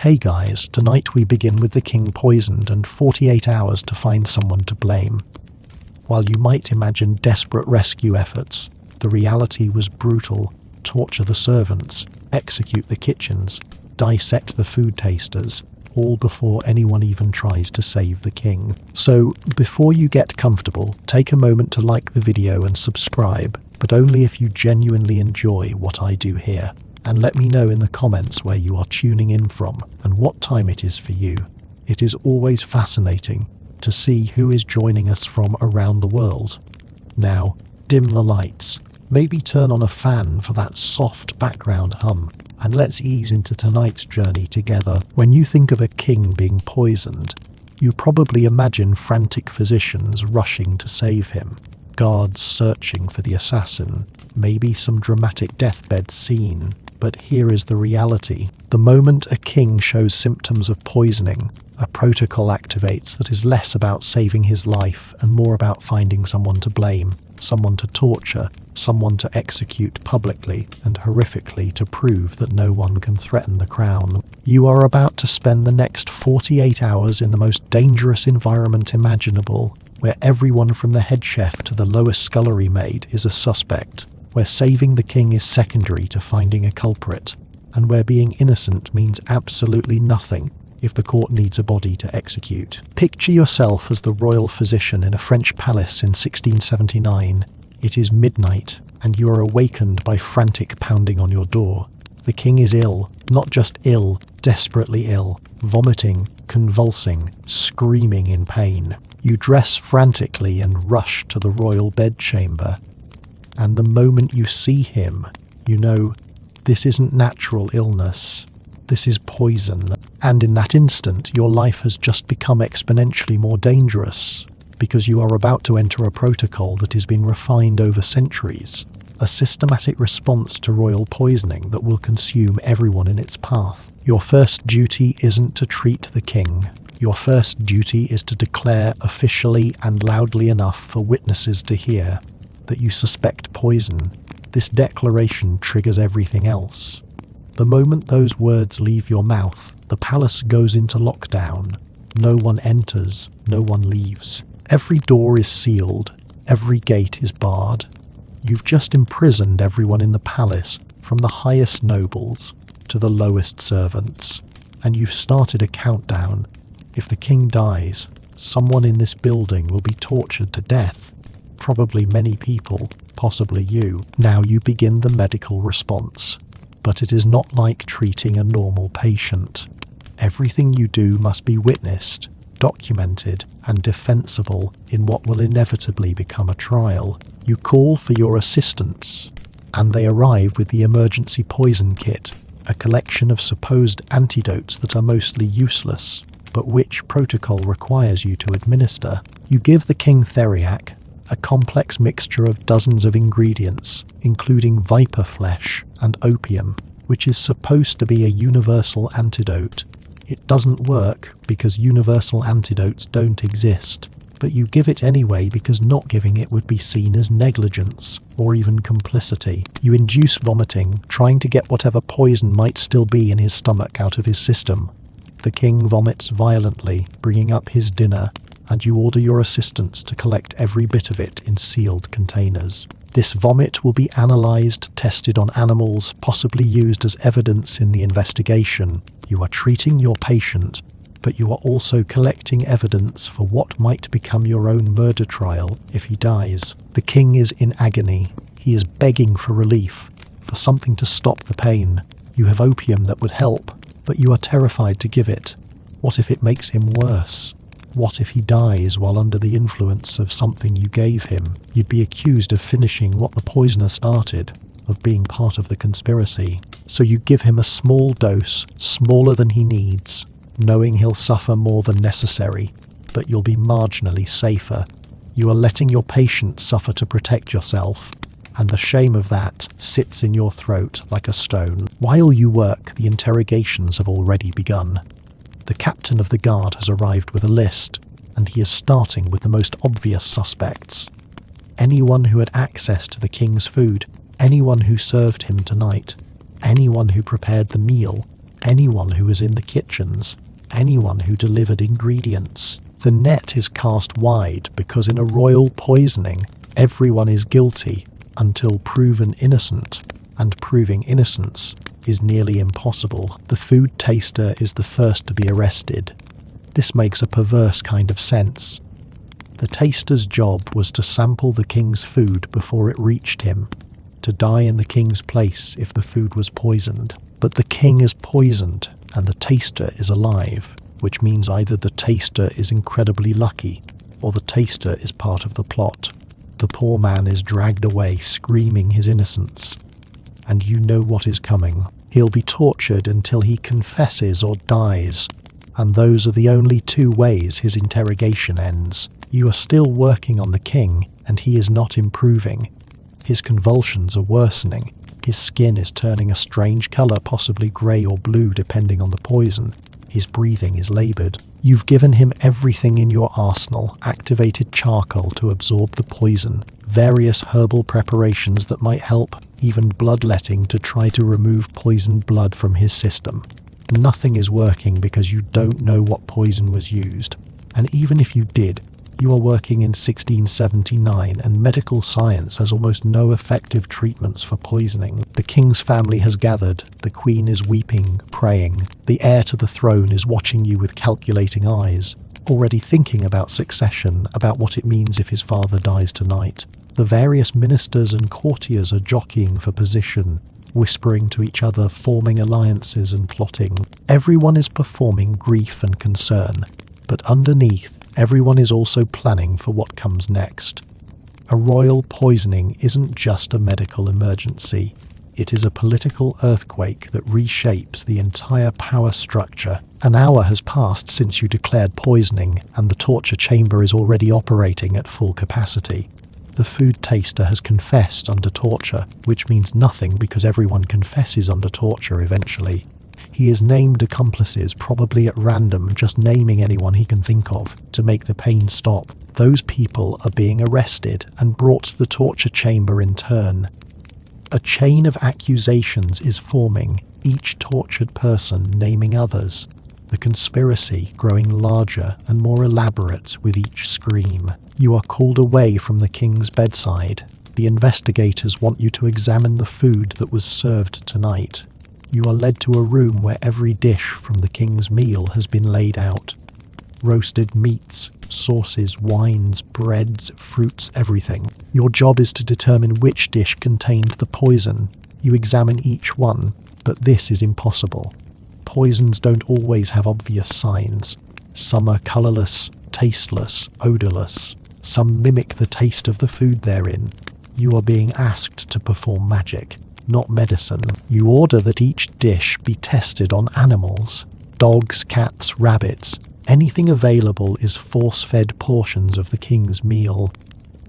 Hey guys, tonight we begin with the king poisoned and 48 hours to find someone to blame. While you might imagine desperate rescue efforts, the reality was brutal. Torture the servants, execute the kitchens, dissect the food tasters, all before anyone even tries to save the king. So, before you get comfortable, take a moment to like the video and subscribe, but only if you genuinely enjoy what I do here. And let me know in the comments where you are tuning in from and what time it is for you. It is always fascinating to see who is joining us from around the world. Now, dim the lights, maybe turn on a fan for that soft background hum, and let's ease into tonight's journey together. When you think of a king being poisoned, you probably imagine frantic physicians rushing to save him, guards searching for the assassin, maybe some dramatic deathbed scene. But here is the reality. The moment a king shows symptoms of poisoning, a protocol activates that is less about saving his life and more about finding someone to blame, someone to torture, someone to execute publicly and horrifically to prove that no one can threaten the crown. You are about to spend the next 48 hours in the most dangerous environment imaginable, where everyone from the head chef to the lowest scullery maid is a suspect, where saving the king is secondary to finding a culprit, and where being innocent means absolutely nothing if the court needs a body to execute. Picture yourself as the royal physician in a French palace in 1679. It is midnight, and you are awakened by frantic pounding on your door. The king is ill, not just ill, desperately ill, vomiting, convulsing, screaming in pain. You dress frantically and rush to the royal bedchamber. And the moment you see him, you know, this isn't natural illness. This is poison. And in that instant, your life has just become exponentially more dangerous, because you are about to enter a protocol that has been refined over centuries, a systematic response to royal poisoning that will consume everyone in its path. Your first duty isn't to treat the king. Your first duty is to declare officially and loudly enough for witnesses to hear that you suspect poison. This declaration triggers everything else. The moment those words leave your mouth, the palace goes into lockdown. No one enters, no one leaves. Every door is sealed, every gate is barred. You've just imprisoned everyone in the palace, from the highest nobles to the lowest servants. And you've started a countdown. If the king dies, someone in this building will be tortured to death. Probably many people, possibly you. Now you begin the medical response. But it is not like treating a normal patient. Everything you do must be witnessed, documented, and defensible in what will inevitably become a trial. You call for your assistants, and they arrive with the emergency poison kit, a collection of supposed antidotes that are mostly useless, but which protocol requires you to administer. You give the king theriac, a complex mixture of dozens of ingredients, including viper flesh and opium, which is supposed to be a universal antidote. It doesn't work because universal antidotes don't exist, but you give it anyway because not giving it would be seen as negligence or even complicity. You induce vomiting, trying to get whatever poison might still be in his stomach out of his system. The king vomits violently, bringing up his dinner, and you order your assistants to collect every bit of it in sealed containers. This vomit will be analysed, tested on animals, possibly used as evidence in the investigation. You are treating your patient, but you are also collecting evidence for what might become your own murder trial if he dies. The king is in agony. He is begging for relief, for something to stop the pain. You have opium that would help, but you are terrified to give it. What if it makes him worse? What if he dies while under the influence of something you gave him? You'd be accused of finishing what the poisoner started, of being part of the conspiracy. So you give him a small dose, smaller than he needs, knowing he'll suffer more than necessary, but you'll be marginally safer. You are letting your patient suffer to protect yourself, and the shame of that sits in your throat like a stone. While you work, the interrogations have already begun. The captain of the guard has arrived with a list, and he is starting with the most obvious suspects. Anyone who had access to the king's food, anyone who served him tonight, anyone who prepared the meal, anyone who was in the kitchens, anyone who delivered ingredients. The net is cast wide because in a royal poisoning, everyone is guilty until proven innocent, and proving innocence is nearly impossible. The food taster is the first to be arrested. This makes a perverse kind of sense. The taster's job was to sample the king's food before it reached him, to die in the king's place if the food was poisoned. But the king is poisoned and the taster is alive, which means either the taster is incredibly lucky or the taster is part of the plot. The poor man is dragged away screaming his innocence. And you know what is coming. He'll be tortured until he confesses or dies. And those are the only two ways his interrogation ends. You are still working on the king, and he is not improving. His convulsions are worsening. His skin is turning a strange colour, possibly grey or blue depending on the poison. His breathing is laboured. You've given him everything in your arsenal, activated charcoal to absorb the poison, various herbal preparations that might help, even bloodletting to try to remove poisoned blood from his system. Nothing is working because you don't know what poison was used. And even if you did, you are working in 1679 and medical science has almost no effective treatments for poisoning. The king's family has gathered, the queen is weeping, praying, the heir to the throne is watching you with calculating eyes, already thinking about succession, about what it means if his father dies tonight. The various ministers and courtiers are jockeying for position, whispering to each other, forming alliances and plotting. Everyone is performing grief and concern, but underneath, everyone is also planning for what comes next. A royal poisoning isn't just a medical emergency. It is a political earthquake that reshapes the entire power structure. An hour has passed since you declared poisoning, and the torture chamber is already operating at full capacity. The food taster has confessed under torture, which means nothing because everyone confesses under torture eventually. He has named accomplices, probably at random, just naming anyone he can think of, to make the pain stop. Those people are being arrested and brought to the torture chamber in turn. A chain of accusations is forming, each tortured person naming others. The conspiracy growing larger and more elaborate with each scream. You are called away from the king's bedside. The investigators want you to examine the food that was served tonight. You are led to a room where every dish from the king's meal has been laid out. Roasted meats, sauces, wines, breads, fruits, everything. Your job is to determine which dish contained the poison. You examine each one, but this is impossible. Poisons don't always have obvious signs. Some are colourless, tasteless, odourless. Some mimic the taste of the food they're in. You are being asked to perform magic, not medicine. You order that each dish be tested on animals. Dogs, cats, rabbits. Anything available is force-fed portions of the king's meal.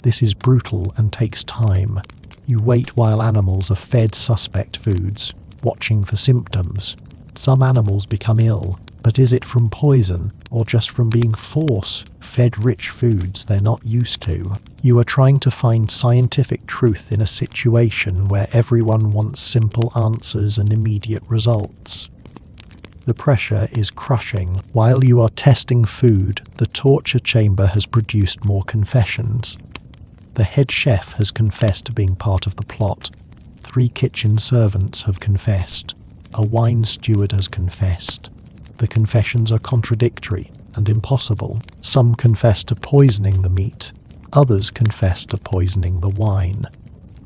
This is brutal and takes time. You wait while animals are fed suspect foods, watching for symptoms. Some animals become ill, but is it from poison or just from being force-fed rich foods they're not used to? You are trying to find scientific truth in a situation where everyone wants simple answers and immediate results. The pressure is crushing. While you are testing food, the torture chamber has produced more confessions. The head chef has confessed to being part of the plot. 3 kitchen servants have confessed. A wine steward has confessed. The confessions are contradictory and impossible. Some confess to poisoning the meat. Others confess to poisoning the wine.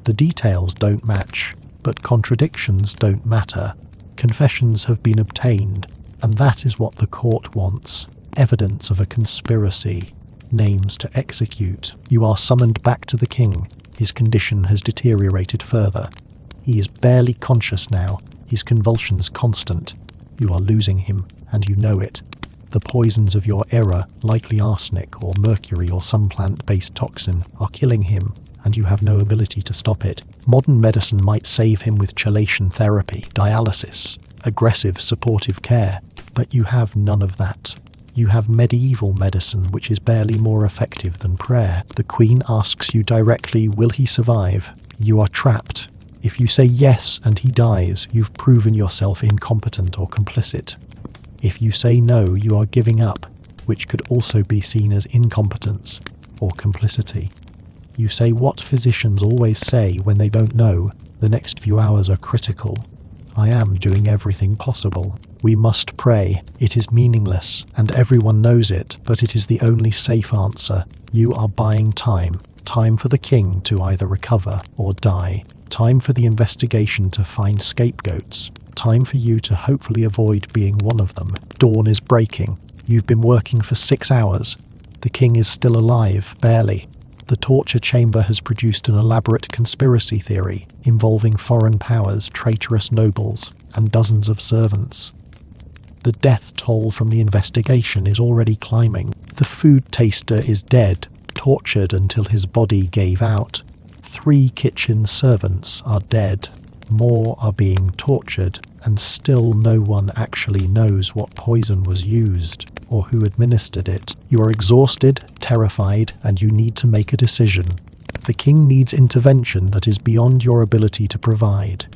The details don't match, but contradictions don't matter. Confessions have been obtained, and that is what the court wants. Evidence of a conspiracy. Names to execute. You are summoned back to the king. His condition has deteriorated further. He is barely conscious now, his convulsions constant. You are losing him, and you know it. The poisons of your era, likely arsenic or mercury or some plant-based toxin, are killing him, and you have no ability to stop it. Modern medicine might save him with chelation therapy, dialysis, aggressive supportive care, but you have none of that. You have medieval medicine, which is barely more effective than prayer. The Queen asks you directly, will he survive? You are trapped. If you say yes and he dies, you've proven yourself incompetent or complicit. If you say no, you are giving up, which could also be seen as incompetence or complicity. You say what physicians always say when they don't know: the next few hours are critical. I am doing everything possible. We must pray. It is meaningless, and everyone knows it, but it is the only safe answer. You are buying time. Time for the king to either recover or die. Time for the investigation to find scapegoats. Time for you to hopefully avoid being one of them. Dawn is breaking. You've been working for 6 hours. The king is still alive, barely. The torture chamber has produced an elaborate conspiracy theory involving foreign powers, traitorous nobles, and dozens of servants. The death toll from the investigation is already climbing. The food taster is dead, tortured until his body gave out. 3 kitchen servants are dead. More are being tortured, and still no one actually knows what poison was used or who administered it. You are exhausted, terrified, and you need to make a decision. The king needs intervention that is beyond your ability to provide.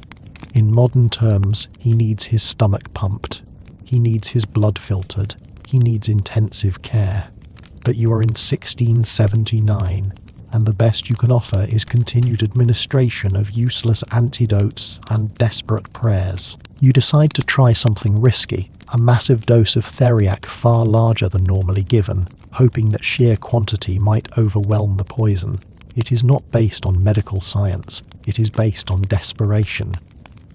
In modern terms, he needs his stomach pumped. He needs his blood filtered. He needs intensive care. But you are in 1679, and the best you can offer is continued administration of useless antidotes and desperate prayers. You decide to try something risky, a massive dose of theriac far larger than normally given, hoping that sheer quantity might overwhelm the poison. It is not based on medical science, it is based on desperation.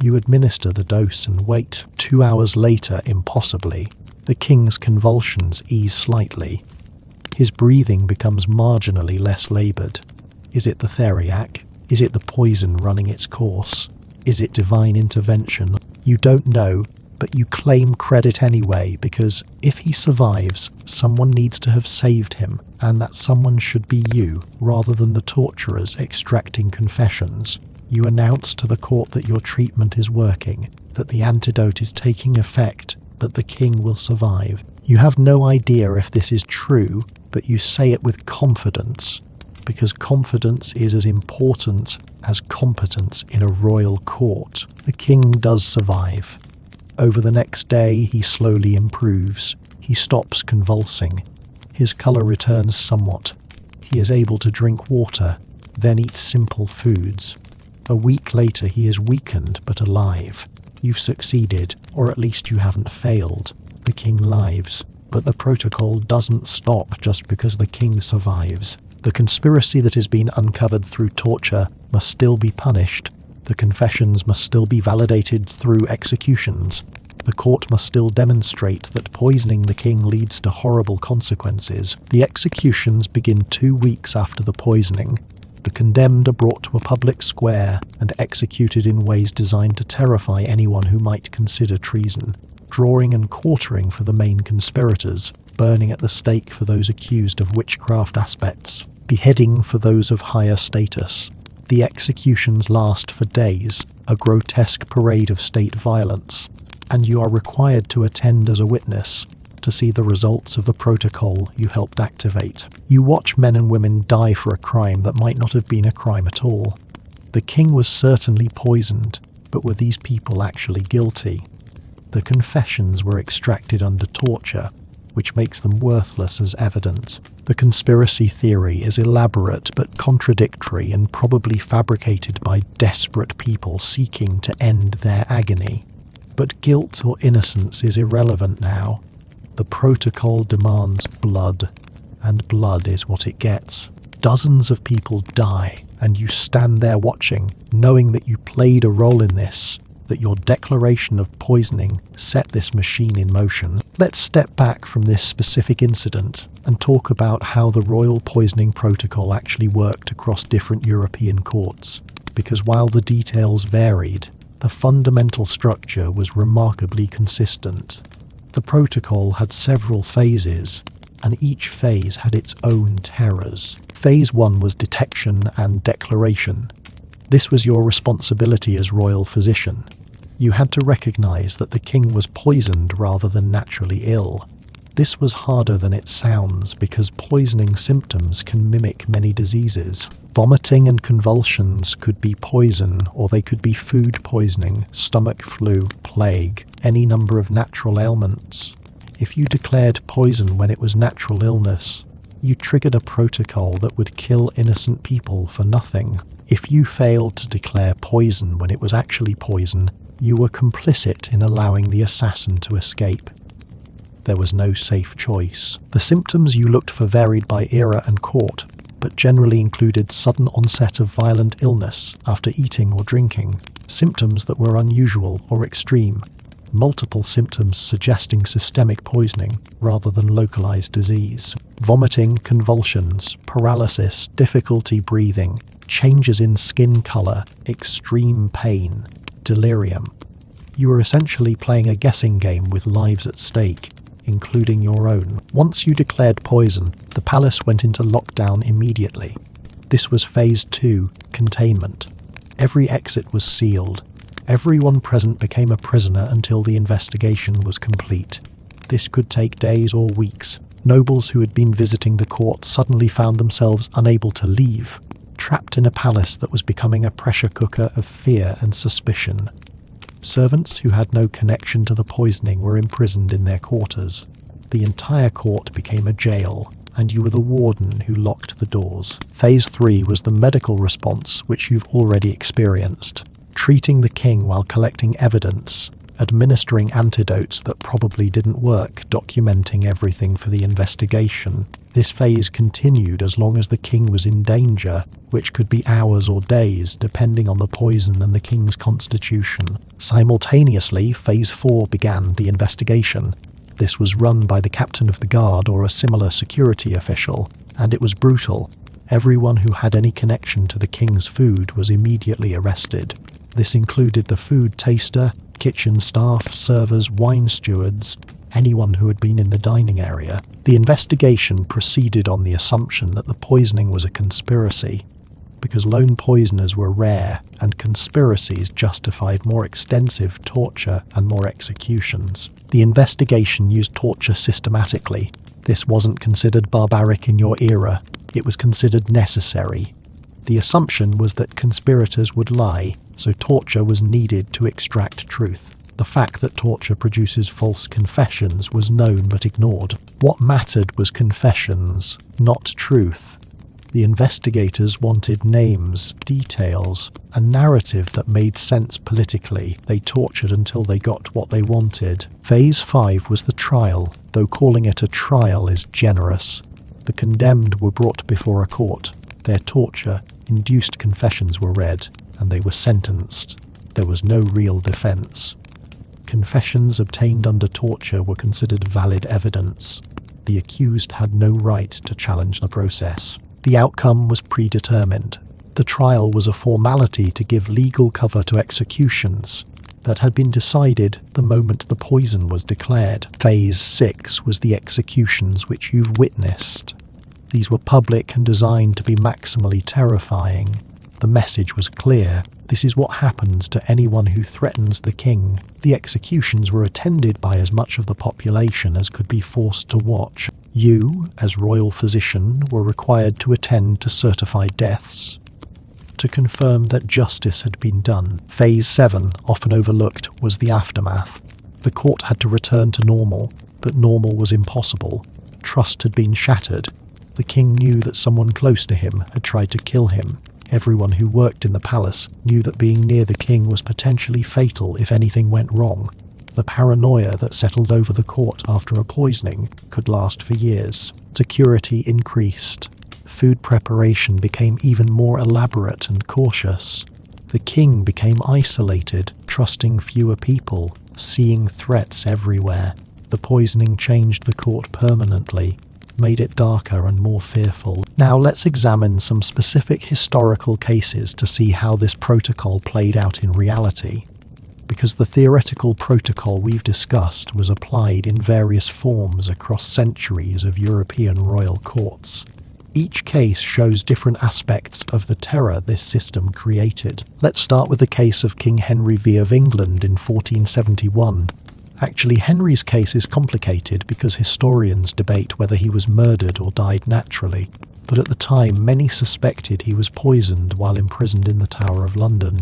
You administer the dose and wait. 2 hours later, impossibly, the king's convulsions ease slightly. His breathing becomes marginally less laboured. Is it the theriac? Is it the poison running its course? Is it divine intervention? You don't know, but you claim credit anyway, because if he survives, someone needs to have saved him, and that someone should be you, rather than the torturers extracting confessions. You announce to the court that your treatment is working, that the antidote is taking effect, that the king will survive. You have no idea if this is true, but you say it with confidence, because confidence is as important as competence in a royal court. The king does survive. Over the next day, he slowly improves. He stops convulsing. His colour returns somewhat. He is able to drink water, then eat simple foods. A week later, he is weakened but alive. You've succeeded, or at least you haven't failed. The king lives. But the protocol doesn't stop just because the king survives. The conspiracy that has been uncovered through torture must still be punished. The confessions must still be validated through executions. The court must still demonstrate that poisoning the king leads to horrible consequences. The executions begin 2 weeks after the poisoning. The condemned are brought to a public square and executed in ways designed to terrify anyone who might consider treason. Drawing and quartering for the main conspirators, burning at the stake for those accused of witchcraft aspects, beheading for those of higher status. The executions last for days, a grotesque parade of state violence, and you are required to attend as a witness to see the results of the protocol you helped activate. You watch men and women die for a crime that might not have been a crime at all. The king was certainly poisoned, but were these people actually guilty? The confessions were extracted under torture, which makes them worthless as evidence. The conspiracy theory is elaborate but contradictory and probably fabricated by desperate people seeking to end their agony. But guilt or innocence is irrelevant now. The protocol demands blood, and blood is what it gets. Dozens of people die, and you stand there watching, knowing that you played a role in this, that your declaration of poisoning set this machine in motion. Let's step back from this specific incident and talk about how the royal poisoning protocol actually worked across different European courts, because while the details varied, the fundamental structure was remarkably consistent. The protocol had several phases, and each phase had its own terrors. Phase 1 was detection and declaration. This was your responsibility as royal physician. You had to recognize that the king was poisoned rather than naturally ill. This was harder than it sounds because poisoning symptoms can mimic many diseases. Vomiting and convulsions could be poison, or they could be food poisoning, stomach flu, plague, any number of natural ailments. If you declared poison when it was natural illness, you triggered a protocol that would kill innocent people for nothing. If you failed to declare poison when it was actually poison, you were complicit in allowing the assassin to escape. There was no safe choice. The symptoms you looked for varied by era and court, but generally included sudden onset of violent illness after eating or drinking, symptoms that were unusual or extreme, multiple symptoms suggesting systemic poisoning rather than localized disease, vomiting, convulsions, paralysis, difficulty breathing, changes in skin color, extreme pain, delirium. You were essentially playing a guessing game with lives at stake, including your own. Once you declared poison, the palace went into lockdown immediately. This was Phase 2, containment. Every exit was sealed. Everyone present became a prisoner until the investigation was complete. This could take days or weeks. Nobles who had been visiting the court suddenly found themselves unable to leave, trapped in a palace that was becoming a pressure cooker of fear and suspicion. Servants who had no connection to the poisoning were imprisoned in their quarters. The entire court became a jail, and you were the warden who locked the doors. Phase 3 was the medical response, which you've already experienced. Treating the king while collecting evidence, administering antidotes that probably didn't work, documenting everything for the investigation. This phase continued as long as the king was in danger, which could be hours or days, depending on the poison and the king's constitution. Simultaneously, Phase 4 began, the investigation. This was run by the captain of the guard or a similar security official, and it was brutal. Everyone who had any connection to the king's food was immediately arrested. This included the food taster, kitchen staff, servers, wine stewards, anyone who had been in the dining area. The investigation proceeded on the assumption that the poisoning was a conspiracy, because lone poisoners were rare and conspiracies justified more extensive torture and more executions. The investigation used torture systematically. This wasn't considered barbaric in your era, it was considered necessary. The assumption was that conspirators would lie, so torture was needed to extract truth. The fact that torture produces false confessions was known but ignored. What mattered was confessions, not truth. The investigators wanted names, details, a narrative that made sense politically. They tortured until they got what they wanted. Phase 5 was the trial, though calling it a trial is generous. The condemned were brought before a court. Their torture-induced confessions were read, and they were sentenced. There was no real defense. Confessions obtained under torture were considered valid evidence. The accused had no right to challenge the process. The outcome was predetermined. The trial was a formality to give legal cover to executions that had been decided the moment the poison was declared. Phase 6 was the executions which you've witnessed. These were public and designed to be maximally terrifying. The message was clear. This is what happens to anyone who threatens the king. The executions were attended by as much of the population as could be forced to watch. You, as royal physician, were required to attend to certified deaths, to confirm that justice had been done. Phase 7, often overlooked, was the aftermath. The court had to return to normal, but normal was impossible. Trust had been shattered. The king knew that someone close to him had tried to kill him. Everyone who worked in the palace knew that being near the king was potentially fatal if anything went wrong. The paranoia that settled over the court after a poisoning could last for years. Security increased. Food preparation became even more elaborate and cautious. The king became isolated, trusting fewer people, seeing threats everywhere. The poisoning changed the court permanently, made it darker and more fearful. Now let's examine some specific historical cases to see how this protocol played out in reality. Because the theoretical protocol we've discussed was applied in various forms across centuries of European royal courts. Each case shows different aspects of the terror this system created. Let's start with the case of King Henry V of England in 1471. Actually, Henry's case is complicated because historians debate whether he was murdered or died naturally, but at the time many suspected he was poisoned while imprisoned in the Tower of London.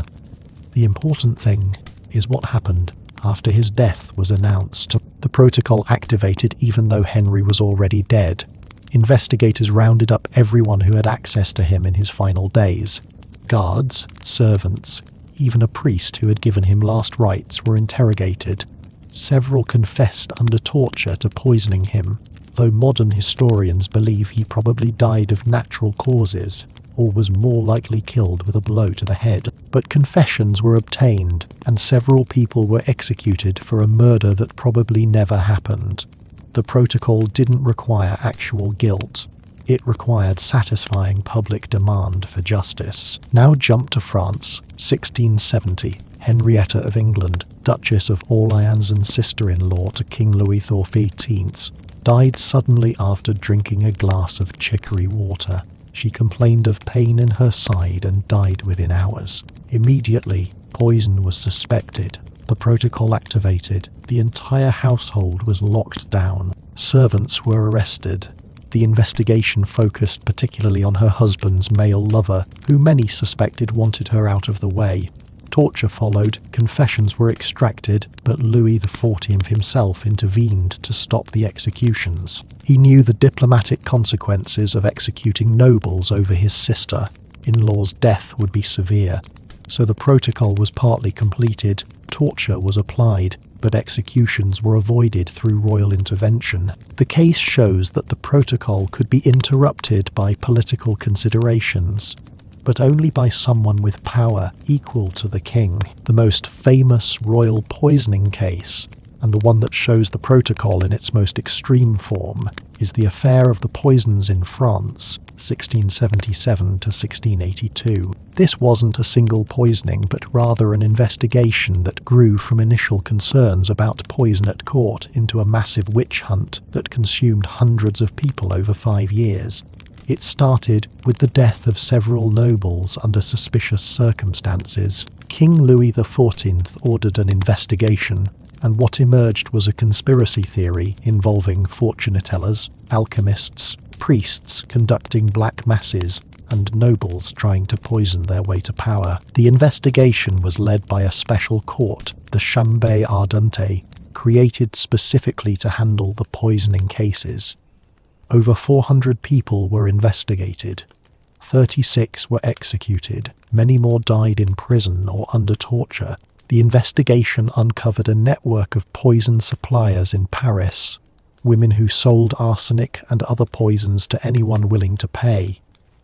The important thing is what happened after his death was announced. The protocol activated even though Henry was already dead. Investigators rounded up everyone who had access to him in his final days. Guards, servants, even a priest who had given him last rites were interrogated. Several confessed under torture to poisoning him, though modern historians believe he probably died of natural causes or was more likely killed with a blow to the head. But confessions were obtained, and several people were executed for a murder that probably never happened. The protocol didn't require actual guilt. It required satisfying public demand for justice. Now jump to France, 1670. Henrietta of England, Duchess of Orleans and sister-in-law to King Louis XIV, died suddenly after drinking a glass of chicory water. She complained of pain in her side and died within hours. Immediately, poison was suspected. The protocol activated. The entire household was locked down. Servants were arrested. The investigation focused particularly on her husband's male lover, who many suspected wanted her out of the way. Torture followed, confessions were extracted, but Louis XIV himself intervened to stop the executions. He knew the diplomatic consequences of executing nobles over his sister-in-law's death would be severe, so the protocol was partly completed. Torture was applied, but executions were avoided through royal intervention. The case shows that the protocol could be interrupted by political considerations, but only by someone with power equal to the king. The most famous royal poisoning case, and the one that shows the protocol in its most extreme form, is the affair of the poisons in France, 1677 to 1682. This wasn't a single poisoning, but rather an investigation that grew from initial concerns about poison at court into a massive witch hunt that consumed hundreds of people over 5 years. It started with the death of several nobles under suspicious circumstances. King Louis XIV ordered an investigation, and what emerged was a conspiracy theory involving fortune-tellers, alchemists, priests conducting black masses, and nobles trying to poison their way to power. The investigation was led by a special court, the Chambre Ardente, created specifically to handle the poisoning cases. Over 400 people were investigated. 36 were executed. Many more died in prison or under torture. The investigation uncovered a network of poison suppliers in Paris, women who sold arsenic and other poisons to anyone willing to pay.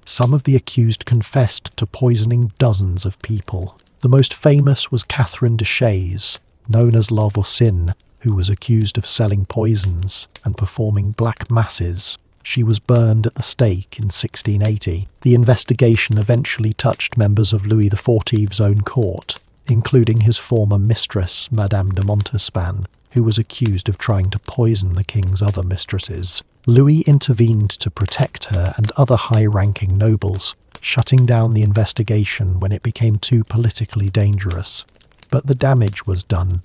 Some of the accused confessed to poisoning dozens of people. The most famous was Catherine de Chaise, known as La Voisin, who was accused of selling poisons and performing black masses. She was burned at the stake in 1680. The investigation eventually touched members of Louis XIV's own court, including his former mistress, Madame de Montespan, who was accused of trying to poison the king's other mistresses. Louis intervened to protect her and other high-ranking nobles, shutting down the investigation when it became too politically dangerous. But the damage was done.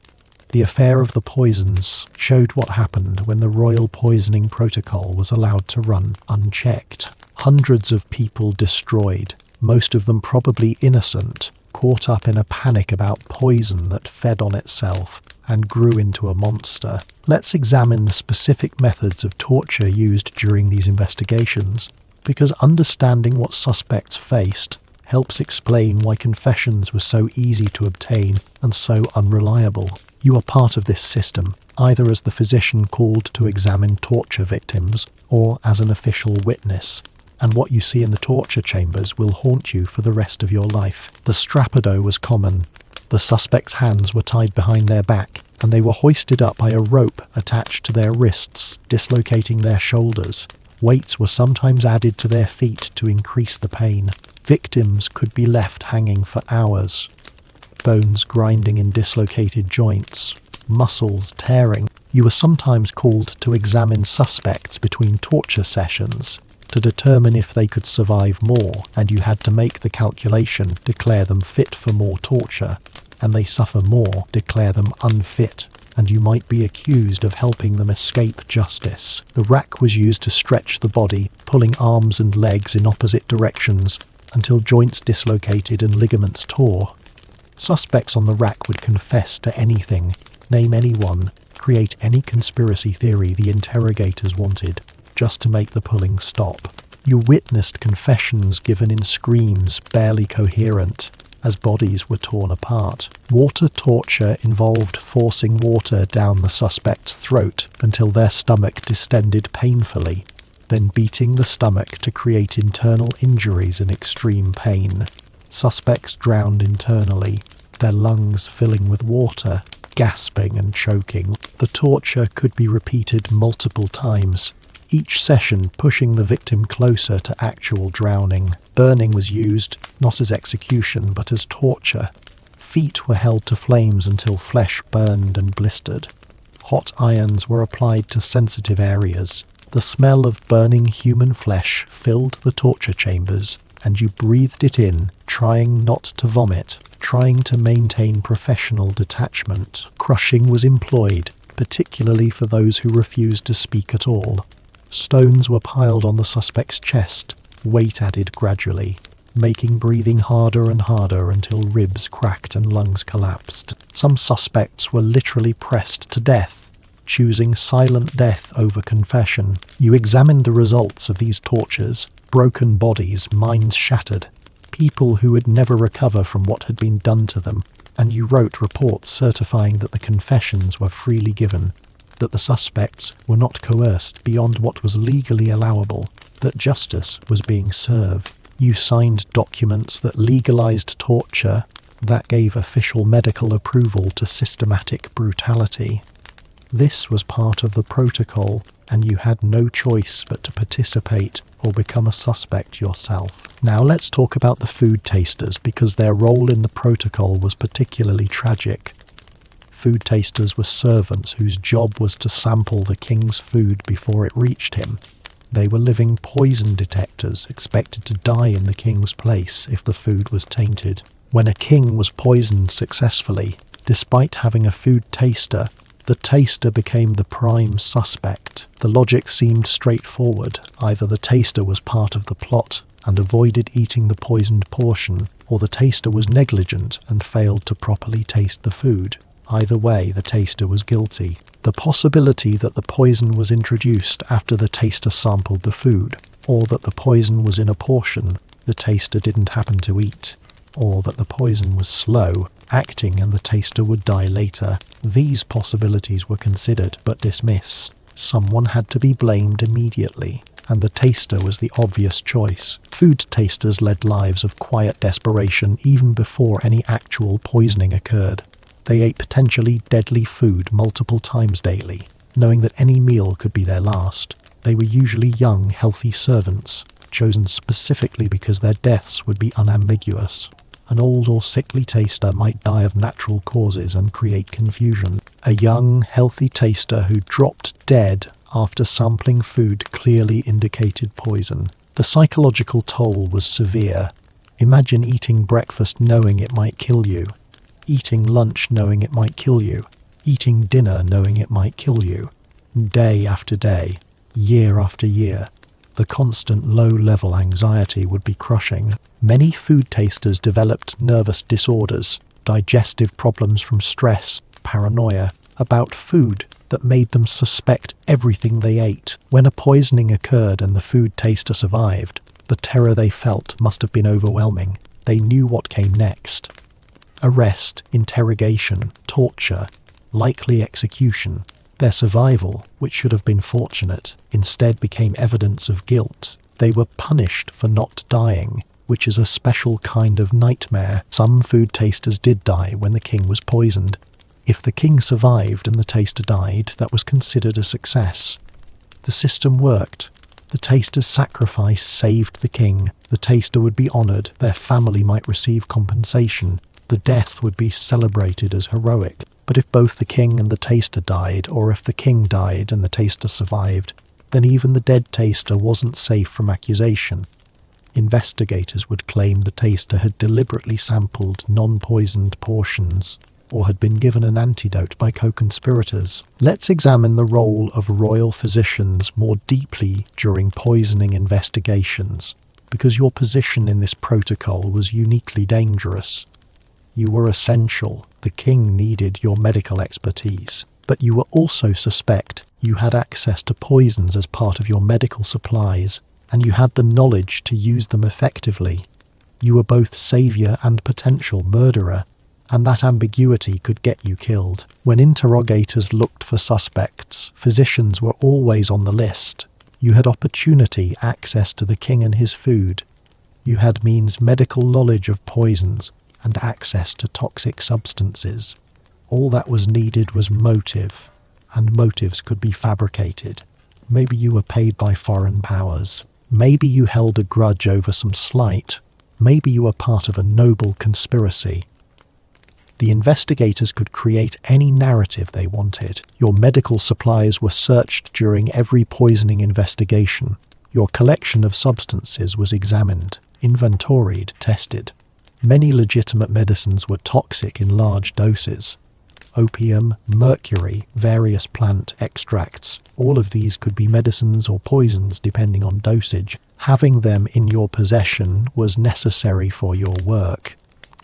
The affair of the poisons showed what happened when the royal poisoning protocol was allowed to run unchecked. Hundreds of people destroyed, most of them probably innocent, caught up in a panic about poison that fed on itself and grew into a monster. Let's examine the specific methods of torture used during these investigations, because understanding what suspects faced helps explain why confessions were so easy to obtain and so unreliable. You are part of this system, either as the physician called to examine torture victims or as an official witness, and what you see in the torture chambers will haunt you for the rest of your life. The strappado was common. The suspects' hands were tied behind their back, and they were hoisted up by a rope attached to their wrists, dislocating their shoulders. Weights were sometimes added to their feet to increase the pain. Victims could be left hanging for hours, bones grinding in dislocated joints, muscles tearing. You were sometimes called to examine suspects between torture sessions to determine if they could survive more, and you had to make the calculation, declare them fit for more torture, and they suffer more, declare them unfit. and you might be accused of helping them escape justice. The rack was used to stretch the body, pulling arms and legs in opposite directions until joints dislocated and ligaments tore. Suspects on the rack would confess to anything, name anyone, create any conspiracy theory the interrogators wanted, just to make the pulling stop. You witnessed confessions given in screams barely coherent as bodies were torn apart. Water torture involved forcing water down the suspect's throat until their stomach distended painfully, then beating the stomach to create internal injuries and extreme pain. Suspects drowned internally, their lungs filling with water, gasping and choking. The torture could be repeated multiple times, each session pushing the victim closer to actual drowning. Burning was used, not as execution, but as torture. Feet were held to flames until flesh burned and blistered. Hot irons were applied to sensitive areas. The smell of burning human flesh filled the torture chambers, and you breathed it in, trying not to vomit, trying to maintain professional detachment. Crushing was employed, particularly for those who refused to speak at all. Stones were piled on the suspect's chest, weight added gradually, making breathing harder and harder until ribs cracked and lungs collapsed. Some suspects were literally pressed to death, choosing silent death over confession. You examined the results of these tortures, broken bodies, minds shattered, people who would never recover from what had been done to them, and you wrote reports certifying that the confessions were freely given, that the suspects were not coerced beyond what was legally allowable, that justice was being served. You signed documents that legalized torture, that gave official medical approval to systematic brutality. This was part of the protocol, and you had no choice but to participate or become a suspect yourself. Now let's talk about the food tasters, because their role in the protocol was particularly tragic. Food tasters were servants whose job was to sample the king's food before it reached him. They were living poison detectors, expected to die in the king's place if the food was tainted. When a king was poisoned successfully, despite having a food taster, the taster became the prime suspect. The logic seemed straightforward. Either the taster was part of the plot and avoided eating the poisoned portion, or the taster was negligent and failed to properly taste the food. Either way, the taster was guilty. The possibility that the poison was introduced after the taster sampled the food, or that the poison was in a portion the taster didn't happen to eat, or that the poison was slow, acting and the taster would die later. These possibilities were considered but dismissed. Someone had to be blamed immediately, and the taster was the obvious choice. Food tasters led lives of quiet desperation even before any actual poisoning occurred. They ate potentially deadly food multiple times daily, knowing that any meal could be their last. They were usually young, healthy servants, chosen specifically because their deaths would be unambiguous. An old or sickly taster might die of natural causes and create confusion. A young, healthy taster who dropped dead after sampling food clearly indicated poison. The psychological toll was severe. Imagine eating breakfast knowing it might kill you, eating lunch knowing it might kill you, eating dinner knowing it might kill you, day after day, year after year. The constant low-level anxiety would be crushing. Many food tasters developed nervous disorders, digestive problems from stress, paranoia about food that made them suspect everything they ate. When a poisoning occurred and the food taster survived, the terror they felt must have been overwhelming. They knew what came next. Arrest, interrogation, torture, likely execution. Their survival, which should have been fortunate, instead became evidence of guilt. They were punished for not dying, which is a special kind of nightmare. Some food tasters did die when the king was poisoned. If the king survived and the taster died, that was considered a success. The system worked. The taster's sacrifice saved the king. The taster would be honoured. Their family might receive compensation. The death would be celebrated as heroic. But if both the king and the taster died, or if the king died and the taster survived, then even the dead taster wasn't safe from accusation. Investigators would claim the taster had deliberately sampled non-poisoned portions, or had been given an antidote by co-conspirators. Let's examine the role of royal physicians more deeply during poisoning investigations, because your position in this protocol was uniquely dangerous. You were essential. The king needed your medical expertise, but you were also suspect. You had access to poisons as part of your medical supplies, and you had the knowledge to use them effectively. You were both savior and potential murderer, and that ambiguity could get you killed. When interrogators looked for suspects, physicians were always on the list. You had opportunity access to the king and his food. You had means medical knowledge of poisons and access to toxic substances. All that was needed was motive, and motives could be fabricated. Maybe you were paid by foreign powers. Maybe you held a grudge over some slight. Maybe you were part of a noble conspiracy. The investigators could create any narrative they wanted. Your medical supplies were searched during every poisoning investigation. Your collection of substances was examined, inventoried, tested. Many legitimate medicines were toxic in large doses. Opium, mercury, various plant extracts. All of these could be medicines or poisons depending on dosage. Having them in your possession was necessary for your work,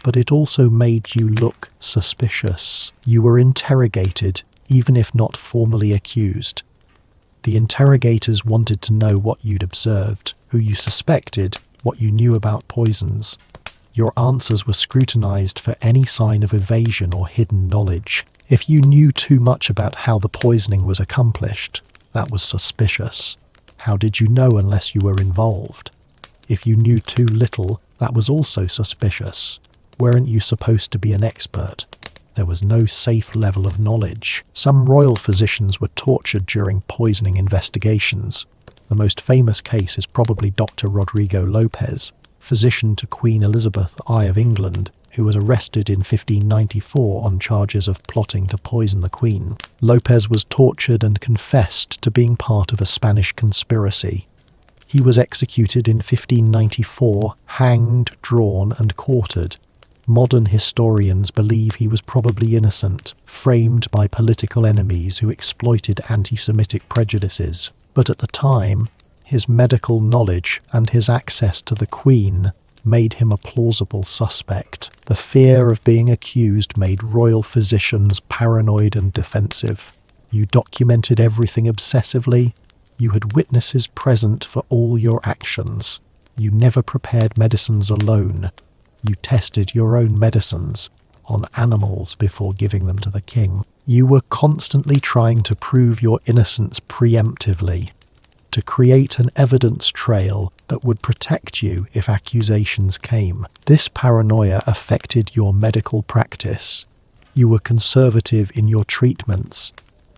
but it also made you look suspicious. You were interrogated, even if not formally accused. The interrogators wanted to know what you'd observed, who you suspected, what you knew about poisons. Your answers were scrutinized for any sign of evasion or hidden knowledge. If you knew too much about how the poisoning was accomplished, that was suspicious. How did you know unless you were involved? If you knew too little, that was also suspicious. Weren't you supposed to be an expert? There was no safe level of knowledge. Some royal physicians were tortured during poisoning investigations. The most famous case is probably Dr. Rodrigo Lopez, physician to Queen Elizabeth I of England, who was arrested in 1594 on charges of plotting to poison the Queen. Lopez was tortured and confessed to being part of a Spanish conspiracy. He was executed in 1594, hanged, drawn, and quartered. Modern historians believe he was probably innocent, framed by political enemies who exploited anti-Semitic prejudices. But at the time, his medical knowledge and his access to the Queen made him a plausible suspect. The fear of being accused made royal physicians paranoid and defensive. You documented everything obsessively. You had witnesses present for all your actions. You never prepared medicines alone. You tested your own medicines on animals before giving them to the king. You were constantly trying to prove your innocence preemptively, to create an evidence trail that would protect you if accusations came. This paranoia affected your medical practice. You were conservative in your treatments,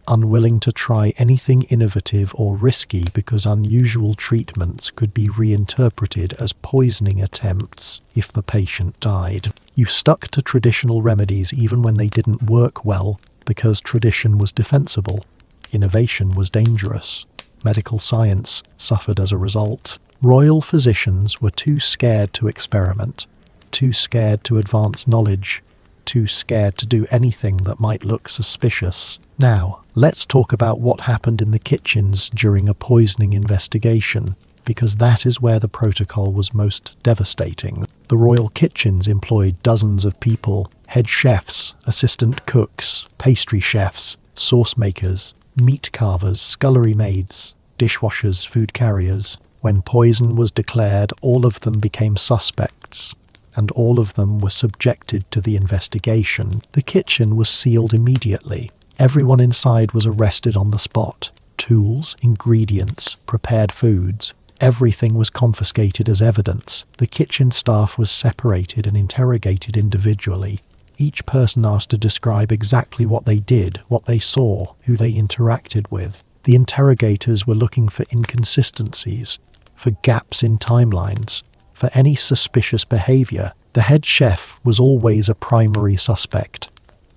unwilling to try anything innovative or risky because unusual treatments could be reinterpreted as poisoning attempts if the patient died. You stuck to traditional remedies even when they didn't work well because tradition was defensible. Innovation was dangerous. Medical science suffered as a result. Royal physicians were too scared to experiment, too scared to advance knowledge, too scared to do anything that might look suspicious. Now, let's talk about what happened in the kitchens during a poisoning investigation, because that is where the protocol was most devastating. The royal kitchens employed dozens of people: head chefs, assistant cooks, pastry chefs, sauce makers, meat carvers, scullery maids, dishwashers, food carriers. When poison was declared, all of them became suspects, and all of them were subjected to the investigation. The kitchen was sealed immediately. Everyone inside was arrested on the spot. Tools, ingredients, prepared foods, everything was confiscated as evidence. The kitchen staff was separated and interrogated individually. Each person asked to describe exactly what they did, what they saw, who they interacted with. The interrogators were looking for inconsistencies, for gaps in timelines, for any suspicious behavior. The head chef was always a primary suspect.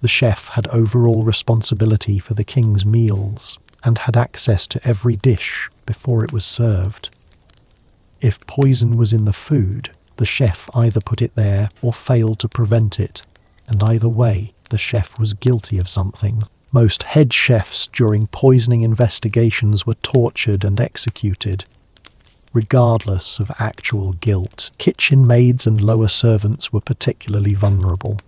The chef had overall responsibility for the king's meals and had access to every dish before it was served. If poison was in the food, the chef either put it there or failed to prevent it, and either way, The chef was guilty of something. Most head chefs during poisoning investigations were tortured and executed. Regardless of actual guilt, kitchen maids and lower servants were particularly vulnerable.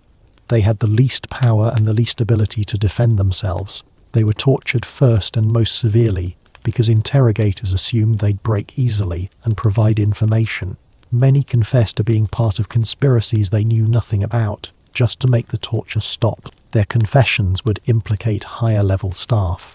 They had the least power and the least ability to defend themselves. They were tortured first and most severely because interrogators assumed they'd break easily and provide information. Many confessed to being part of conspiracies they knew nothing about, just to make the torture stop. Their confessions would implicate higher-level staff,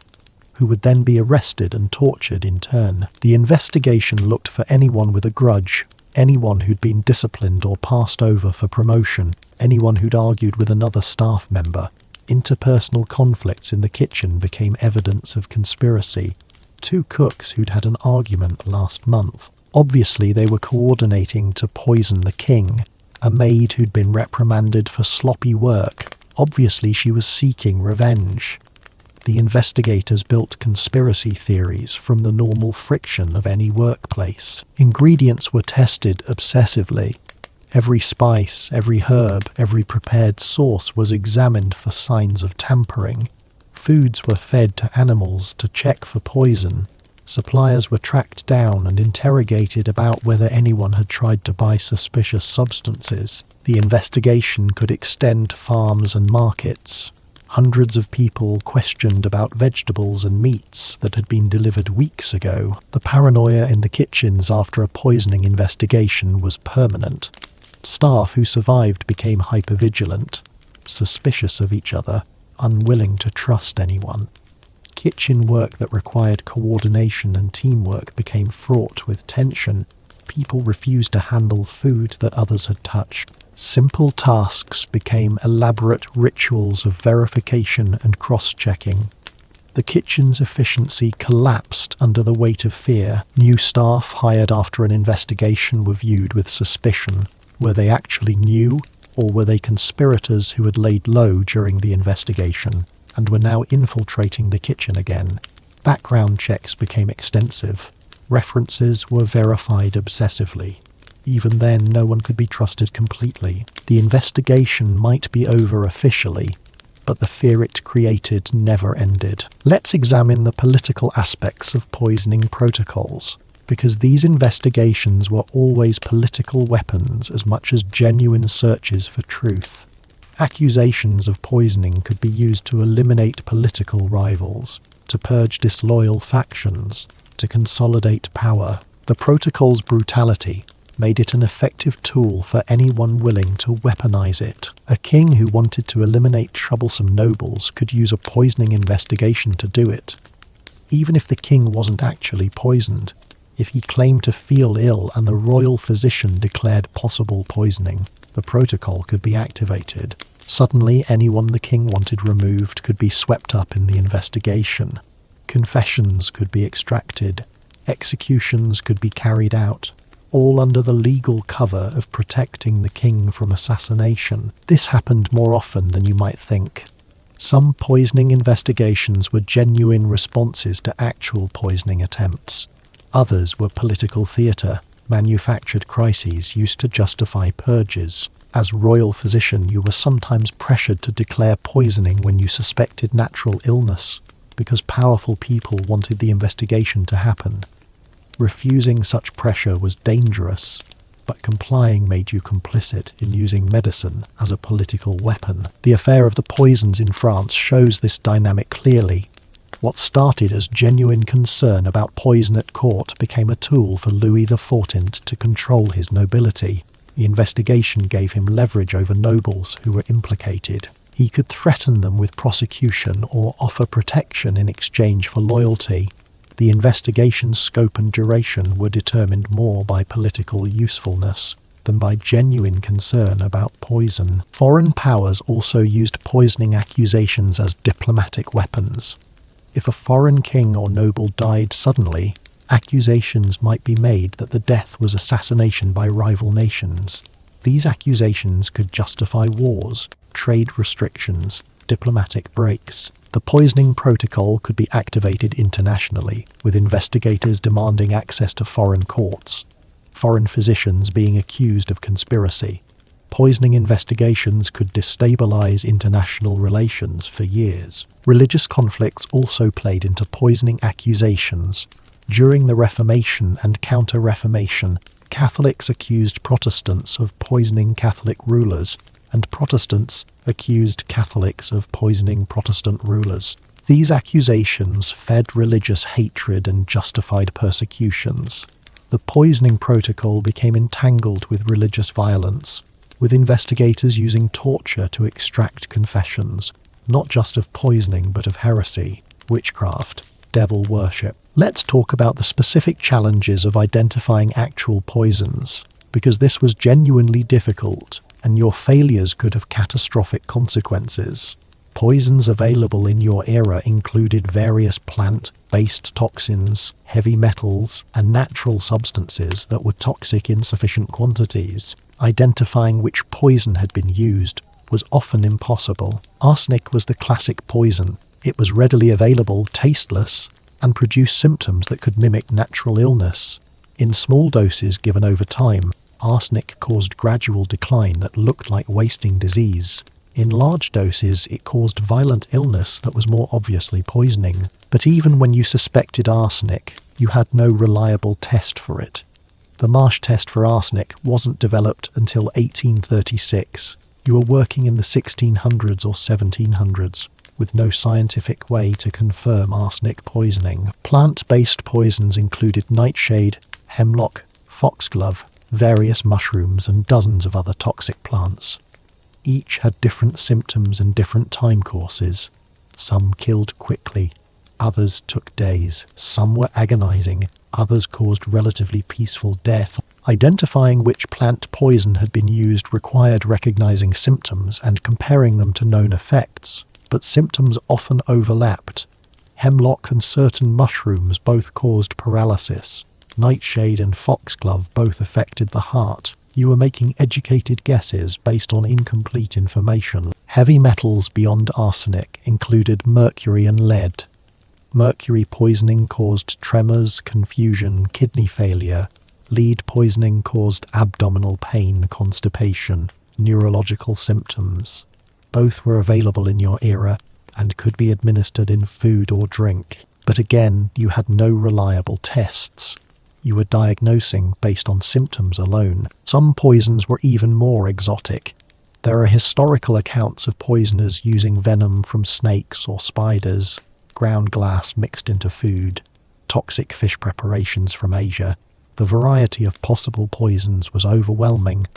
who would then be arrested and tortured in turn. The investigation looked for anyone with a grudge, anyone who'd been disciplined or passed over for promotion, anyone who'd argued with another staff member. Interpersonal conflicts in the kitchen became evidence of conspiracy. 2 cooks who'd had an argument last month. Obviously, they were coordinating to poison the king. A maid who'd been reprimanded for sloppy work. Obviously, she was seeking revenge. The investigators built conspiracy theories from the normal friction of any workplace. Ingredients were tested obsessively. Every spice, every herb, every prepared sauce was examined for signs of tampering. Foods were fed to animals to check for poison. Suppliers were tracked down and interrogated about whether anyone had tried to buy suspicious substances. The investigation could extend to farms and markets. Hundreds of people questioned about vegetables and meats that had been delivered weeks ago. The paranoia in the kitchens after a poisoning investigation was permanent. Staff who survived became hypervigilant, suspicious of each other, unwilling to trust anyone. Kitchen work that required coordination and teamwork became fraught with tension. People refused to handle food that others had touched. Simple tasks became elaborate rituals of verification and cross-checking. The kitchen's efficiency collapsed under the weight of fear. New staff hired after an investigation were viewed with suspicion. Were they actually new, or were they conspirators who had laid low during the investigation and were now infiltrating the kitchen again? Background checks became extensive. References were verified obsessively. Even then, no one could be trusted completely. The investigation might be over officially, but the fear it created never ended. Let's examine the political aspects of poisoning protocols, because these investigations were always political weapons as much as genuine searches for truth. Accusations of poisoning could be used to eliminate political rivals, to purge disloyal factions, to consolidate power. The protocol's brutality made it an effective tool for anyone willing to weaponize it. A king who wanted to eliminate troublesome nobles could use a poisoning investigation to do it. Even if the king wasn't actually poisoned, if he claimed to feel ill and the royal physician declared possible poisoning, the protocol could be activated. Suddenly, anyone the king wanted removed could be swept up in the investigation. Confessions could be extracted. Executions could be carried out, all under the legal cover of protecting the king from assassination. This happened more often than you might think. Some poisoning investigations were genuine responses to actual poisoning attempts. Others were political theatre, manufactured crises used to justify purges. As royal physician, you were sometimes pressured to declare poisoning when you suspected natural illness, because powerful people wanted the investigation to happen. Refusing such pressure was dangerous, but complying made you complicit in using medicine as a political weapon. The affair of the poisons in France shows this dynamic clearly. What started as genuine concern about poison at court became a tool for Louis XIV to control his nobility. The investigation gave him leverage over nobles who were implicated. He could threaten them with prosecution or offer protection in exchange for loyalty. The investigation's scope and duration were determined more by political usefulness than by genuine concern about poison. Foreign powers also used poisoning accusations as diplomatic weapons. If a foreign king or noble died suddenly, accusations might be made that the death was assassination by rival nations. These accusations could justify wars, trade restrictions, diplomatic breaks. The poisoning protocol could be activated internationally, with investigators demanding access to foreign courts, foreign physicians being accused of conspiracy, Poisoning investigations could destabilize international relations for years. Religious conflicts also played into poisoning accusations. During the Reformation and Counter-Reformation, Catholics accused Protestants of poisoning Catholic rulers, and Protestants accused Catholics of poisoning Protestant rulers. These accusations fed religious hatred and justified persecutions. The poisoning protocol became entangled with religious violence, with investigators using torture to extract confessions, not just of poisoning but of heresy, witchcraft, devil worship. Let's talk about the specific challenges of identifying actual poisons, because this was genuinely difficult, and your failures could have catastrophic consequences. Poisons available in your era included various plant-based toxins, heavy metals, and natural substances that were toxic in sufficient quantities. Identifying which poison had been used was often impossible. Arsenic was the classic poison. It was readily available, tasteless, and produced symptoms that could mimic natural illness. In small doses given over time, arsenic caused gradual decline that looked like wasting disease. In large doses, it caused violent illness that was more obviously poisoning. But even when you suspected arsenic, you had no reliable test for it. The Marsh test for arsenic wasn't developed until 1836. You were working in the 1600s or 1700s, with no scientific way to confirm arsenic poisoning. Plant-based poisons included nightshade, hemlock, foxglove, various mushrooms, and dozens of other toxic plants. Each had different symptoms and different time courses. Some killed quickly, others took days. Some were agonizing, others caused relatively peaceful death. Identifying which plant poison had been used required recognizing symptoms and comparing them to known effects, but symptoms often overlapped. Hemlock and certain mushrooms both caused paralysis. Nightshade and foxglove both affected the heart. You were making educated guesses based on incomplete information. Heavy metals beyond arsenic included mercury and lead. Mercury poisoning caused tremors, confusion, kidney failure. Lead poisoning caused abdominal pain, constipation, neurological symptoms. Both were available in your era and could be administered in food or drink. But again, you had no reliable tests. You were diagnosing based on symptoms alone. Some poisons were even more exotic. There are historical accounts of poisoners using venom from snakes or spiders, ground glass mixed into food, toxic fish preparations from Asia. The variety of possible poisons was overwhelming,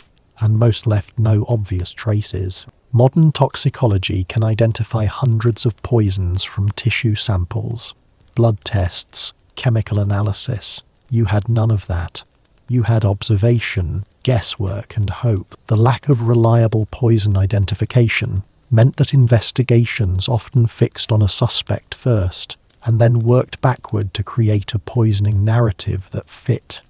and most left no obvious traces. Modern toxicology can identify hundreds of poisons from tissue samples, blood tests, chemical analysis. You had none of that. You had observation, guesswork, and hope. The lack of reliable poison identification meant that investigations often fixed on a suspect first, and then worked backward to create a poisoning narrative that fit.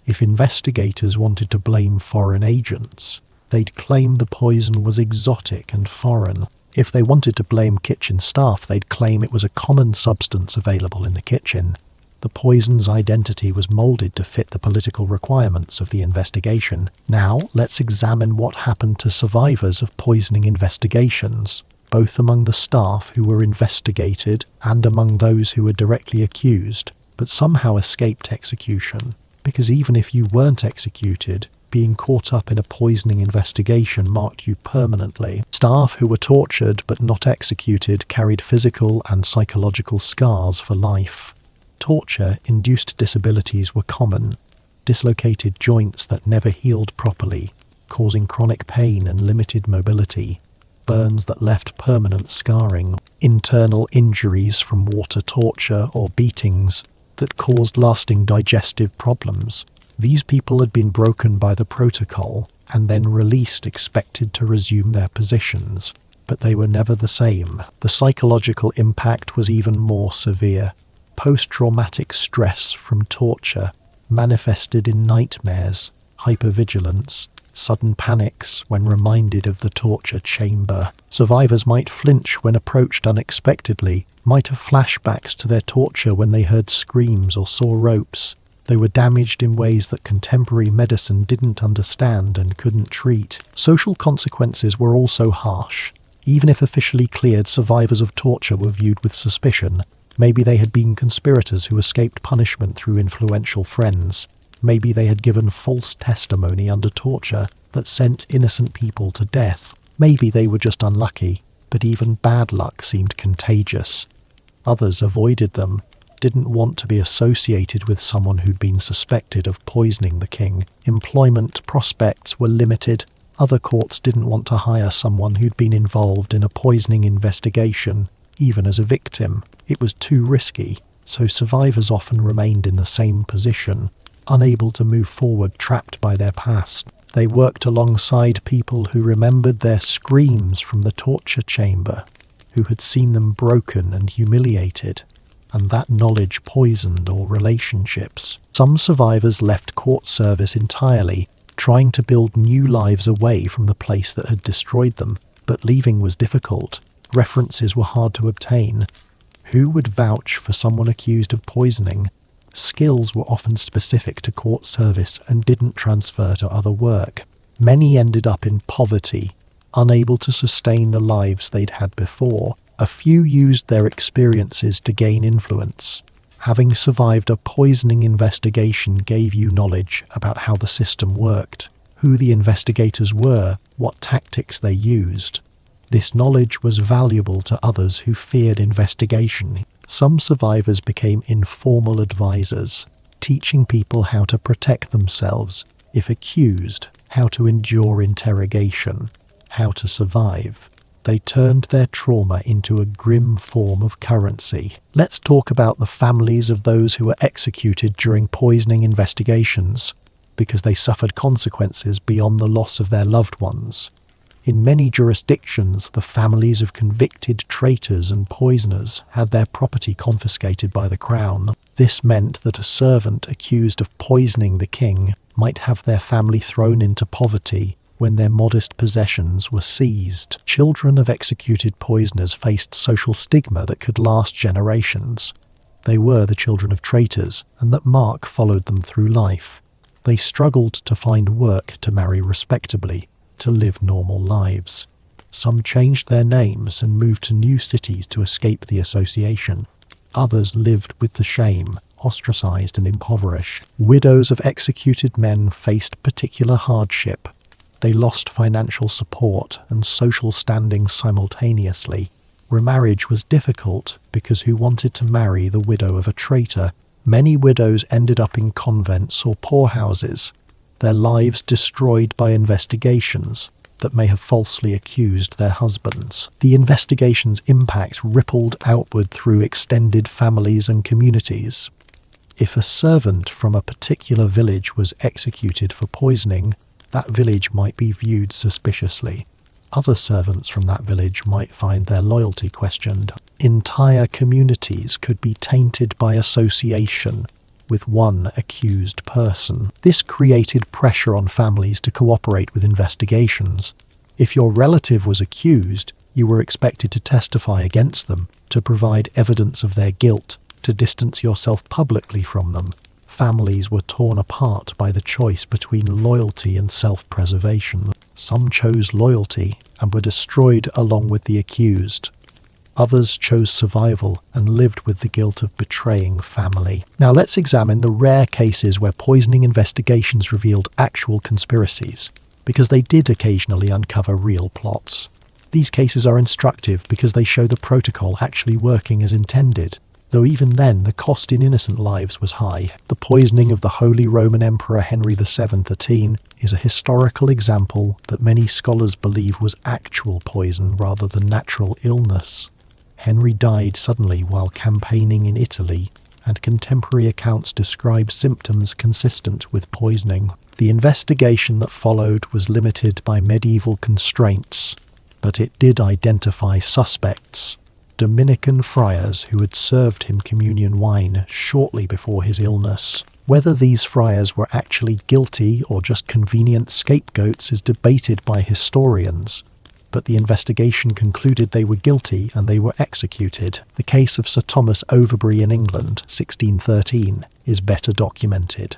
If investigators wanted to blame foreign agents, they'd claim the poison was exotic and foreign. If they wanted to blame kitchen staff, they'd claim it was a common substance available in the kitchen. The poison's identity was molded to fit the political requirements of the investigation. Now, let's examine what happened to survivors of poisoning investigations, both among the staff who were investigated and among those who were directly accused, but somehow escaped execution. Because even if you weren't executed, being caught up in a poisoning investigation marked you permanently. Staff who were tortured but not executed carried physical and psychological scars for life. Torture-induced disabilities were common. Dislocated joints that never healed properly, causing chronic pain and limited mobility. Burns that left permanent scarring. Internal injuries from water torture or beatings that caused lasting digestive problems. These people had been broken by the protocol and then released, expected to resume their positions, but they were never the same. The psychological impact was even more severe. Post-traumatic stress from torture manifested in nightmares, hypervigilance, sudden panics when reminded of the torture chamber. Survivors might flinch when approached unexpectedly, might have flashbacks to their torture when they heard screams or saw ropes. They were damaged in ways that contemporary medicine didn't understand and couldn't treat. Social consequences were also harsh. Even if officially cleared, survivors of torture were viewed with suspicion. Maybe they had been conspirators who escaped punishment through influential friends. Maybe they had given false testimony under torture that sent innocent people to death. Maybe they were just unlucky, but even bad luck seemed contagious. Others avoided them, didn't want to be associated with someone who'd been suspected of poisoning the king. Employment prospects were limited. Other courts didn't want to hire someone who'd been involved in a poisoning investigation, even as a victim. It was too risky, so survivors often remained in the same position, unable to move forward, trapped by their past. They worked alongside people who remembered their screams from the torture chamber, who had seen them broken and humiliated, and that knowledge poisoned all relationships. Some survivors left court service entirely, trying to build new lives away from the place that had destroyed them, but leaving was difficult. References were hard to obtain. Who would vouch for someone accused of poisoning? Skills were often specific to court service and didn't transfer to other work. Many ended up in poverty, unable to sustain the lives they'd had before. A few used their experiences to gain influence. Having survived a poisoning investigation gave you knowledge about how the system worked, who the investigators were, what tactics they used. This knowledge was valuable to others who feared investigation. Some survivors became informal advisors, teaching people how to protect themselves if accused, how to endure interrogation, how to survive. They turned their trauma into a grim form of currency. Let's talk about the families of those who were executed during poisoning investigations, because they suffered consequences beyond the loss of their loved ones. In many jurisdictions, the families of convicted traitors and poisoners had their property confiscated by the crown. This meant that a servant accused of poisoning the king might have their family thrown into poverty when their modest possessions were seized. Children of executed poisoners faced social stigma that could last generations. They were the children of traitors, and that mark followed them through life. They struggled to find work, to marry respectably, to live normal lives. Some changed their names and moved to new cities to escape the association. Others lived with the shame, ostracized and impoverished. Widows of executed men faced particular hardship. They lost financial support and social standing simultaneously. Remarriage was difficult because who wanted to marry the widow of a traitor? Many widows ended up in convents or poorhouses, their lives destroyed by investigations that may have falsely accused their husbands. The investigation's impact rippled outward through extended families and communities. If a servant from a particular village was executed for poisoning, that village might be viewed suspiciously. Other servants from that village might find their loyalty questioned. Entire communities could be tainted by association with one accused person. This created pressure on families to cooperate with investigations. If your relative was accused, you were expected to testify against them, to provide evidence of their guilt, to distance yourself publicly from them. Families were torn apart by the choice between loyalty and self-preservation. Some chose loyalty and were destroyed along with the accused. Others chose survival and lived with the guilt of betraying family. Now let's examine the rare cases where poisoning investigations revealed actual conspiracies, because they did occasionally uncover real plots. These cases are instructive because they show the protocol actually working as intended, though even then the cost in innocent lives was high. The poisoning of the Holy Roman Emperor Henry VII Atene is a historical example that many scholars believe was actual poison rather than natural illness. Henry died suddenly while campaigning in Italy, and contemporary accounts describe symptoms consistent with poisoning. The investigation that followed was limited by medieval constraints, but it did identify suspects. Dominican friars who had served him communion wine shortly before his illness. Whether these friars were actually guilty or just convenient scapegoats is debated by historians, but the investigation concluded they were guilty and they were executed. The case of Sir Thomas Overbury in England, 1613, is better documented.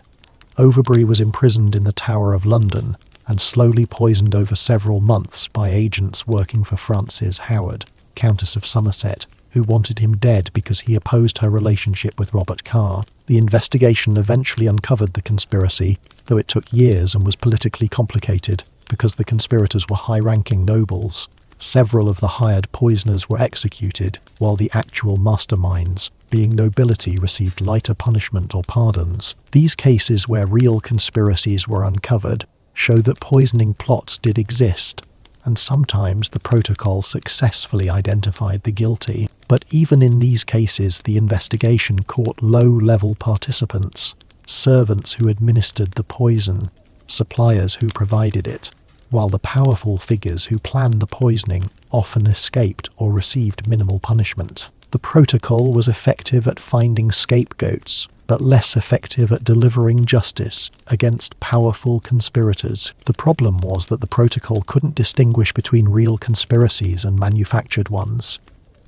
Overbury was imprisoned in the Tower of London and slowly poisoned over several months by agents working for Frances Howard, Countess of Somerset, who wanted him dead because he opposed her relationship with Robert Carr. The investigation eventually uncovered the conspiracy, though it took years and was politically complicated because the conspirators were high-ranking nobles. Several of the hired poisoners were executed, while the actual masterminds, being nobility, received lighter punishment or pardons. These cases where real conspiracies were uncovered show that poisoning plots did exist, and sometimes the protocol successfully identified the guilty. But even in these cases, the investigation caught low-level participants, servants who administered the poison, suppliers who provided it, while the powerful figures who planned the poisoning often escaped or received minimal punishment. The protocol was effective at finding scapegoats, but less effective at delivering justice against powerful conspirators. The problem was that the protocol couldn't distinguish between real conspiracies and manufactured ones.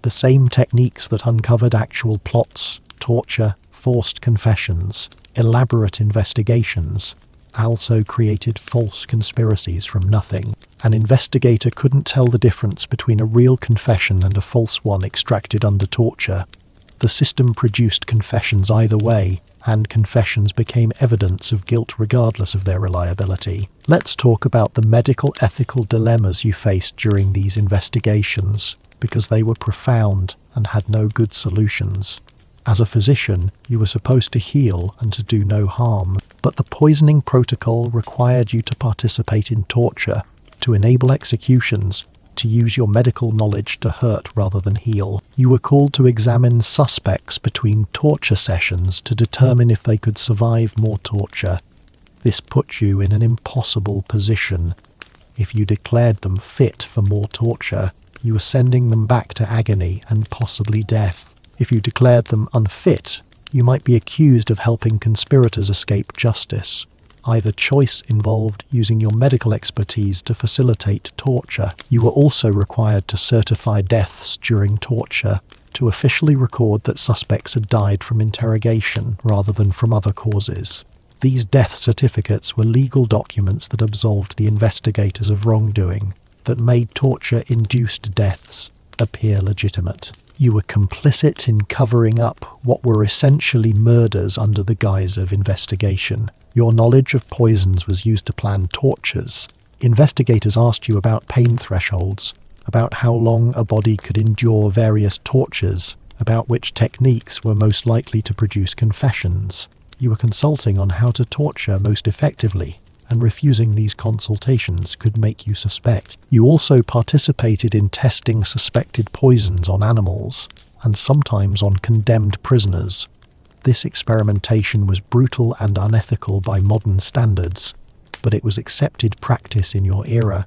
The same techniques that uncovered actual plots, torture, forced confessions, elaborate investigations, also created false conspiracies from nothing. An investigator couldn't tell the difference between a real confession and a false one extracted under torture. The system produced confessions either way, and confessions became evidence of guilt regardless of their reliability. Let's talk about the medical ethical dilemmas you faced during these investigations, because they were profound and had no good solutions. As a physician, you were supposed to heal and to do no harm, but the poisoning protocol required you to participate in torture, to enable executions, to use your medical knowledge to hurt rather than heal. You were called to examine suspects between torture sessions to determine if they could survive more torture. This put you in an impossible position. If you declared them fit for more torture, you were sending them back to agony and possibly death. If you declared them unfit, you might be accused of helping conspirators escape justice. Either choice involved using your medical expertise to facilitate torture. You were also required to certify deaths during torture, to officially record that suspects had died from interrogation rather than from other causes. These death certificates were legal documents that absolved the investigators of wrongdoing, that made torture-induced deaths appear legitimate. You were complicit in covering up what were essentially murders under the guise of investigation. Your knowledge of poisons was used to plan tortures. Investigators asked you about pain thresholds, about how long a body could endure various tortures, about which techniques were most likely to produce confessions. You were consulting on how to torture most effectively, and refusing these consultations could make you suspect. You also participated in testing suspected poisons on animals, and sometimes on condemned prisoners. This experimentation was brutal and unethical by modern standards, but it was accepted practice in your era.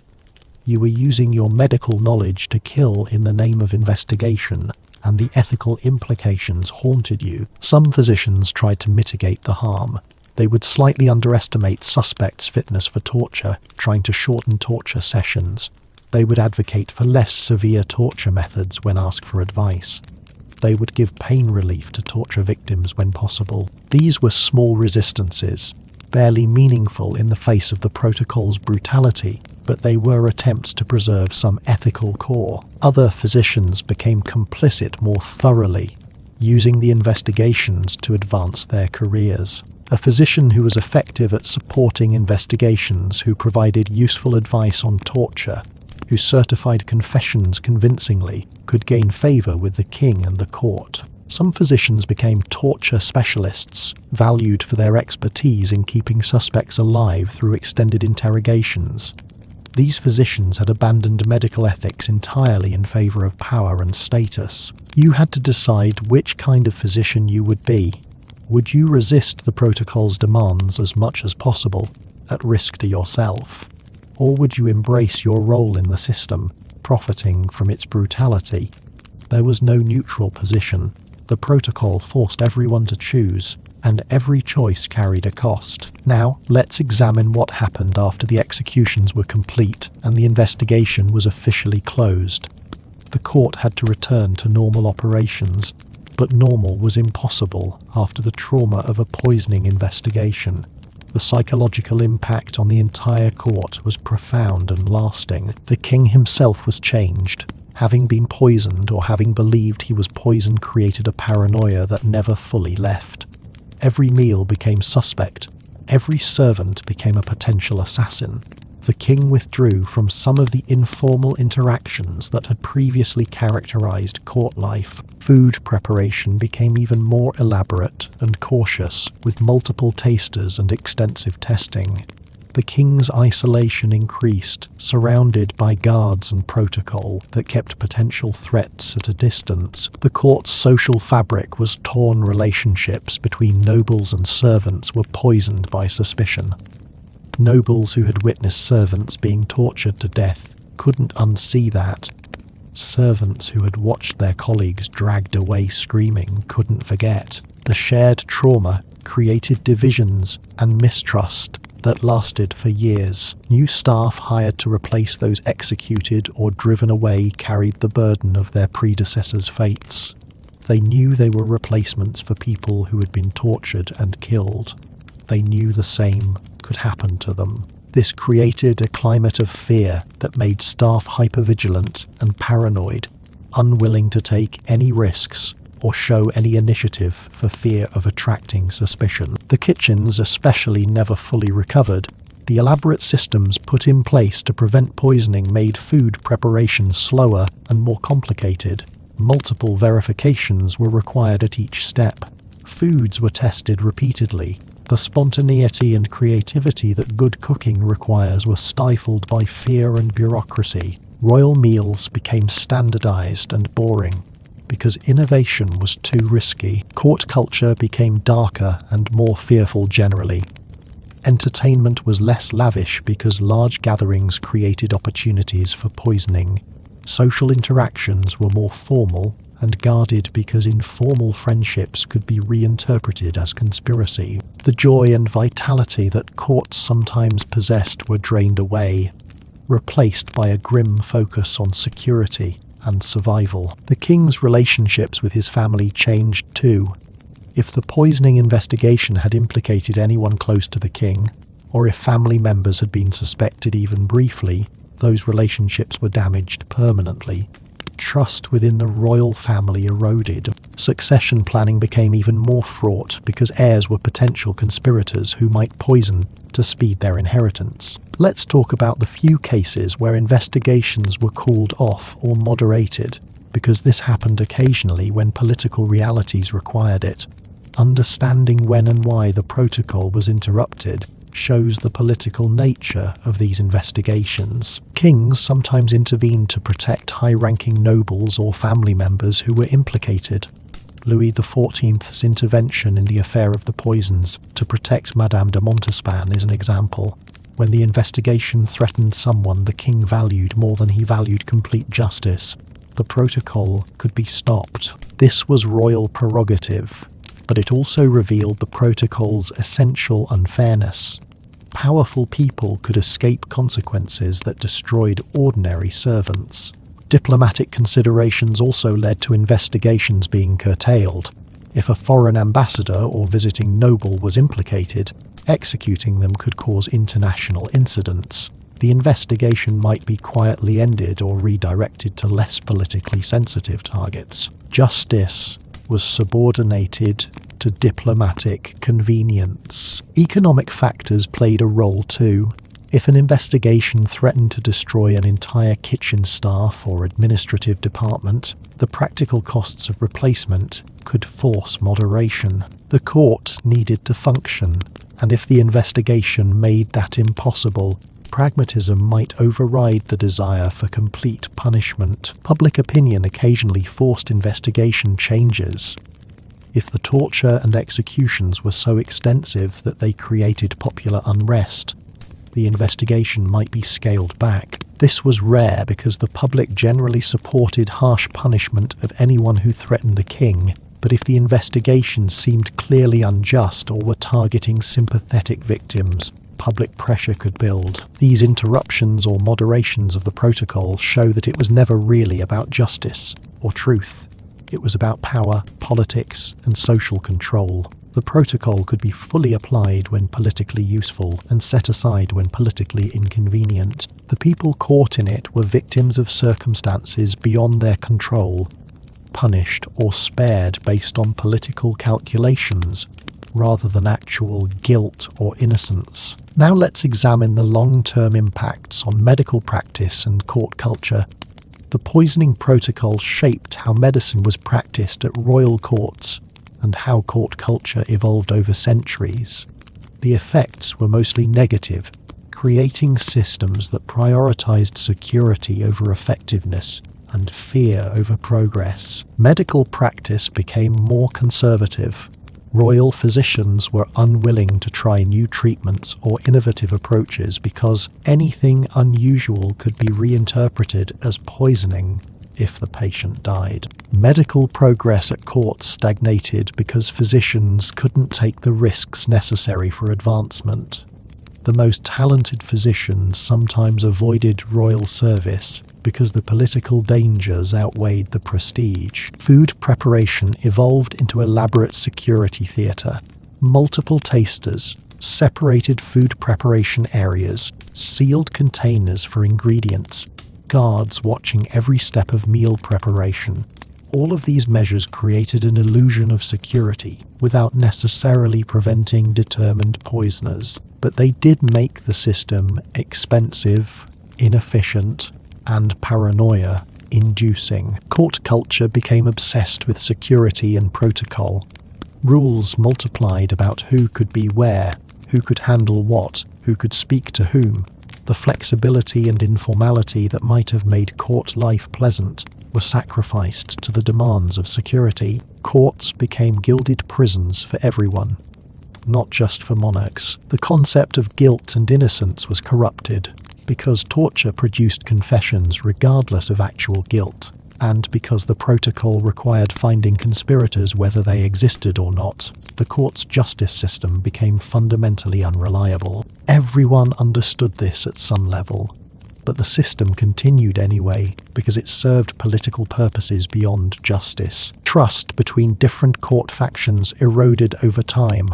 You were using your medical knowledge to kill in the name of investigation, and the ethical implications haunted you. Some physicians tried to mitigate the harm. They would slightly underestimate suspects' fitness for torture, trying to shorten torture sessions. They would advocate for less severe torture methods when asked for advice. They would give pain relief to torture victims when possible. These were small resistances, barely meaningful in the face of the protocol's brutality, but they were attempts to preserve some ethical core. Other physicians became complicit more thoroughly, using the investigations to advance their careers. A physician who was effective at supporting investigations, who provided useful advice on torture, who certified confessions convincingly, could gain favor with the king and the court. Some physicians became torture specialists, valued for their expertise in keeping suspects alive through extended interrogations. These physicians had abandoned medical ethics entirely in favor of power and status. You had to decide which kind of physician you would be. Would you resist the protocol's demands as much as possible, at risk to yourself? Or would you embrace your role in the system, profiting from its brutality? There was no neutral position. The protocol forced everyone to choose, and every choice carried a cost. Now, let's examine what happened after the executions were complete and the investigation was officially closed. The court had to return to normal operations, But normal was impossible after the trauma of a poisoning investigation. The psychological impact on the entire court was profound and lasting. The king himself was changed. Having been poisoned or having believed he was poisoned created a paranoia that never fully left. Every meal became suspect. Every servant became a potential assassin. The king withdrew from some of the informal interactions that had previously characterized court life. Food preparation became even more elaborate and cautious, with multiple tasters and extensive testing. The king's isolation increased, surrounded by guards and protocol that kept potential threats at a distance. The court's social fabric was torn. Relationships between nobles and servants were poisoned by suspicion. Nobles who had witnessed servants being tortured to death couldn't unsee that. Servants who had watched their colleagues dragged away screaming couldn't forget. The shared trauma created divisions and mistrust that lasted for years. New staff hired to replace those executed or driven away carried the burden of their predecessors' fates. They knew they were replacements for people who had been tortured and killed. They knew the same could happen to them. This created a climate of fear that made staff hypervigilant and paranoid, unwilling to take any risks or show any initiative for fear of attracting suspicion. The kitchens especially never fully recovered. The elaborate systems put in place to prevent poisoning made food preparation slower and more complicated. Multiple verifications were required at each step. Foods were tested repeatedly. The spontaneity and creativity that good cooking requires were stifled by fear and bureaucracy. Royal meals became standardized and boring because innovation was too risky. Court culture became darker and more fearful generally. Entertainment was less lavish because large gatherings created opportunities for poisoning. Social interactions were more formal and guarded because informal friendships could be reinterpreted as conspiracy. The joy and vitality that courts sometimes possessed were drained away, replaced by a grim focus on security and survival. The king's relationships with his family changed too. If the poisoning investigation had implicated anyone close to the king, or if family members had been suspected even briefly, those relationships were damaged permanently. Trust within the royal family eroded. Succession planning became even more fraught because heirs were potential conspirators who might poison to speed their inheritance. Let's talk about the few cases where investigations were called off or moderated, because this happened occasionally when political realities required it. Understanding when and why the protocol was interrupted shows the political nature of these investigations. Kings sometimes intervened to protect high-ranking nobles or family members who were implicated. Louis XIV's intervention in the affair of the poisons to protect Madame de Montespan is an example. When the investigation threatened someone the king valued more than he valued complete justice, the protocol could be stopped. This was royal prerogative, but it also revealed the protocol's essential unfairness. Powerful people could escape consequences that destroyed ordinary servants. Diplomatic considerations also led to investigations being curtailed. If a foreign ambassador or visiting noble was implicated, executing them could cause international incidents. The investigation might be quietly ended or redirected to less politically sensitive targets. Justice was subordinated to diplomatic convenience. Economic factors played a role too. If an investigation threatened to destroy an entire kitchen staff or administrative department, the practical costs of replacement could force moderation. The court needed to function, and if the investigation made that impossible, pragmatism might override the desire for complete punishment. Public opinion occasionally forced investigation changes. If the torture and executions were so extensive that they created popular unrest, the investigation might be scaled back. This was rare because the public generally supported harsh punishment of anyone who threatened the king, but if the investigations seemed clearly unjust or were targeting sympathetic victims, public pressure could build. These interruptions or moderations of the protocol show that it was never really about justice or truth. It was about power, politics, and social control. The protocol could be fully applied when politically useful and set aside when politically inconvenient. The people caught in it were victims of circumstances beyond their control, punished or spared based on political calculations rather than actual guilt or innocence. Now let's examine the long-term impacts on medical practice and court culture. The poisoning protocol shaped how medicine was practiced at royal courts and how court culture evolved over centuries. The effects were mostly negative, creating systems that prioritized security over effectiveness and fear over progress. Medical practice became more conservative. Royal physicians were unwilling to try new treatments or innovative approaches because anything unusual could be reinterpreted as poisoning if the patient died. Medical progress at courts stagnated because physicians couldn't take the risks necessary for advancement. The most talented physicians sometimes avoided royal service because the political dangers outweighed the prestige. Food preparation evolved into elaborate security theatre. Multiple tasters, separated food preparation areas, sealed containers for ingredients, guards watching every step of meal preparation. All of these measures created an illusion of security without necessarily preventing determined poisoners. But they did make the system expensive, inefficient, and paranoia-inducing. Court culture became obsessed with security and protocol. Rules multiplied about who could be where, who could handle what, who could speak to whom. The flexibility and informality that might have made court life pleasant were sacrificed to the demands of security. Courts became gilded prisons for everyone, not just for monarchs. The concept of guilt and innocence was corrupted because torture produced confessions regardless of actual guilt, and because the protocol required finding conspirators whether they existed or not. The court's justice system became fundamentally unreliable. Everyone understood this at some level, but the system continued anyway because it served political purposes beyond justice. Trust between different court factions eroded over time.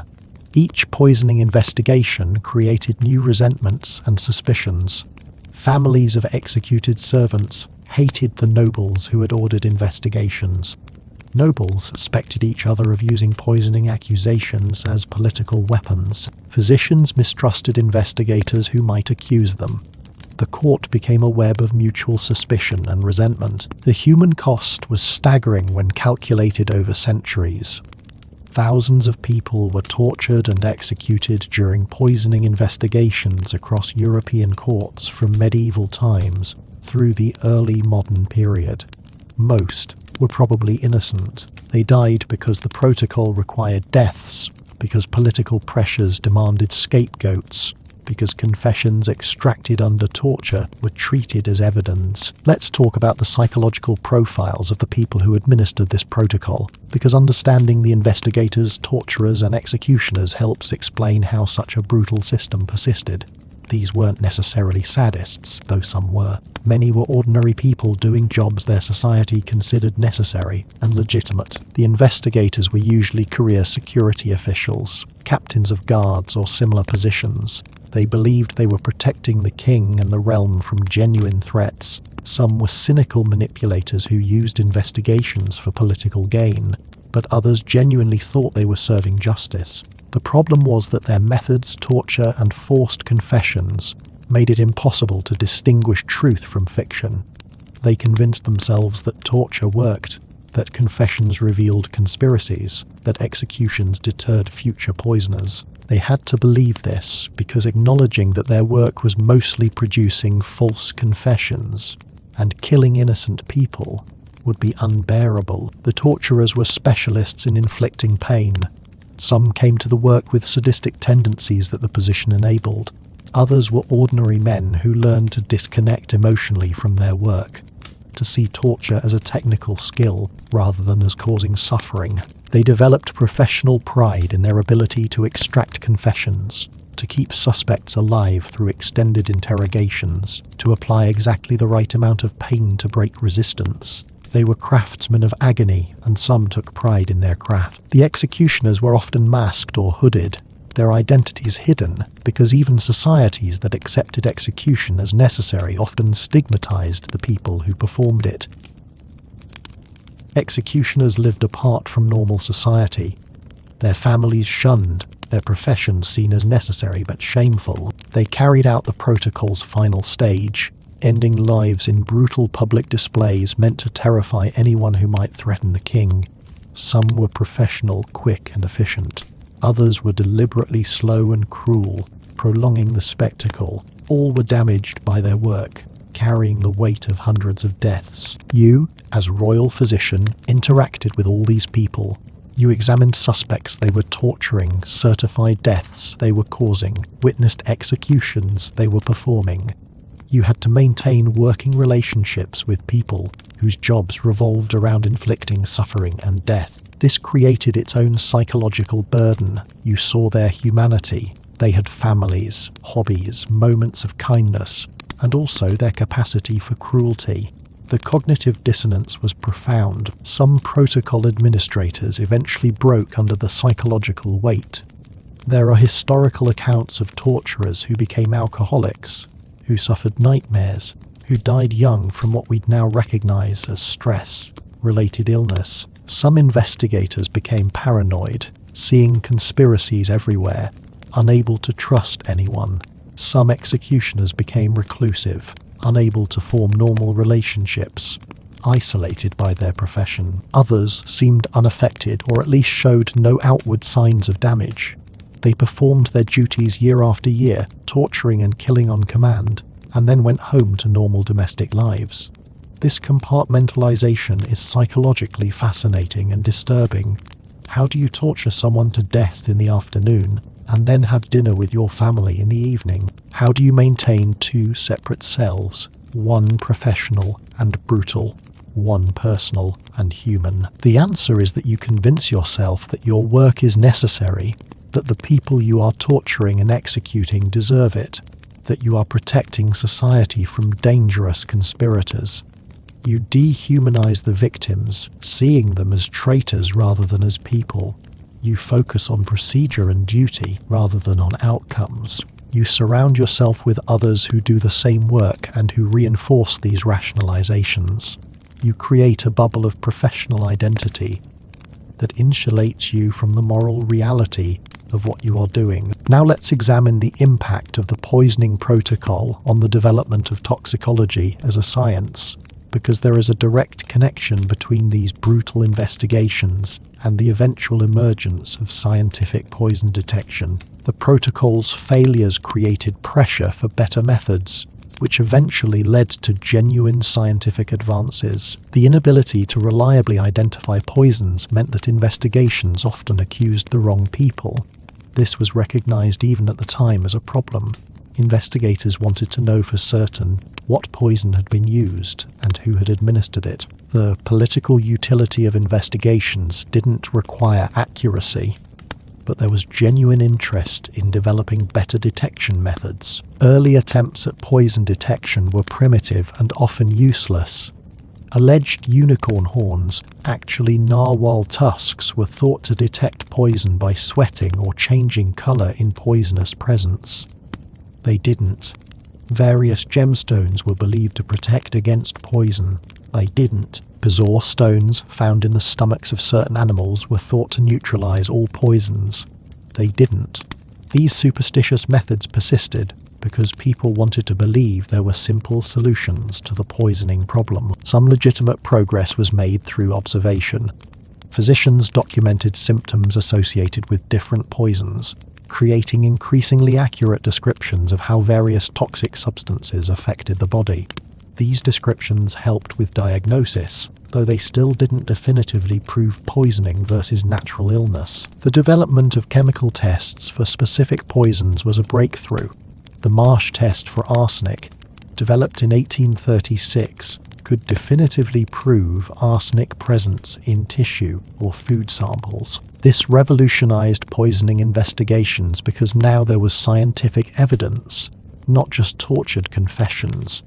Each poisoning investigation created new resentments and suspicions. Families of executed servants hated the nobles who had ordered investigations. Nobles suspected each other of using poisoning accusations as political weapons. Physicians mistrusted investigators who might accuse them. The court became a web of mutual suspicion and resentment. The human cost was staggering when calculated over centuries. Thousands of people were tortured and executed during poisoning investigations across European courts from medieval times through the early modern period. Most were probably innocent. They died because the protocol required deaths, because political pressures demanded scapegoats, because confessions extracted under torture were treated as evidence. Let's talk about the psychological profiles of the people who administered this protocol, because understanding the investigators, torturers, and executioners helps explain how such a brutal system persisted. These weren't necessarily sadists, though some were. Many were ordinary people doing jobs their society considered necessary and legitimate. The investigators were usually career security officials, captains of guards or similar positions. They believed they were protecting the king and the realm from genuine threats. Some were cynical manipulators who used investigations for political gain, but others genuinely thought they were serving justice. The problem was that their methods, torture, and forced confessions made it impossible to distinguish truth from fiction. They convinced themselves that torture worked, that confessions revealed conspiracies, that executions deterred future poisoners. They had to believe this because acknowledging that their work was mostly producing false confessions and killing innocent people would be unbearable. The torturers were specialists in inflicting pain. Some came to the work with sadistic tendencies that the position enabled. Others were ordinary men who learned to disconnect emotionally from their work, to see torture as a technical skill rather than as causing suffering. They developed professional pride in their ability to extract confessions, to keep suspects alive through extended interrogations, to apply exactly the right amount of pain to break resistance. They were craftsmen of agony, and some took pride in their craft. The executioners were often masked or hooded, their identities hidden, because even societies that accepted execution as necessary often stigmatized the people who performed it. Executioners lived apart from normal society, their families shunned, their professions seen as necessary but shameful. They carried out the protocol's final stage, ending lives in brutal public displays meant to terrify anyone who might threaten the king. Some were professional, quick and efficient. Others were deliberately slow and cruel, prolonging the spectacle. All were damaged by their work, carrying the weight of hundreds of deaths. You, as royal physician, interacted with all these people. You examined suspects they were torturing, certified deaths they were causing, witnessed executions they were performing. You had to maintain working relationships with people whose jobs revolved around inflicting suffering and death. This created its own psychological burden. You saw their humanity. They had families, hobbies, moments of kindness, and also their capacity for cruelty. The cognitive dissonance was profound. Some protocol administrators eventually broke under the psychological weight. There are historical accounts of torturers who became alcoholics, who suffered nightmares, who died young from what we'd now recognize as stress-related illness. Some investigators became paranoid, seeing conspiracies everywhere, unable to trust anyone. Some executioners became reclusive, unable to form normal relationships, isolated by their profession. Others seemed unaffected or at least showed no outward signs of damage. They performed their duties year after year, torturing and killing on command, and then went home to normal domestic lives. This compartmentalization is psychologically fascinating and disturbing. How do you torture someone to death in the afternoon and then have dinner with your family in the evening? How do you maintain two separate selves, one professional and brutal, one personal and human? The answer is that you convince yourself that your work is necessary, that the people you are torturing and executing deserve it, that you are protecting society from dangerous conspirators. You dehumanize the victims, seeing them as traitors rather than as people. You focus on procedure and duty rather than on outcomes. You surround yourself with others who do the same work and who reinforce these rationalizations. You create a bubble of professional identity that insulates you from the moral reality of what you are doing. Now let's examine the impact of the poisoning protocol on the development of toxicology as a science, because there is a direct connection between these brutal investigations and the eventual emergence of scientific poison detection. The protocol's failures created pressure for better methods, which eventually led to genuine scientific advances. The inability to reliably identify poisons meant that investigations often accused the wrong people. This was recognized even at the time as a problem. Investigators wanted to know for certain what poison had been used and who had administered it. The political utility of investigations didn't require accuracy, but there was genuine interest in developing better detection methods. Early attempts at poison detection were primitive and often useless. Alleged unicorn horns, actually narwhal tusks, were thought to detect poison by sweating or changing color in poisonous presence. They didn't. Various gemstones were believed to protect against poison. They didn't. Bezoar stones, found in the stomachs of certain animals, were thought to neutralize all poisons. They didn't. These superstitious methods persisted because people wanted to believe there were simple solutions to the poisoning problem. Some legitimate progress was made through observation. Physicians documented symptoms associated with different poisons, creating increasingly accurate descriptions of how various toxic substances affected the body. These descriptions helped with diagnosis, though they still didn't definitively prove poisoning versus natural illness. The development of chemical tests for specific poisons was a breakthrough. The Marsh test for arsenic, developed in 1836, could definitively prove arsenic presence in tissue or food samples. This revolutionized poisoning investigations because now there was scientific evidence, not just tortured confessions.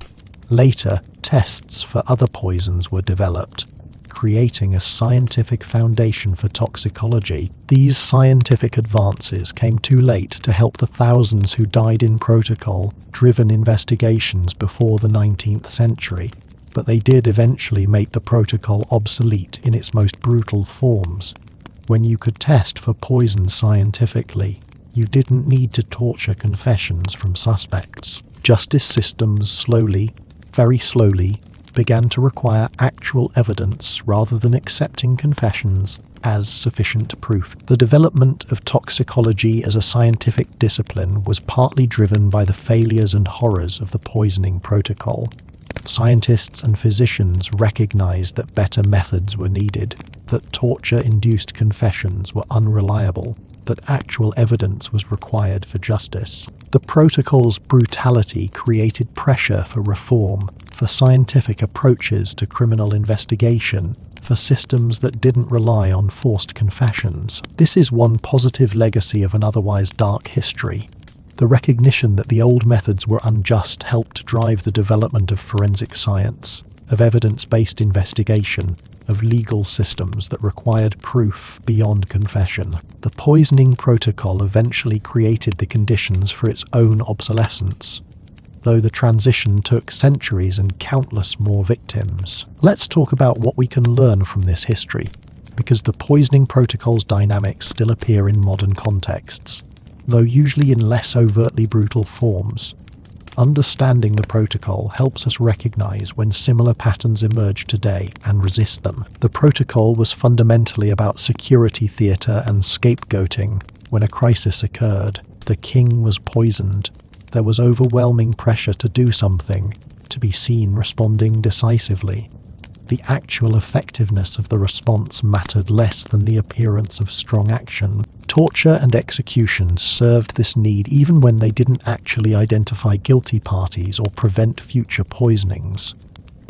Later, tests for other poisons were developed, creating a scientific foundation for toxicology. These scientific advances came too late to help the thousands who died in protocol-driven investigations before the 19th century, but they did eventually make the protocol obsolete in its most brutal forms. When you could test for poison scientifically, you didn't need to torture confessions from suspects. Justice systems slowly, very slowly, began to require actual evidence rather than accepting confessions as sufficient proof. The development of toxicology as a scientific discipline was partly driven by the failures and horrors of the poisoning protocol. Scientists and physicians recognized that better methods were needed, that torture-induced confessions were unreliable, that actual evidence was required for justice. The protocol's brutality created pressure for reform, for scientific approaches to criminal investigation, for systems that didn't rely on forced confessions. This is one positive legacy of an otherwise dark history. The recognition that the old methods were unjust helped drive the development of forensic science, of evidence-based investigation, of legal systems that required proof beyond confession. The poisoning protocol eventually created the conditions for its own obsolescence, though the transition took centuries and countless more victims. Let's talk about what we can learn from this history, because the poisoning protocol's dynamics still appear in modern contexts, though usually in less overtly brutal forms. Understanding the protocol helps us recognize when similar patterns emerge today and resist them. The protocol was fundamentally about security theater and scapegoating. When a crisis occurred, the king was poisoned. There was overwhelming pressure to do something, to be seen responding decisively. The actual effectiveness of the response mattered less than the appearance of strong action. Torture and execution served this need even when they didn't actually identify guilty parties or prevent future poisonings.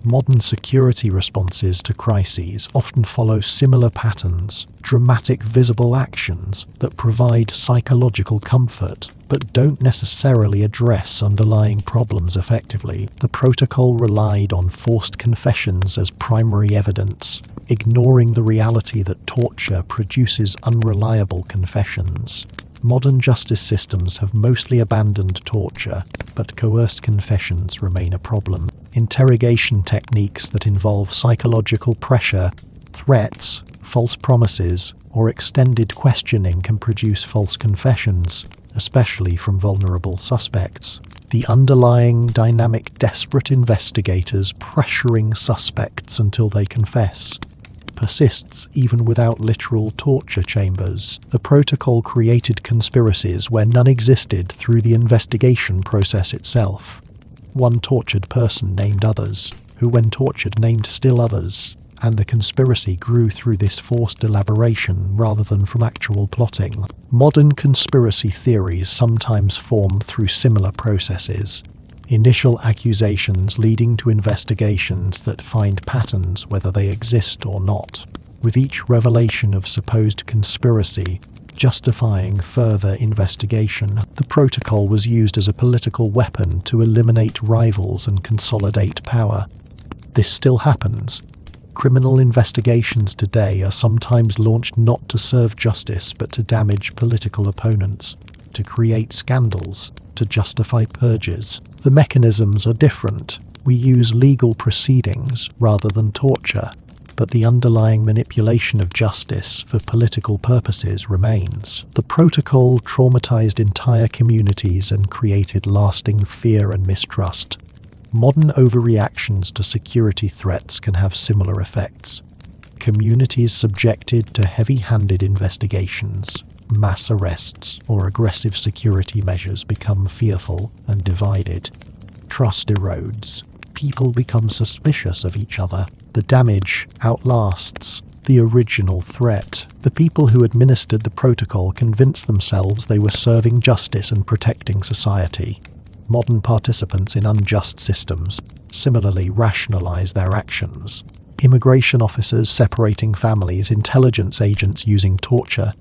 Modern security responses to crises often follow similar patterns, dramatic visible actions that provide psychological comfort, but don't necessarily address underlying problems effectively. The protocol relied on forced confessions as primary evidence, ignoring the reality that torture produces unreliable confessions. Modern justice systems have mostly abandoned torture, but coerced confessions remain a problem. Interrogation techniques that involve psychological pressure, threats, false promises, or extended questioning can produce false confessions, especially from vulnerable suspects. The underlying dynamic desperate investigators pressuring suspects until they confess persists even without literal torture chambers. The protocol created conspiracies where none existed through the investigation process itself. One tortured person named others, who when tortured named still others, and the conspiracy grew through this forced elaboration rather than from actual plotting. Modern conspiracy theories sometimes form through similar processes. Initial accusations leading to investigations that find patterns whether they exist or not. With each revelation of supposed conspiracy justifying further investigation, the protocol was used as a political weapon to eliminate rivals and consolidate power. This still happens. Criminal investigations today are sometimes launched not to serve justice but to damage political opponents, to create scandals, to justify purges. The mechanisms are different. We use legal proceedings rather than torture, but the underlying manipulation of justice for political purposes remains. The protocol traumatized entire communities and created lasting fear and mistrust. Modern overreactions to security threats can have similar effects. Communities subjected to heavy-handed investigations, mass arrests, or aggressive security measures become fearful and divided. Trust erodes. People become suspicious of each other. The damage outlasts the original threat. The people who administered the protocol convinced themselves they were serving justice and protecting society. Modern participants in unjust systems similarly rationalize their actions. Immigration officers separating families, intelligence agents using torture,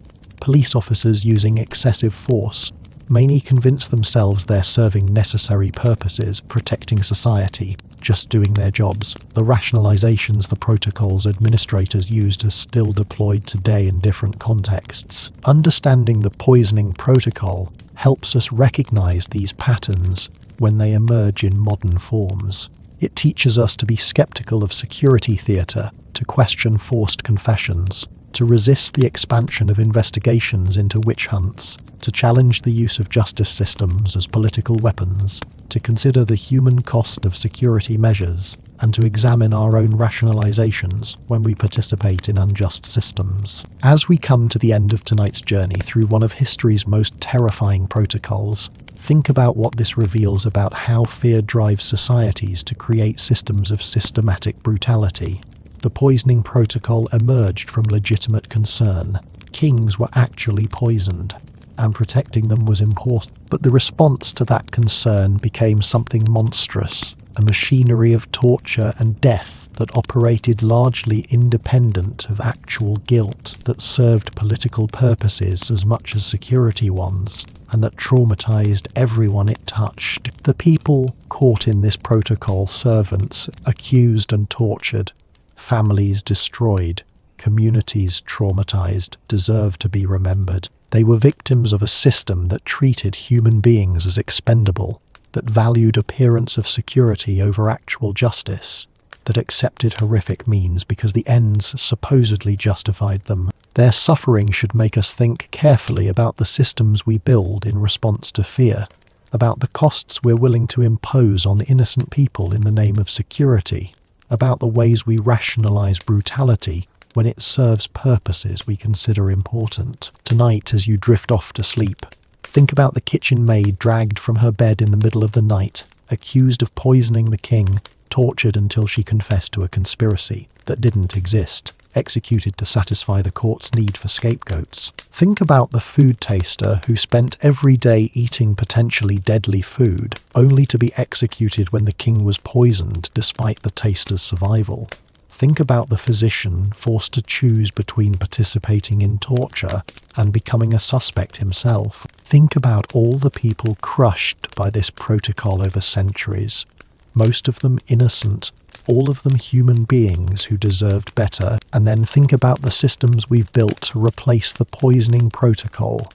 police officers using excessive force, many convince themselves they're serving necessary purposes, protecting society. just doing their jobs. The rationalizations the protocol's administrators used are still deployed today in different contexts. Understanding the poisoning protocol helps us recognize these patterns when they emerge in modern forms. It teaches us to be skeptical of security theatre, to question forced confessions, to resist the expansion of investigations into witch hunts, to challenge the use of justice systems as political weapons, to consider the human cost of security measures, and to examine our own rationalizations when we participate in unjust systems. As we come to the end of tonight's journey through one of history's most terrifying protocols, think about what this reveals about how fear drives societies to create systems of systematic brutality. The poisoning protocol emerged from legitimate concern. Kings were actually poisoned, and protecting them was important. But the response to that concern became something monstrous, a machinery of torture and death that operated largely independent of actual guilt, that served political purposes as much as security ones, and that traumatized everyone it touched. The people caught in this protocol, servants accused and tortured, families destroyed, communities traumatized, deserve to be remembered. They were victims of a system that treated human beings as expendable, that valued appearance of security over actual justice, that accepted horrific means because the ends supposedly justified them. Their suffering should make us think carefully about the systems we build in response to fear, about the costs we're willing to impose on innocent people in the name of security, about the ways we rationalize brutality when it serves purposes we consider important. Tonight, as you drift off to sleep, think about the kitchen maid dragged from her bed in the middle of the night, accused of poisoning the king, tortured until she confessed to a conspiracy that didn't exist, executed to satisfy the court's need for scapegoats. Think about the food taster who spent every day eating potentially deadly food, only to be executed when the king was poisoned despite the taster's survival. Think about the physician forced to choose between participating in torture and becoming a suspect himself. Think about all the people crushed by this protocol over centuries, most of them innocent, all of them human beings who deserved better. And then think about the systems we've built to replace the poisoning protocol,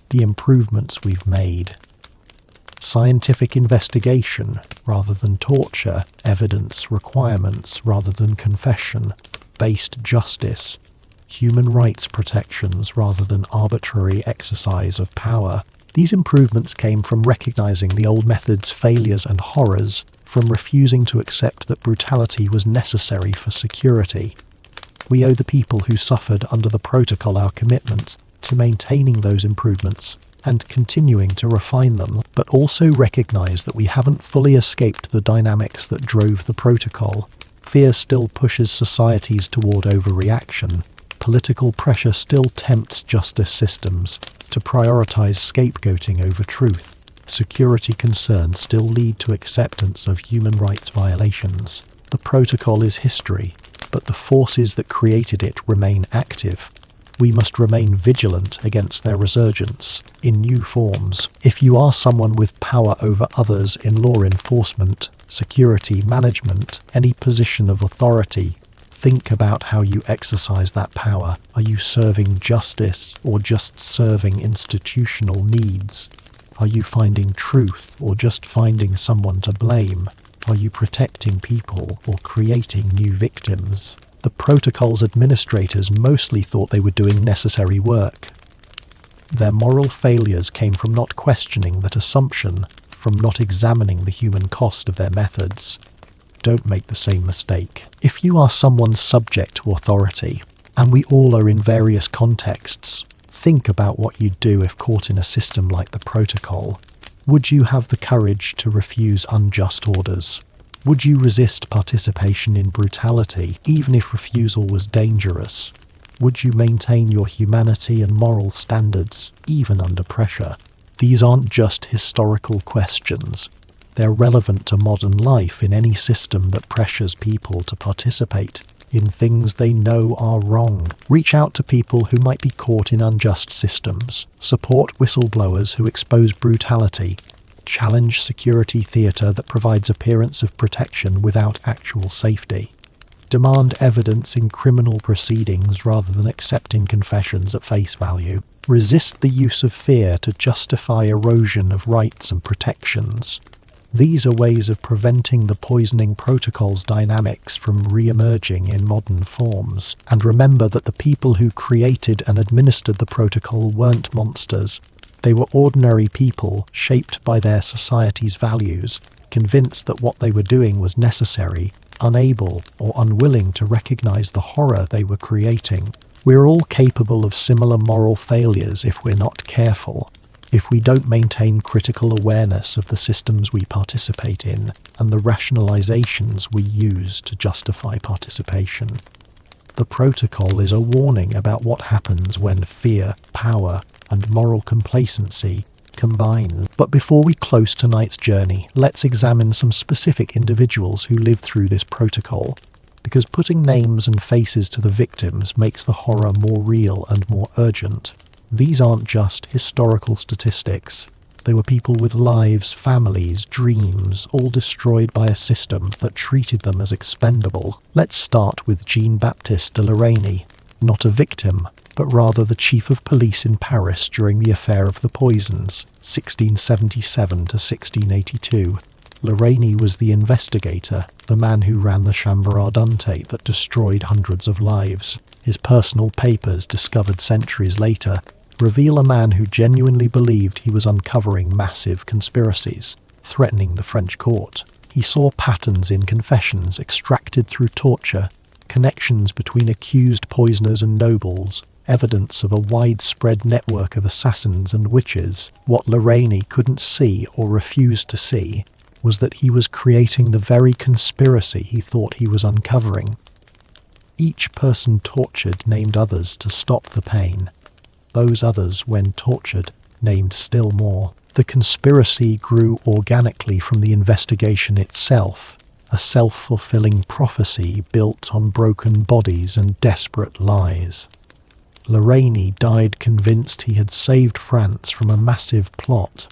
the improvements we've made. Scientific investigation rather than torture, evidence requirements rather than confession, based justice, human rights protections rather than arbitrary exercise of power. These improvements came from recognizing the old method's failures and horrors, from refusing to accept that brutality was necessary for security. We owe the people who suffered under the protocol our commitment to maintaining those improvements and continuing to refine them, but also recognize that we haven't fully escaped the dynamics that drove the protocol. Fear still pushes societies toward overreaction. Political pressure still tempts justice systems to prioritize scapegoating over truth. Security concerns still lead to acceptance of human rights violations. The protocol is history, but the forces that created it remain active. We must remain vigilant against their resurgence in new forms. If you are someone with power over others in law enforcement, security management, any position of authority, think about how you exercise that power. Are you serving justice or just serving institutional needs? Are you finding truth or just finding someone to blame? Are you protecting people or creating new victims? The protocol's administrators mostly thought they were doing necessary work. Their moral failures came from not questioning that assumption, from not examining the human cost of their methods. Don't make the same mistake. If you are someone subject to authority, and we all are in various contexts, think about what you'd do if caught in a system like the protocol. Would you have the courage to refuse unjust orders? Would you resist participation in brutality, even if refusal was dangerous? Would you maintain your humanity and moral standards, even under pressure? These aren't just historical questions. They're relevant to modern life in any system that pressures people to participate in things they know are wrong. Reach out to people who might be caught in unjust systems. Support whistleblowers who expose brutality. challenge security theatre that provides appearance of protection without actual safety. Demand evidence in criminal proceedings rather than accepting confessions at face value. Resist the use of fear to justify erosion of rights and protections. These are ways of preventing the poisoning protocol's dynamics from re-emerging in modern forms. And remember that the people who created and administered the protocol weren't monsters. They were ordinary people shaped by their society's values, convinced that what they were doing was necessary, unable or unwilling to recognize the horror they were creating. We're all capable of similar moral failures if we're not careful, if we don't maintain critical awareness of the systems we participate in and the rationalizations we use to justify participation. The protocol is a warning about what happens when fear, power, and moral complacency combine. But before we close tonight's journey, let's examine some specific individuals who lived through this protocol, because putting names and faces to the victims makes the horror more real and more urgent. These aren't just historical statistics. They were people with lives, families, dreams, all destroyed by a system that treated them as expendable. Let's start with Jean-Baptiste de Lorraine, not a victim, but rather the chief of police in Paris during the affair of the poisons, 1677 to 1682. Lorraine was the investigator, the man who ran the chambre ardente that destroyed hundreds of lives. His personal papers, discovered centuries later, reveal a man who genuinely believed he was uncovering massive conspiracies, threatening the French court. He saw patterns in confessions extracted through torture, connections between accused poisoners and nobles, evidence of a widespread network of assassins and witches. What Lorraine couldn't see or refused to see was that he was creating the very conspiracy he thought he was uncovering. Each person tortured named others to stop the pain. Those others, when tortured, named still more. The conspiracy grew organically from the investigation itself, a self-fulfilling prophecy built on broken bodies and desperate lies. Lorraine died convinced he had saved France from a massive plot.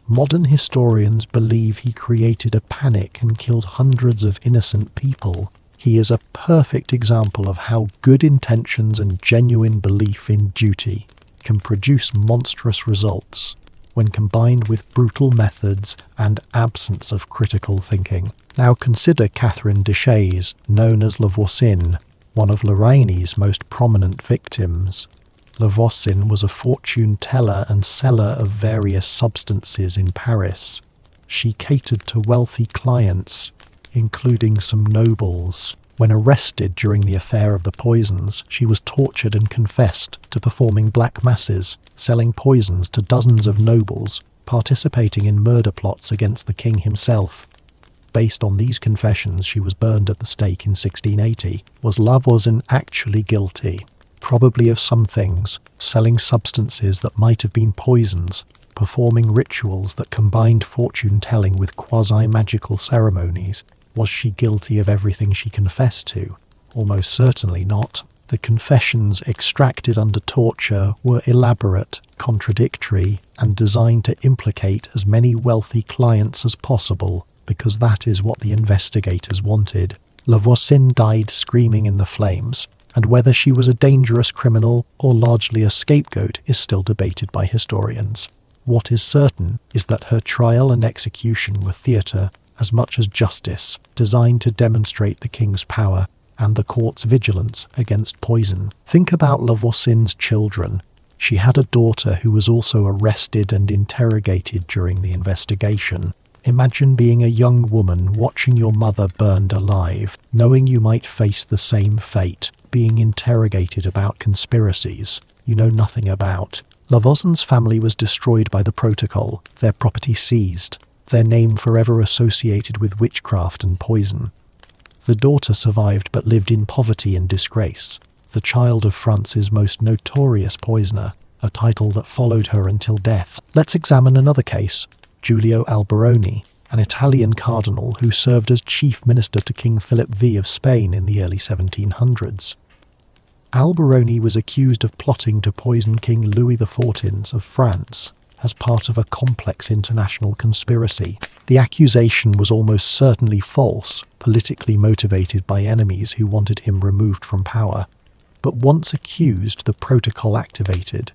Modern historians believe he created a panic and killed hundreds of innocent people. He is a perfect example of how good intentions and genuine belief in duty can produce monstrous results when combined with brutal methods and absence of critical thinking. Now consider Catherine Deschays, known as La Voisin, one of Lorraine's most prominent victims. La Voisin was a fortune teller and seller of various substances in Paris. She catered to wealthy clients, including some nobles. When arrested during the affair of the poisons, she was tortured and confessed to performing black masses, selling poisons to dozens of nobles, participating in murder plots against the king himself. Based on these confessions, she was burned at the stake in 1680. Was La Voisin actually guilty? Probably of some things, selling substances that might have been poisons, performing rituals that combined fortune-telling with quasi-magical ceremonies. Was she guilty of everything she confessed to? Almost certainly not. The confessions extracted under torture were elaborate, contradictory, and designed to implicate as many wealthy clients as possible, because that is what the investigators wanted. La Voisin died screaming in the flames, and whether she was a dangerous criminal or largely a scapegoat is still debated by historians. What is certain is that her trial and execution were theatre as much as justice, designed to demonstrate the king's power and the court's vigilance against poison. Think about La Voisin's children. She had a daughter who was also arrested and interrogated during the investigation. Imagine being a young woman watching your mother burned alive, knowing you might face the same fate, being interrogated about conspiracies you know nothing about. La Voisin's family was destroyed by the protocol, their property seized, their name forever associated with witchcraft and poison. The daughter survived but lived in poverty and disgrace, the child of France's most notorious poisoner, a title that followed her until death. Let's examine another case, Giulio Alberoni, an Italian cardinal who served as chief minister to King Philip V of Spain in the early 1700s. Alberoni was accused of plotting to poison King Louis XIV of France, as part of a complex international conspiracy. The accusation was almost certainly false, politically motivated by enemies who wanted him removed from power. But once accused, the protocol activated.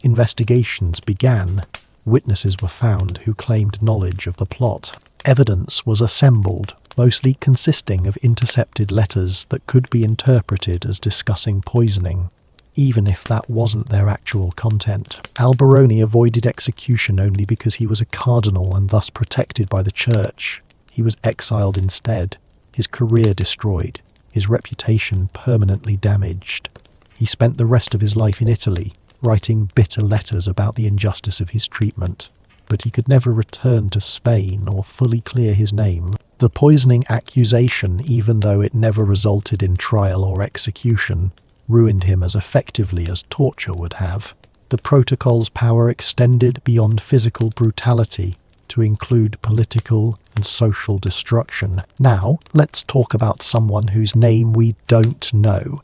Investigations began. Witnesses were found who claimed knowledge of the plot. Evidence was assembled, mostly consisting of intercepted letters that could be interpreted as discussing poisoning, even if that wasn't their actual content. Alberoni avoided execution only because he was a cardinal and thus protected by the church. He was exiled instead, his career destroyed, his reputation permanently damaged. He spent the rest of his life in Italy, writing bitter letters about the injustice of his treatment, but he could never return to Spain or fully clear his name. The poisoning accusation, even though it never resulted in trial or execution, ruined him as effectively as torture would have. The protocol's power extended beyond physical brutality to include political and social destruction. Now, let's talk about someone whose name we don't know.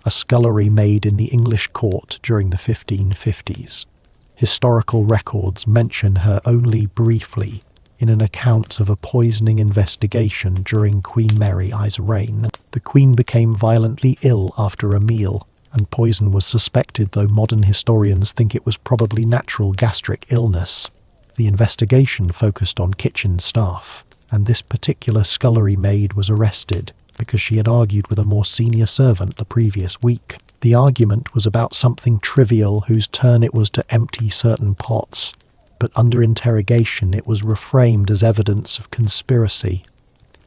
A scullery maid in the English court during the 1550s. Historical records mention her only briefly in an account of a poisoning investigation during Queen Mary I's reign. The Queen became violently ill after a meal, and poison was suspected, though modern historians think it was probably natural gastric illness. The investigation focused on kitchen staff, and this particular scullery maid was arrested because she had argued with a more senior servant the previous week. The argument was about something trivial whose turn it was to empty certain pots, but under interrogation it was reframed as evidence of conspiracy.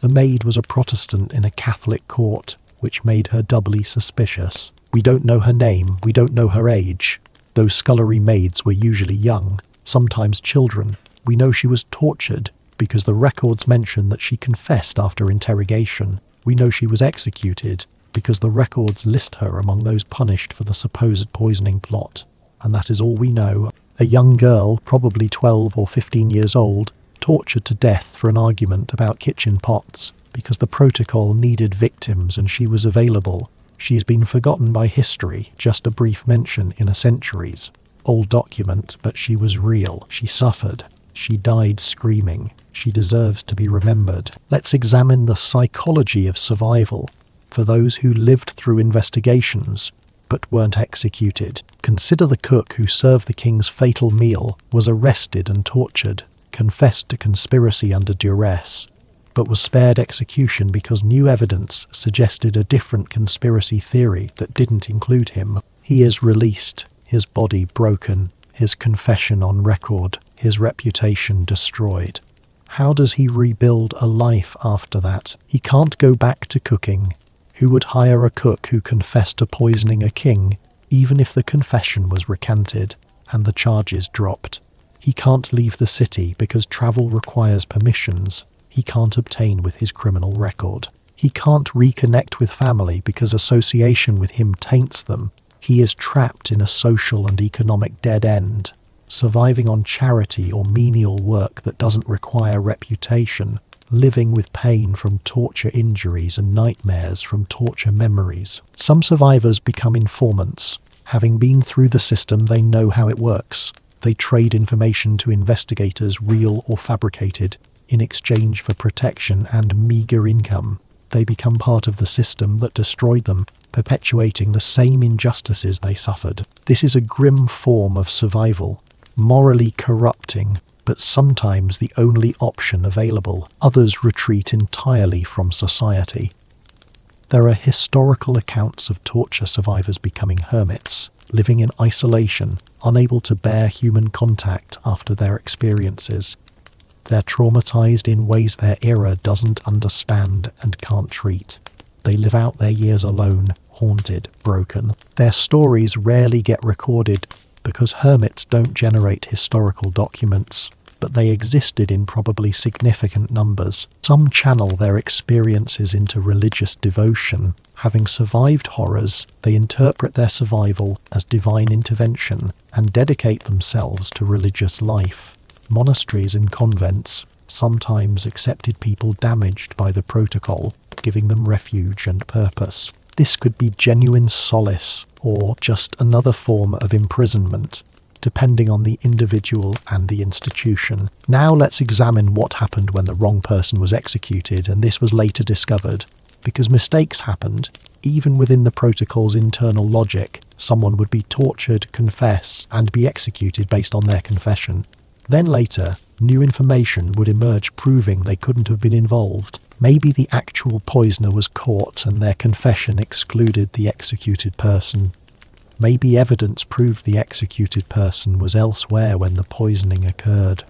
The maid was a Protestant in a Catholic court, which made her doubly suspicious. We don't know her name, we don't know her age. Those scullery maids were usually young, sometimes children. We know she was tortured because the records mention that she confessed after interrogation. We know she was executed because the records list her among those punished for the supposed poisoning plot. And that is all we know. A young girl, probably 12 or 15 years old, tortured to death for an argument about kitchen pots because the protocol needed victims and she was available. She has been forgotten by history, just a brief mention in a centuries old document, but she was real. She suffered. She died screaming. She deserves to be remembered. Let's examine the psychology of survival for those who lived through investigations but weren't executed. Consider the cook who served the king's fatal meal, was arrested and tortured, confessed to conspiracy under duress, but was spared execution because new evidence suggested a different conspiracy theory that didn't include him. He is released, his body broken, his confession on record, his reputation destroyed. How does he rebuild a life after that? He can't go back to cooking. Who would hire a cook who confessed to poisoning a king, even if the confession was recanted and the charges dropped? He can't leave the city because travel requires permissions he can't obtain with his criminal record. He can't reconnect with family because association with him taints them. He is trapped in a social and economic dead end, surviving on charity or menial work that doesn't require reputation, living with pain from torture injuries and nightmares from torture memories. Some survivors become informants. Having been through the system, they know how it works. They trade information to investigators, real or fabricated, in exchange for protection and meager income. They become part of the system that destroyed them, perpetuating the same injustices they suffered. This is a grim form of survival, morally corrupting, but sometimes the only option available. Others retreat entirely from society. There are historical accounts of torture survivors becoming hermits, living in isolation, unable to bear human contact after their experiences. They're traumatized in ways their era doesn't understand and can't treat. They live out their years alone, haunted, broken. Their stories rarely get recorded because hermits don't generate historical documents, but they existed in probably significant numbers. Some channel their experiences into religious devotion. Having survived horrors, they interpret their survival as divine intervention and dedicate themselves to religious life. Monasteries and convents sometimes accepted people damaged by the protocol, giving them refuge and purpose. This could be genuine solace or just another form of imprisonment, depending on the individual and the institution. Now let's examine what happened when the wrong person was executed, and this was later discovered. Because mistakes happened, even within the protocol's internal logic, someone would be tortured, confess, and be executed based on their confession. Then later, new information would emerge proving they couldn't have been involved. Maybe the actual poisoner was caught and their confession excluded the executed person. Maybe evidence proved the executed person was elsewhere when the poisoning occurred.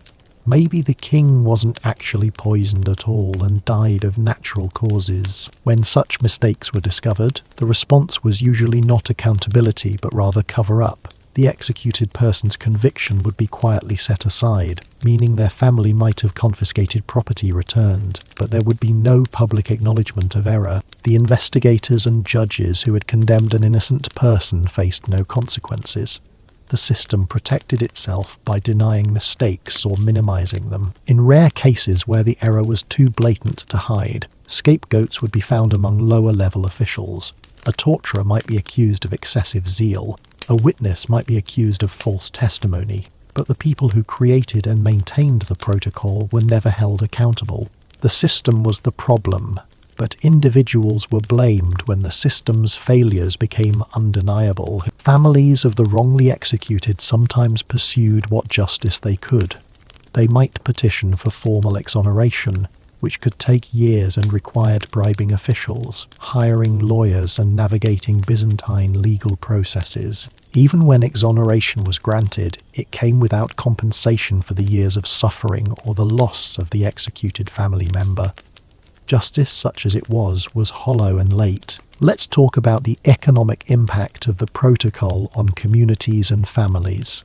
Maybe the king wasn't actually poisoned at all and died of natural causes. When such mistakes were discovered, the response was usually not accountability but rather cover-up. The executed person's conviction would be quietly set aside, meaning their family might have confiscated property returned, but there would be no public acknowledgement of error. The investigators and judges who had condemned an innocent person faced no consequences. The system protected itself by denying mistakes or minimizing them. In rare cases where the error was too blatant to hide, scapegoats would be found among lower-level officials. A torturer might be accused of excessive zeal. A witness might be accused of false testimony, but the people who created and maintained the protocol were never held accountable. The system was the problem, but individuals were blamed when the system's failures became undeniable. Families of the wrongly executed sometimes pursued what justice they could. They might petition for formal exoneration, which could take years and required bribing officials, hiring lawyers and navigating Byzantine legal processes. Even when exoneration was granted, it came without compensation for the years of suffering or the loss of the executed family member. Justice, such as it was hollow and late. Let's talk about the economic impact of the protocol on communities and families.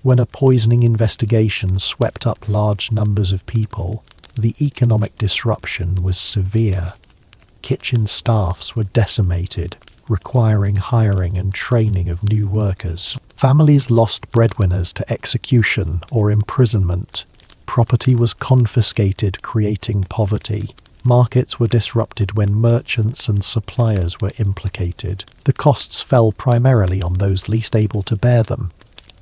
When a poisoning investigation swept up large numbers of people, the economic disruption was severe. Kitchen staffs were decimated, requiring hiring and training of new workers. Families lost breadwinners to execution or imprisonment. Property was confiscated, creating poverty. Markets were disrupted when merchants and suppliers were implicated. The costs fell primarily on those least able to bear them.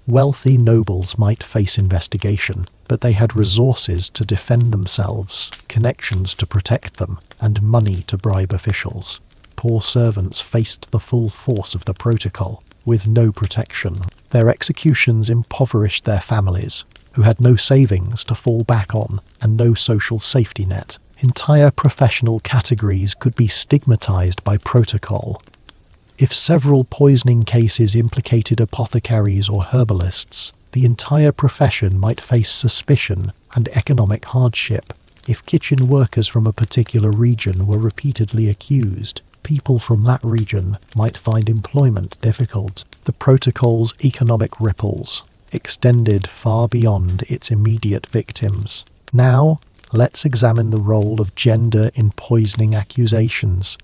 Wealthy nobles might face investigation, but they had resources to defend themselves, connections to protect them, and money to bribe officials. Poor servants faced the full force of the protocol, with no protection. Their executions impoverished their families, who had no savings to fall back on and no social safety net. Entire professional categories could be stigmatized by protocol. If several poisoning cases implicated apothecaries or herbalists, the entire profession might face suspicion and economic hardship. If kitchen workers from a particular region were repeatedly accused, people from that region might find employment difficult. The protocol's economic ripples extended far beyond its immediate victims. Now, let's examine the role of gender in poisoning accusations,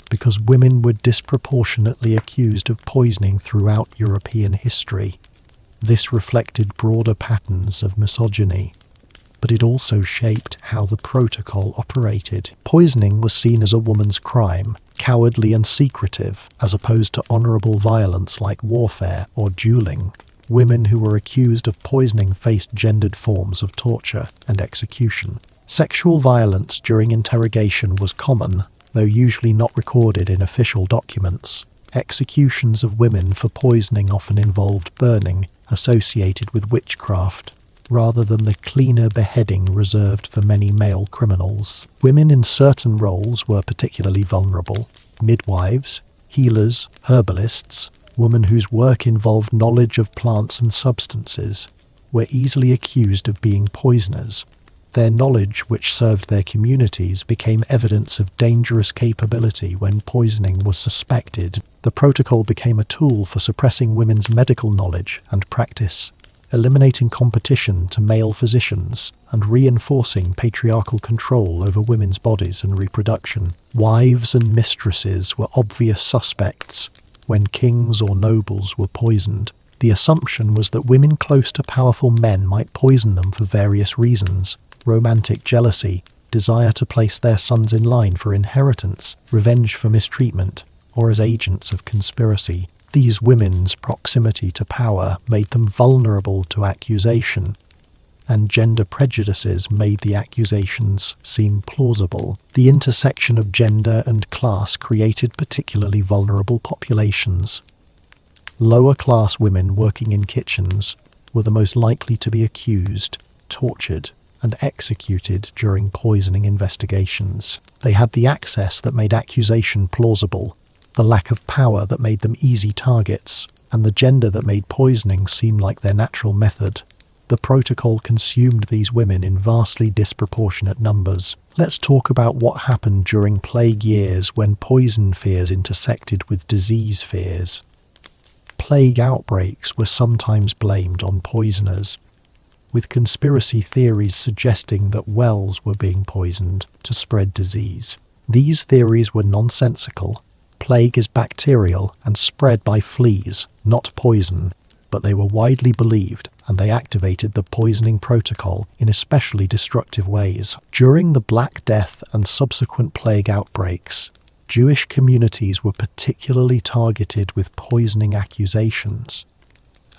because women were disproportionately accused of poisoning throughout European history. This reflected broader patterns of misogyny, but it also shaped how the protocol operated. Poisoning was seen as a woman's crime, cowardly and secretive, as opposed to honorable violence like warfare or dueling. Women who were accused of poisoning faced gendered forms of torture and execution. Sexual violence during interrogation was common, though usually not recorded in official documents. Executions of women for poisoning often involved burning, associated with witchcraft, rather than the cleaner beheading reserved for many male criminals. Women in certain roles were particularly vulnerable. Midwives, healers, herbalists, women whose work involved knowledge of plants and substances, were easily accused of being poisoners. Their knowledge, which served their communities, became evidence of dangerous capability when poisoning was suspected. The protocol became a tool for suppressing women's medical knowledge and practice, eliminating competition to male physicians, and reinforcing patriarchal control over women's bodies and reproduction. Wives and mistresses were obvious suspects. When kings or nobles were poisoned, the assumption was that women close to powerful men might poison them for various reasons: romantic jealousy, desire to place their sons in line for inheritance, revenge for mistreatment, or as agents of conspiracy. These women's proximity to power made them vulnerable to accusation, and gender prejudices made the accusations seem plausible. The intersection of gender and class created particularly vulnerable populations. Lower-class women working in kitchens were the most likely to be accused, tortured, and executed during poisoning investigations. They had the access that made accusation plausible, the lack of power that made them easy targets, and the gender that made poisoning seem like their natural method. The protocol consumed these women in vastly disproportionate numbers. Let's talk about what happened during plague years when poison fears intersected with disease fears. Plague outbreaks were sometimes blamed on poisoners, with conspiracy theories suggesting that wells were being poisoned to spread disease. These theories were nonsensical. Plague is bacterial and spread by fleas, not poison, but they were widely believed, and they activated the poisoning protocol in especially destructive ways. During the Black Death and subsequent plague outbreaks, Jewish communities were particularly targeted with poisoning accusations.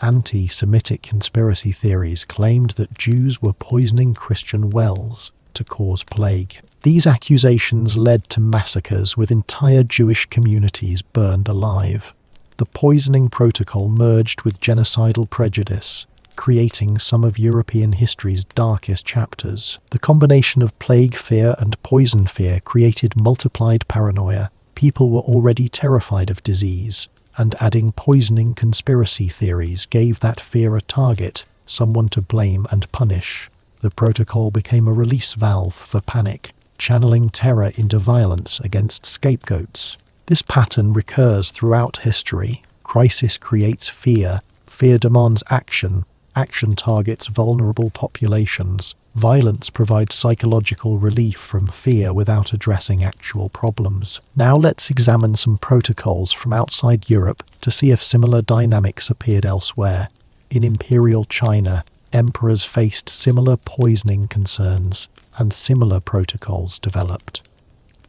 Anti-Semitic conspiracy theories claimed that Jews were poisoning Christian wells to cause plague. These accusations led to massacres, with entire Jewish communities burned alive. The poisoning protocol merged with genocidal prejudice, creating some of European history's darkest chapters. The combination of plague fear and poison fear created multiplied paranoia. People were already terrified of disease, and adding poisoning conspiracy theories gave that fear a target, someone to blame and punish. The protocol became a release valve for panic, channeling terror into violence against scapegoats. This pattern recurs throughout history. Crisis creates fear. Fear demands action. Action targets vulnerable populations. Violence provides psychological relief from fear without addressing actual problems. Now let's examine some protocols from outside Europe to see if similar dynamics appeared elsewhere. In Imperial China, emperors faced similar poisoning concerns, and similar protocols developed.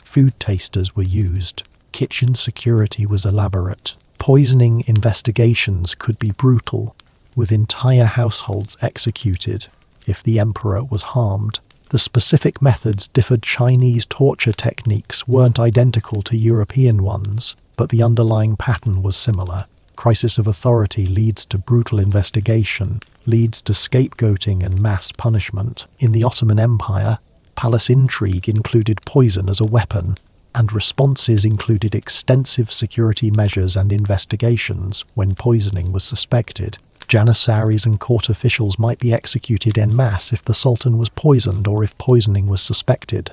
Food tasters were used. Kitchen security was elaborate. Poisoning investigations could be brutal, with entire households executed if the emperor was harmed. The specific methods differed. Chinese torture techniques weren't identical to European ones, but the underlying pattern was similar. Crisis of authority leads to brutal investigation, leads to scapegoating and mass punishment. In the Ottoman Empire, palace intrigue included poison as a weapon, and responses included extensive security measures and investigations when poisoning was suspected. Janissaries and court officials might be executed en masse if the sultan was poisoned or if poisoning was suspected.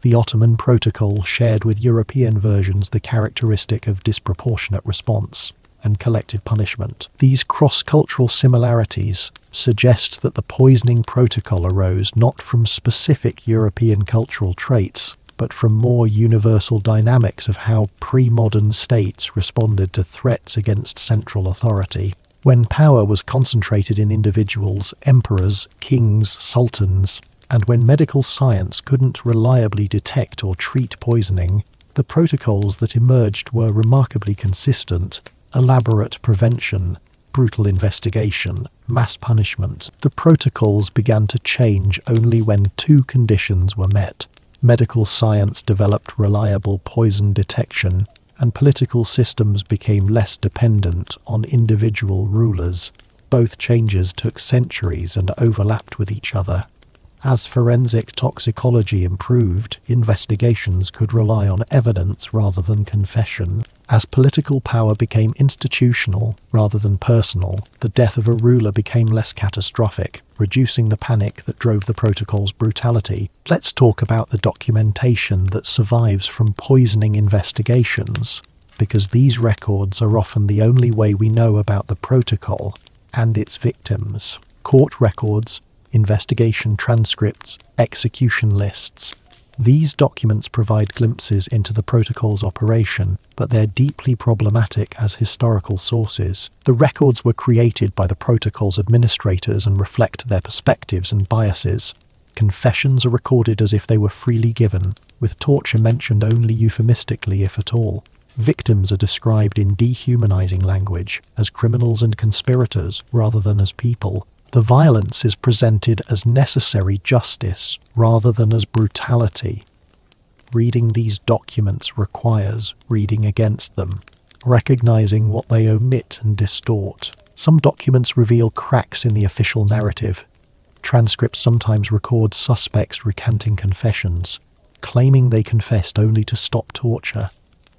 The Ottoman protocol shared with European versions the characteristic of disproportionate response and collective punishment. These cross-cultural similarities suggest that the poisoning protocol arose not from specific European cultural traits, but from more universal dynamics of how pre-modern states responded to threats against central authority. When power was concentrated in individuals, emperors, kings, sultans, and when medical science couldn't reliably detect or treat poisoning, the protocols that emerged were remarkably consistent: elaborate prevention, brutal investigation, mass punishment. The protocols began to change only when two conditions were met. Medical science developed reliable poison detection, and political systems became less dependent on individual rulers. Both changes took centuries and overlapped with each other. As forensic toxicology improved, investigations could rely on evidence rather than confession. As political power became institutional rather than personal, the death of a ruler became less catastrophic, reducing the panic that drove the protocol's brutality. Let's talk about the documentation that survives from poisoning investigations, because these records are often the only way we know about the protocol and its victims. Court records, investigation transcripts, execution lists. These documents provide glimpses into the protocol's operation, but they're deeply problematic as historical sources. The records were created by the protocol's administrators and reflect their perspectives and biases. Confessions are recorded as if they were freely given, with torture mentioned only euphemistically if at all. Victims are described in dehumanizing language as criminals and conspirators rather than as people. The violence is presented as necessary justice rather than as brutality. Reading these documents requires reading against them, recognizing what they omit and distort. Some documents reveal cracks in the official narrative. Transcripts sometimes record suspects recanting confessions, claiming they confessed only to stop torture.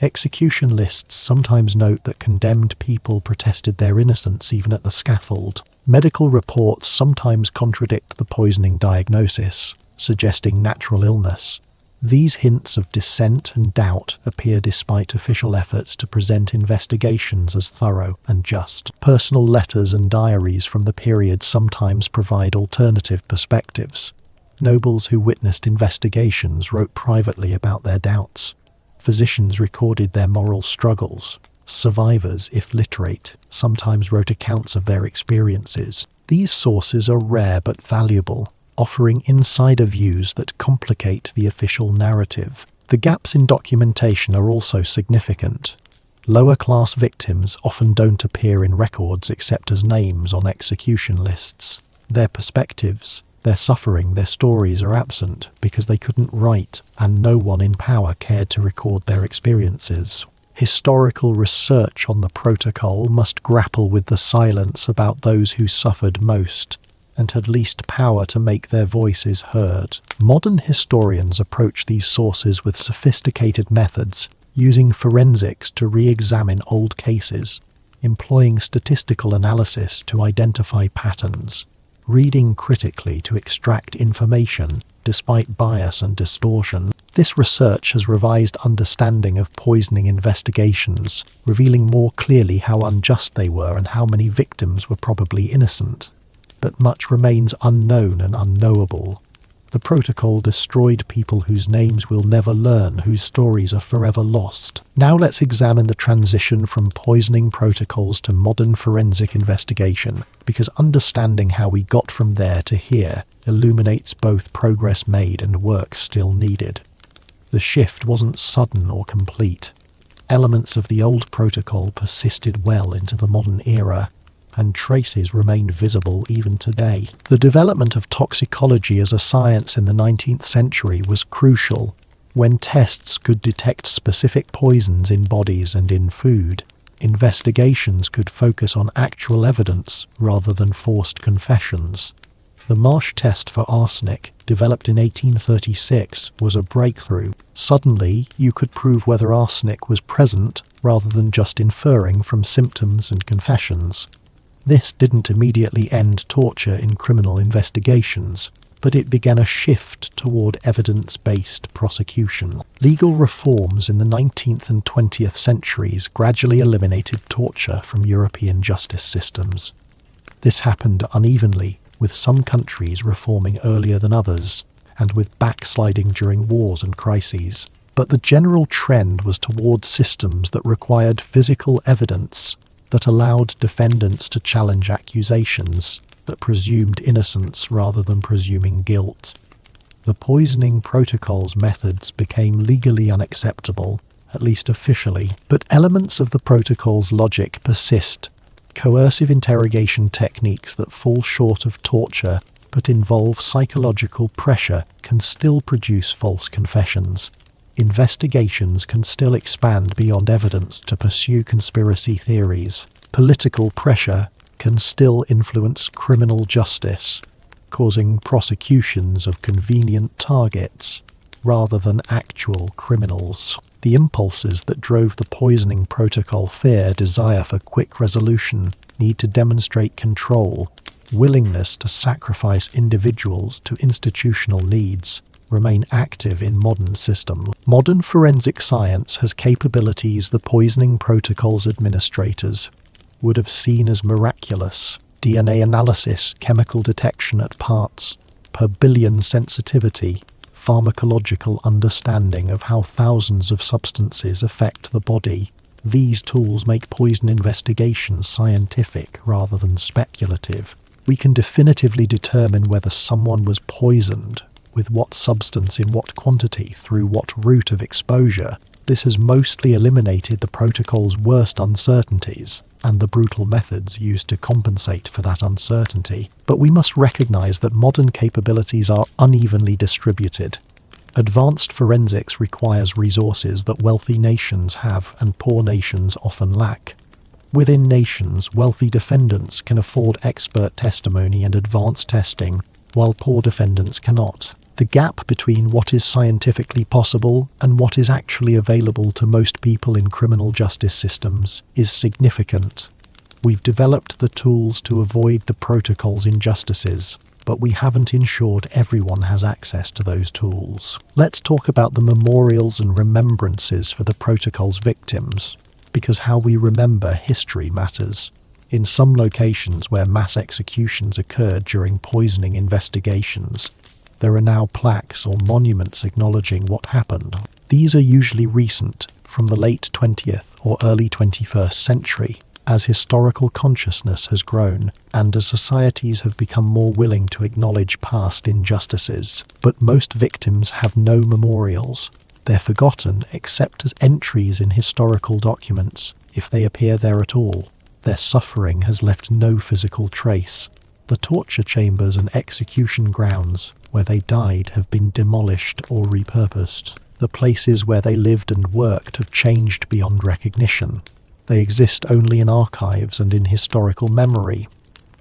Execution lists sometimes note that condemned people protested their innocence even at the scaffold. Medical reports sometimes contradict the poisoning diagnosis, suggesting natural illness. These hints of dissent and doubt appear despite official efforts to present investigations as thorough and just. Personal letters and diaries from the period sometimes provide alternative perspectives. Nobles who witnessed investigations wrote privately about their doubts. Physicians recorded their moral struggles. Survivors, if literate, sometimes wrote accounts of their experiences. These sources are rare but valuable, offering insider views that complicate the official narrative. The gaps in documentation are also significant. Lower-class victims often don't appear in records except as names on execution lists. Their perspectives, their suffering, their stories are absent because they couldn't write, and no one in power cared to record their experiences. Historical research on the protocol must grapple with the silence about those who suffered most and had least power to make their voices heard. Modern historians approach these sources with sophisticated methods, using forensics to re-examine old cases, employing statistical analysis to identify patterns, reading critically to extract information despite bias and distortion. This research has revised understanding of poisoning investigations, revealing more clearly how unjust they were and how many victims were probably innocent. But much remains unknown and unknowable. The protocol destroyed people whose names we'll never learn, whose stories are forever lost. Now let's examine the transition from poisoning protocols to modern forensic investigation, because understanding how we got from there to here illuminates both progress made and work still needed. The shift wasn't sudden or complete. Elements of the old protocol persisted well into the modern era, and traces remain visible even today. The development of toxicology as a science in the 19th century was crucial. When tests could detect specific poisons in bodies and in food, investigations could focus on actual evidence rather than forced confessions. The Marsh test for arsenic, developed in 1836, was a breakthrough. Suddenly, you could prove whether arsenic was present rather than just inferring from symptoms and confessions. This didn't immediately end torture in criminal investigations, but it began a shift toward evidence-based prosecution. Legal reforms in the 19th and 20th centuries gradually eliminated torture from European justice systems. This happened unevenly, with some countries reforming earlier than others, and with backsliding during wars and crises. But the general trend was toward systems that required physical evidence, that allowed defendants to challenge accusations, that presumed innocence rather than presuming guilt. The poisoning protocol's methods became legally unacceptable, at least officially, but elements of the protocol's logic persist. Coercive interrogation techniques that fall short of torture but involve psychological pressure can still produce false confessions. Investigations can still expand beyond evidence to pursue conspiracy theories. Political pressure can still influence criminal justice, causing prosecutions of convenient targets rather than actual criminals. The impulses that drove the poisoning protocol, fear, desire for quick resolution, need to demonstrate control, willingness to sacrifice individuals to institutional needs, remain active in modern systems. Modern forensic science has capabilities the poisoning protocol's administrators would have seen as miraculous. DNA analysis, chemical detection at parts per billion sensitivity, pharmacological understanding of how thousands of substances affect the body. These tools make poison investigation scientific rather than speculative. We can definitively determine whether someone was poisoned, with what substance in what quantity, through what route of exposure, This has mostly eliminated the protocol's worst uncertainties and the brutal methods used to compensate for that uncertainty. But we must recognize that modern capabilities are unevenly distributed. Advanced forensics requires resources that wealthy nations have and poor nations often lack. Within nations, wealthy defendants can afford expert testimony and advanced testing, while poor defendants cannot. The gap between what is scientifically possible and what is actually available to most people in criminal justice systems is significant. We've developed the tools to avoid the protocol's injustices, but we haven't ensured everyone has access to those tools. Let's talk about the memorials and remembrances for the protocol's victims, because how we remember history matters. In some locations where mass executions occurred during poisoning investigations, there are now plaques or monuments acknowledging what happened. These are usually recent, from the late 20th or early 21st century, as historical consciousness has grown and as societies have become more willing to acknowledge past injustices. But most victims have no memorials. They're forgotten except as entries in historical documents, if they appear there at all. Their suffering has left no physical trace. The torture chambers and execution grounds where they died have been demolished or repurposed. The places where they lived and worked have changed beyond recognition. They exist only in archives and in historical memory.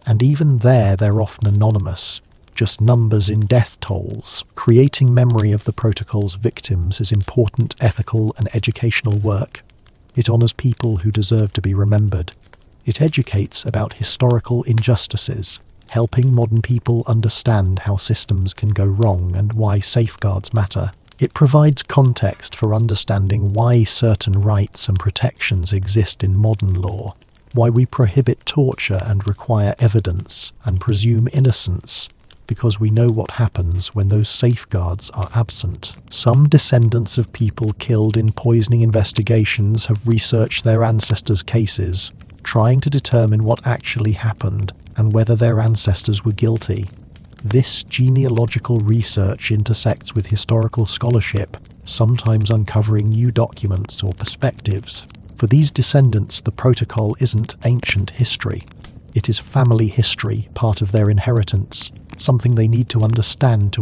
And even there, they're often anonymous, just numbers in death tolls. Creating memory of the protocol's victims is important ethical and educational work. It honors people who deserve to be remembered. It educates about historical injustices, helping modern people understand how systems can go wrong and why safeguards matter. It provides context for understanding why certain rights and protections exist in modern law, why we prohibit torture and require evidence and presume innocence, because we know what happens when those safeguards are absent. Some descendants of people killed in poisoning investigations have researched their ancestors' cases, trying to determine what actually happened and whether their ancestors were guilty. This genealogical research intersects with historical scholarship, sometimes uncovering new documents or perspectives. For these descendants, the protocol isn't ancient history. It is family history, part of their inheritance, something they need to understand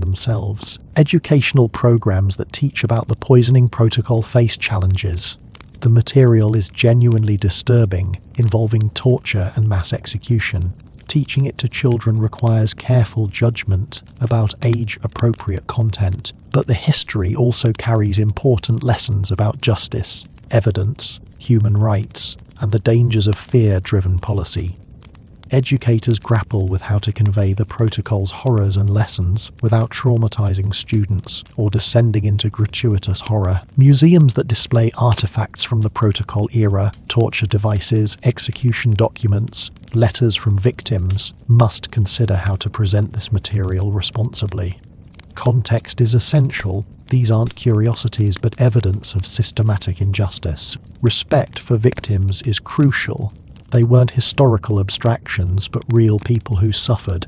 themselves. Educational programs that teach about the poisoning protocol face challenges. The material is genuinely disturbing, involving torture and mass execution. Teaching it to children requires careful judgment about age-appropriate content, but the history also carries important lessons about justice, evidence, human rights, and the dangers of fear-driven policy. Educators grapple with how to convey the protocol's horrors and lessons without traumatizing students or descending into gratuitous horror. Museums that display artifacts from the protocol era, torture devices, execution documents, letters from victims, must consider how to present this material responsibly. Context is essential. These aren't curiosities but evidence of systematic injustice. Respect for victims is crucial. They weren't historical abstractions, but real people who suffered.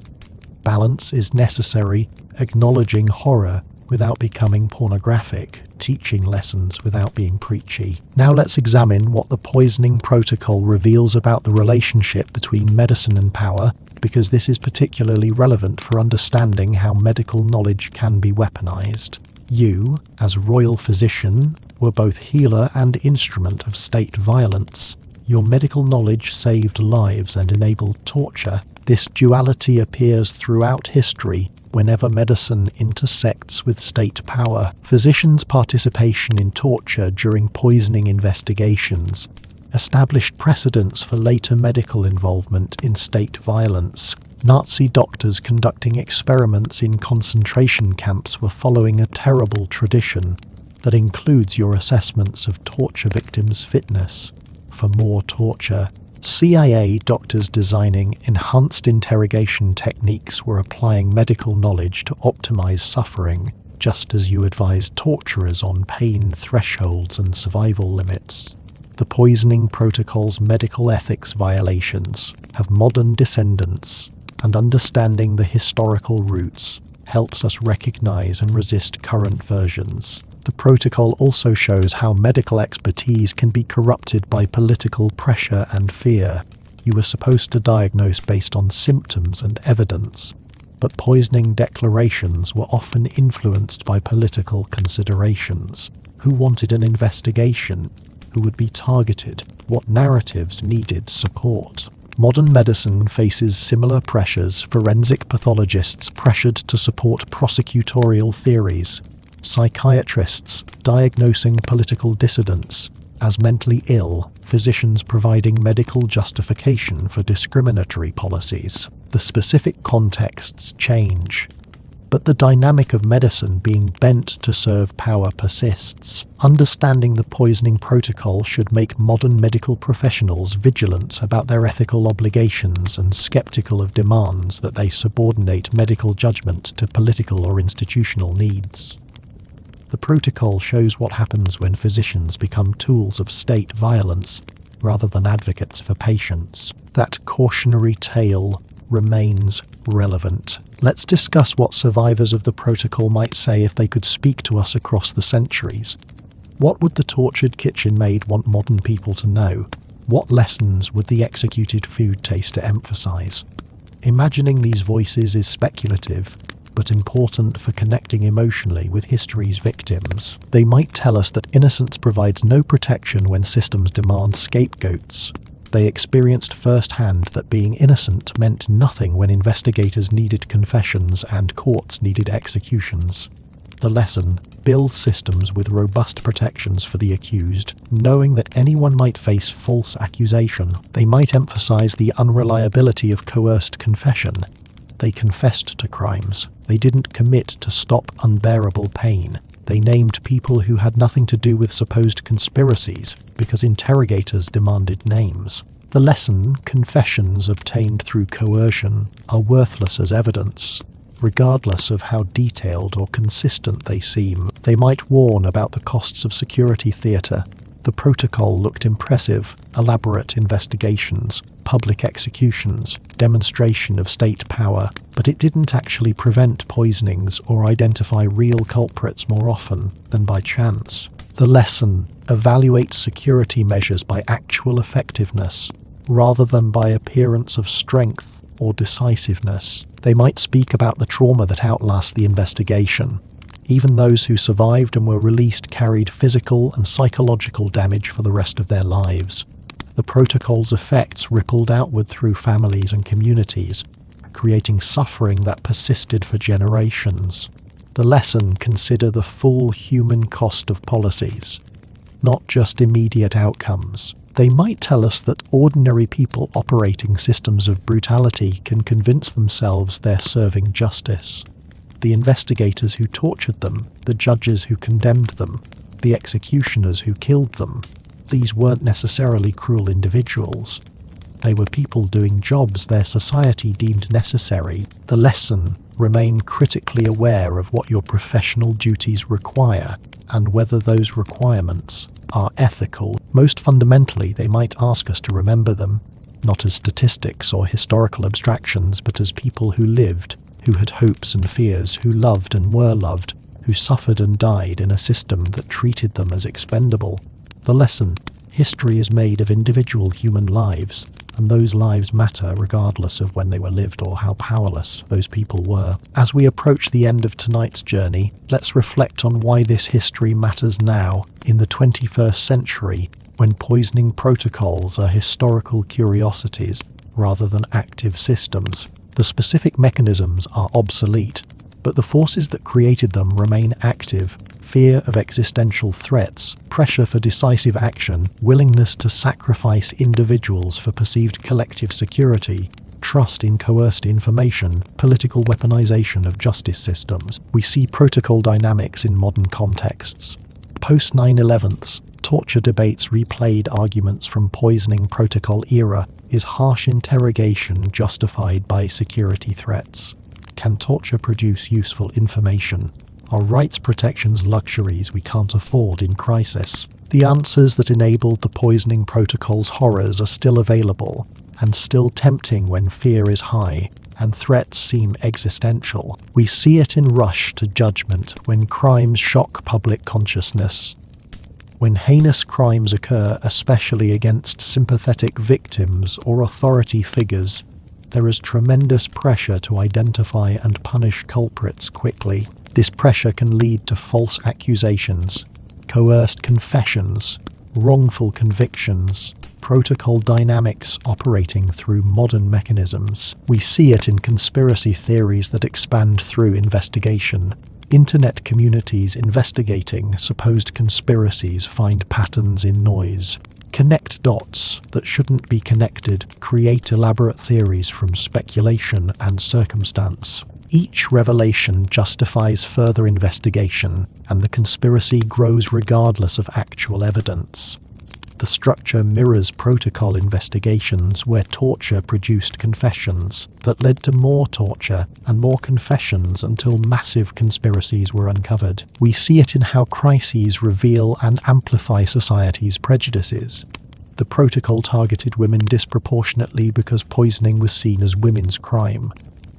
Balance is necessary, acknowledging horror without becoming pornographic, teaching lessons without being preachy. Now let's examine what the poisoning protocol reveals about the relationship between medicine and power, because this is particularly relevant for understanding how medical knowledge can be weaponized. You, as royal physician, were both healer and instrument of state violence. Your medical knowledge saved lives and enabled torture. This duality appears throughout history whenever medicine intersects with state power. Physicians' participation in torture during poisoning investigations established precedents for later medical involvement in state violence. Nazi doctors conducting experiments in concentration camps were following a terrible tradition that includes your assessments of torture victims' fitness for more torture. CIA doctors designing enhanced interrogation techniques were applying medical knowledge to optimize suffering, just as you advised torturers on pain thresholds and survival limits. The poisoning protocol's medical ethics violations have modern descendants, and understanding the historical roots helps us recognize and resist current versions. The protocol also shows how medical expertise can be corrupted by political pressure and fear. You were supposed to diagnose based on symptoms and evidence, but poisoning declarations were often influenced by political considerations. Who wanted an investigation? Who would be targeted? What narratives needed support? Modern medicine faces similar pressures. Forensic pathologists pressured to support prosecutorial theories. Psychiatrists diagnosing political dissidents as mentally ill, physicians providing medical justification for discriminatory policies. The specific contexts change, but the dynamic of medicine being bent to serve power persists. Understanding the poisoning protocol should make modern medical professionals vigilant about their ethical obligations and skeptical of demands that they subordinate medical judgment to political or institutional needs. The protocol shows what happens when physicians become tools of state violence rather than advocates for patients. That cautionary tale remains relevant. Let's discuss what survivors of the protocol might say if they could speak to us across the centuries. What would the tortured kitchen maid want modern people to know? What lessons would the executed food taster emphasize? Imagining these voices is speculative, but important for connecting emotionally with history's victims. They might tell us that innocence provides no protection when systems demand scapegoats. They experienced firsthand that being innocent meant nothing when investigators needed confessions and courts needed executions. The lesson: build systems with robust protections for the accused, knowing that anyone might face false accusation. They might emphasize the unreliability of coerced confession. They confessed to crimes. They didn't commit to stop unbearable pain. They named people who had nothing to do with supposed conspiracies because interrogators demanded names. The lesson: confessions obtained through coercion are worthless as evidence. Regardless of how detailed or consistent they seem, they might warn about the costs of security theatre. The protocol looked impressive: elaborate investigations, public executions, demonstration of state power, but it didn't actually prevent poisonings or identify real culprits more often than by chance. The lesson: evaluate security measures by actual effectiveness, rather than by appearance of strength or decisiveness. They might speak about the trauma that outlasts the investigation. Even those who survived and were released carried physical and psychological damage for the rest of their lives. The protocol's effects rippled outward through families and communities, creating suffering that persisted for generations. The lesson: consider the full human cost of policies, not just immediate outcomes. They might tell us that ordinary people operating systems of brutality can convince themselves they're serving justice. The investigators who tortured them, the judges who condemned them, the executioners who killed them, these weren't necessarily cruel individuals. They were people doing jobs their society deemed necessary. The lesson: remain critically aware of what your professional duties require and whether those requirements are ethical. Most fundamentally, they might ask us to remember them, not as statistics or historical abstractions, but as people who lived, who had hopes and fears, who loved and were loved, who suffered and died in a system that treated them as expendable. The lesson: history is made of individual human lives, and those lives matter regardless of when they were lived or how powerless those people were. As we approach the end of tonight's journey, let's reflect on why this history matters now, in the 21st century, when poisoning protocols are historical curiosities rather than active systems. The specific mechanisms are obsolete, but the forces that created them remain active. Fear of existential threats, pressure for decisive action, willingness to sacrifice individuals for perceived collective security, trust in coerced information, political weaponization of justice systems. We see protocol dynamics in modern contexts. Post 9/11's torture debates replayed arguments from poisoning protocol era. Is harsh interrogation justified by security threats? Can torture produce useful information? Are rights protections luxuries we can't afford in crisis? The answers that enabled the poisoning protocol's horrors are still available, and still tempting when fear is high and threats seem existential. We see it in rush to judgment when crimes shock public consciousness. When heinous crimes occur, especially against sympathetic victims or authority figures, there is tremendous pressure to identify and punish culprits quickly. This pressure can lead to false accusations, coerced confessions, wrongful convictions, protocol dynamics operating through modern mechanisms. We see it in conspiracy theories that expand through investigation. Internet communities investigating supposed conspiracies find patterns in noise, connect dots that shouldn't be connected, create elaborate theories from speculation and circumstance. Each revelation justifies further investigation, and the conspiracy grows regardless of actual evidence. The structure mirrors protocol investigations where torture produced confessions that led to more torture and more confessions until massive conspiracies were uncovered. We see it in how crises reveal and amplify society's prejudices. The protocol targeted women disproportionately because poisoning was seen as women's crime.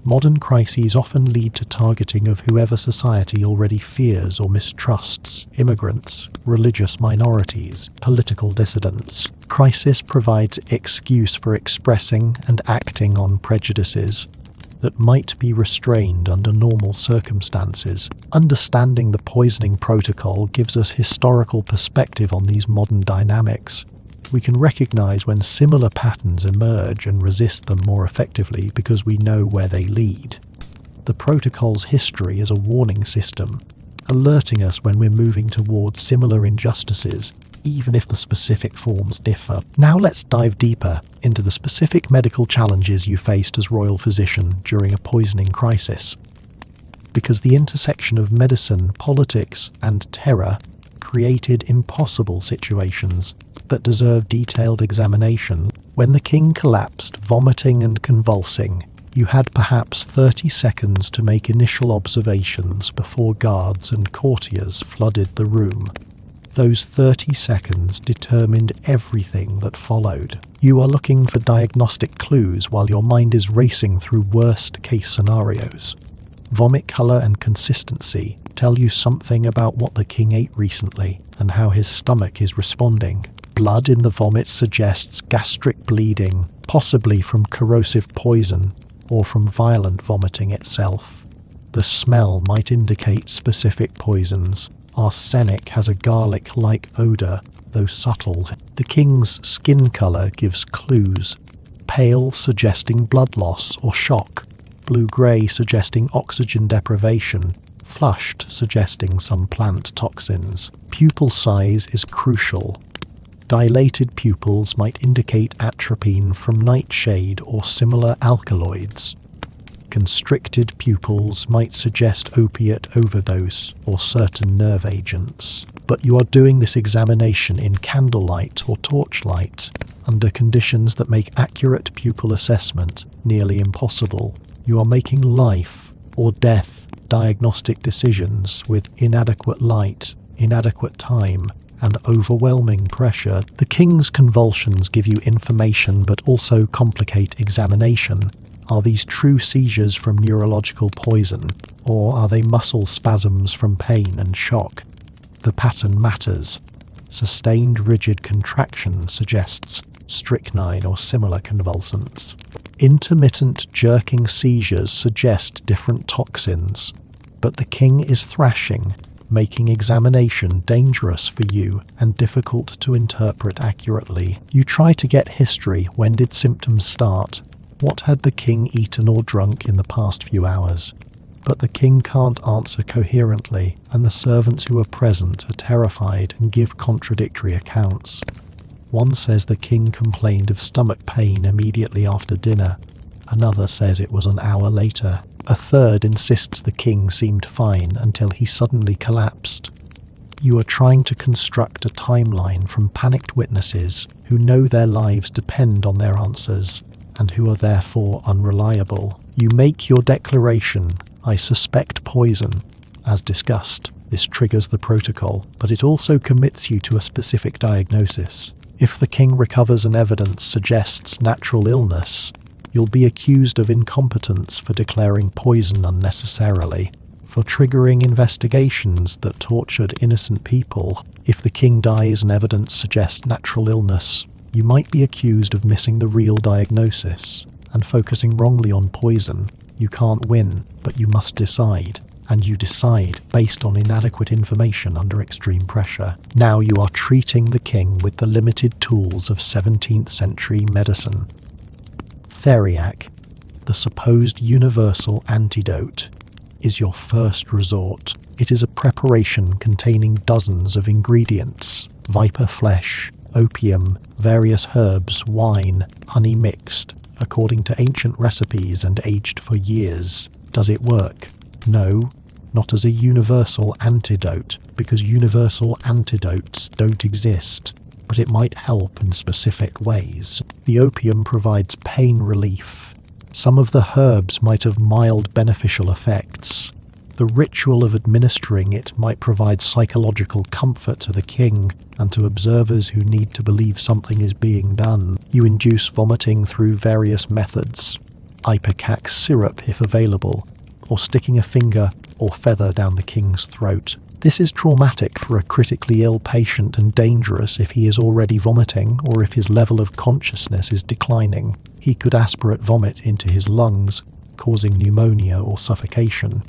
Modern crises often lead to targeting of whoever society already fears or mistrusts: immigrants, religious minorities, political dissidents. Crisis provides excuse for expressing and acting on prejudices that might be restrained under normal circumstances. Understanding the poisoning protocol gives us historical perspective on these modern dynamics. We can recognize when similar patterns emerge and resist them more effectively because we know where they lead. The protocol's history is a warning system, alerting us when we're moving towards similar injustices, even if the specific forms differ. Now let's dive deeper into the specific medical challenges you faced as royal physician during a poisoning crisis. Because the intersection of medicine, politics, and terror created impossible situations that deserve detailed examination. When the king collapsed, vomiting and convulsing, you had perhaps 30 seconds to make initial observations before guards and courtiers flooded the room. Those 30 seconds determined everything that followed. You are looking for diagnostic clues while your mind is racing through worst-case scenarios. Vomit color and consistency tell you something about what the king ate recently and how his stomach is responding. Blood in the vomit suggests gastric bleeding, possibly from corrosive poison or from violent vomiting itself. The smell might indicate specific poisons. Arsenic has a garlic-like odor, though subtle. The king's skin color gives clues: pale suggesting blood loss or shock, blue-gray suggesting oxygen deprivation, flushed suggesting some plant toxins. Pupil size is crucial. Dilated pupils might indicate atropine from nightshade or similar alkaloids. Constricted pupils might suggest opiate overdose or certain nerve agents. But you are doing this examination in candlelight or torchlight, under conditions that make accurate pupil assessment nearly impossible. You are making life or death diagnostic decisions with inadequate light, inadequate time, and overwhelming pressure. The king's convulsions give you information but also complicate examination. Are these true seizures from neurological poison, or are they muscle spasms from pain and shock? The pattern matters. Sustained rigid contraction suggests strychnine or similar convulsants. Intermittent jerking seizures suggest different toxins, but the king is thrashing, making examination dangerous for you and difficult to interpret accurately. You try to get history. When did symptoms start? What had the king eaten or drunk in the past few hours? But the king can't answer coherently, and the servants who are present are terrified and give contradictory accounts. One says the king complained of stomach pain immediately after dinner. Another says it was an hour later. A third insists the king seemed fine until he suddenly collapsed. You are trying to construct a timeline from panicked witnesses who know their lives depend on their answers and who are therefore unreliable. You make your declaration, "I suspect poison," as discussed. This triggers the protocol, but it also commits you to a specific diagnosis. If the king recovers and evidence suggests natural illness, you'll be accused of incompetence for declaring poison unnecessarily, for triggering investigations that tortured innocent people. If the king dies and evidence suggests natural illness, you might be accused of missing the real diagnosis and focusing wrongly on poison. You can't win, but you must decide. And you decide based on inadequate information under extreme pressure. Now you are treating the king with the limited tools of 17th century medicine. Theriac, the supposed universal antidote, is your first resort. It is a preparation containing dozens of ingredients: viper flesh, opium, various herbs, wine, honey mixed, according to ancient recipes and aged for years. Does it work? No, not as a universal antidote, because universal antidotes don't exist, but it might help in specific ways. The opium provides pain relief. Some of the herbs might have mild beneficial effects. The ritual of administering it might provide psychological comfort to the king and to observers who need to believe something is being done. You induce vomiting through various methods: ipecac syrup if available, or sticking a finger or feather down the king's throat. This is traumatic for a critically ill patient and dangerous if he is already vomiting or if his level of consciousness is declining. He could aspirate vomit into his lungs, causing pneumonia or suffocation.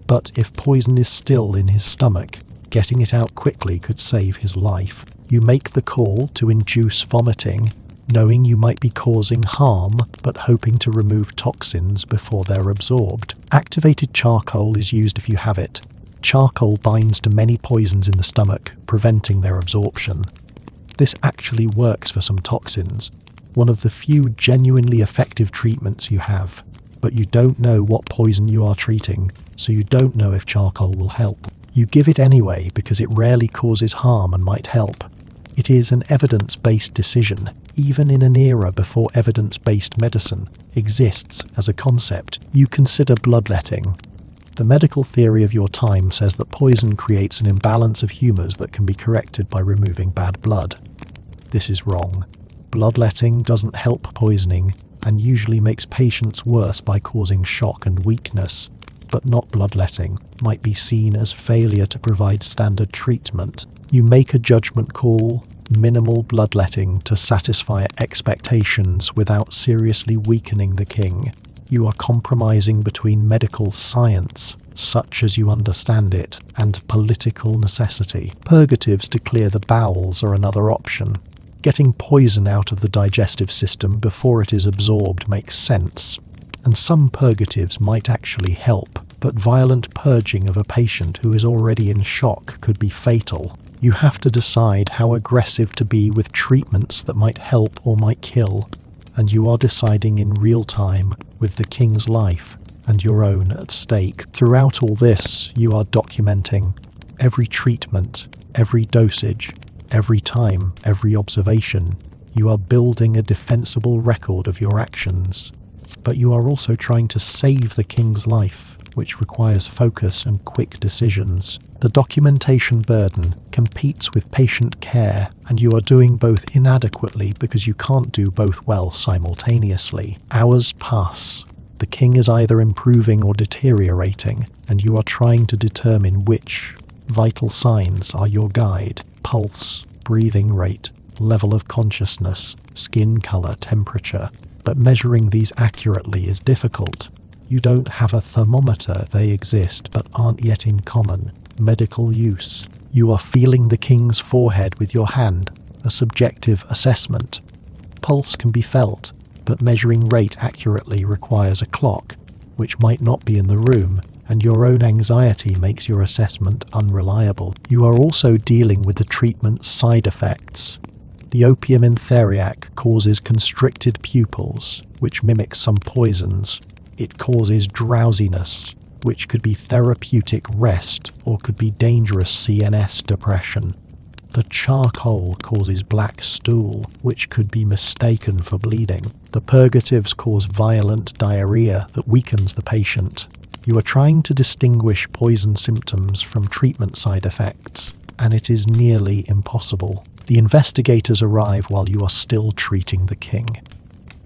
But if poison is still in his stomach, getting it out quickly could save his life. You make the call to induce vomiting, knowing you might be causing harm, but hoping to remove toxins before they're absorbed. Activated charcoal is used if you have it. Charcoal binds to many poisons in the stomach, preventing their absorption. This actually works for some toxins, one of the few genuinely effective treatments you have. But you don't know what poison you are treating, so you don't know if charcoal will help. You give it anyway because it rarely causes harm and might help. It is an evidence-based decision, even in an era before evidence-based medicine exists as a concept. You consider bloodletting. The medical theory of your time says that poison creates an imbalance of humours that can be corrected by removing bad blood. This is wrong. Bloodletting doesn't help poisoning and usually makes patients worse by causing shock and weakness, but not bloodletting might be seen as failure to provide standard treatment. You make a judgment call, minimal bloodletting to satisfy expectations without seriously weakening the king. You are compromising between medical science, such as you understand it, and political necessity. Purgatives to clear the bowels are another option. Getting poison out of the digestive system before it is absorbed makes sense, and some purgatives might actually help, but violent purging of a patient who is already in shock could be fatal. You have to decide how aggressive to be with treatments that might help or might kill, and you are deciding in real time with the king's life and your own at stake. Throughout all this, you are documenting every treatment, every dosage, every time, every observation. You are building a defensible record of your actions. But you are also trying to save the king's life, which requires focus and quick decisions. The documentation burden competes with patient care, and you are doing both inadequately because you can't do both well simultaneously. Hours pass. The king is either improving or deteriorating, and you are trying to determine which. Vital signs are your guide: pulse, breathing rate, level of consciousness, skin color, temperature. But measuring these accurately is difficult. You don't have a thermometer. They exist but aren't yet in common medical use. You are feeling the king's forehead with your hand, a subjective assessment. Pulse can be felt, but measuring rate accurately requires a clock, which might not be in the room, and your own anxiety makes your assessment unreliable. You are also dealing with the treatment's side effects. The opium in Theriac causes constricted pupils, which mimics some poisons. It causes drowsiness, which could be therapeutic rest or could be dangerous CNS depression. The charcoal causes black stool, which could be mistaken for bleeding. The purgatives cause violent diarrhea that weakens the patient. You are trying to distinguish poison symptoms from treatment side effects, and it is nearly impossible. The investigators arrive while you are still treating the king.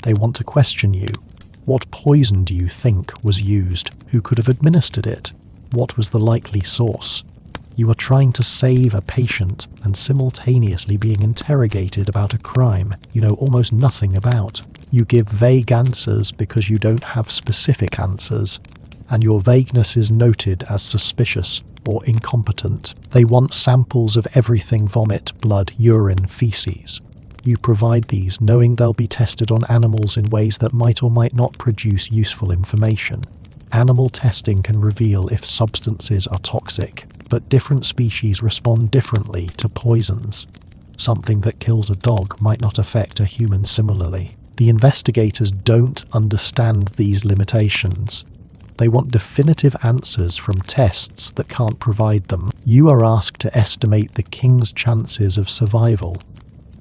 They want to question you. What poison do you think was used? Who could have administered it? What was the likely source? You are trying to save a patient and simultaneously being interrogated about a crime you know almost nothing about. You give vague answers because you don't have specific answers, and your vagueness is noted as suspicious or incompetent. They want samples of everything: vomit, blood, urine, feces. You provide these, knowing they'll be tested on animals in ways that might or might not produce useful information. Animal testing can reveal if substances are toxic, but different species respond differently to poisons. Something that kills a dog might not affect a human similarly. The investigators don't understand these limitations. They want definitive answers from tests that can't provide them. You are asked to estimate the king's chances of survival.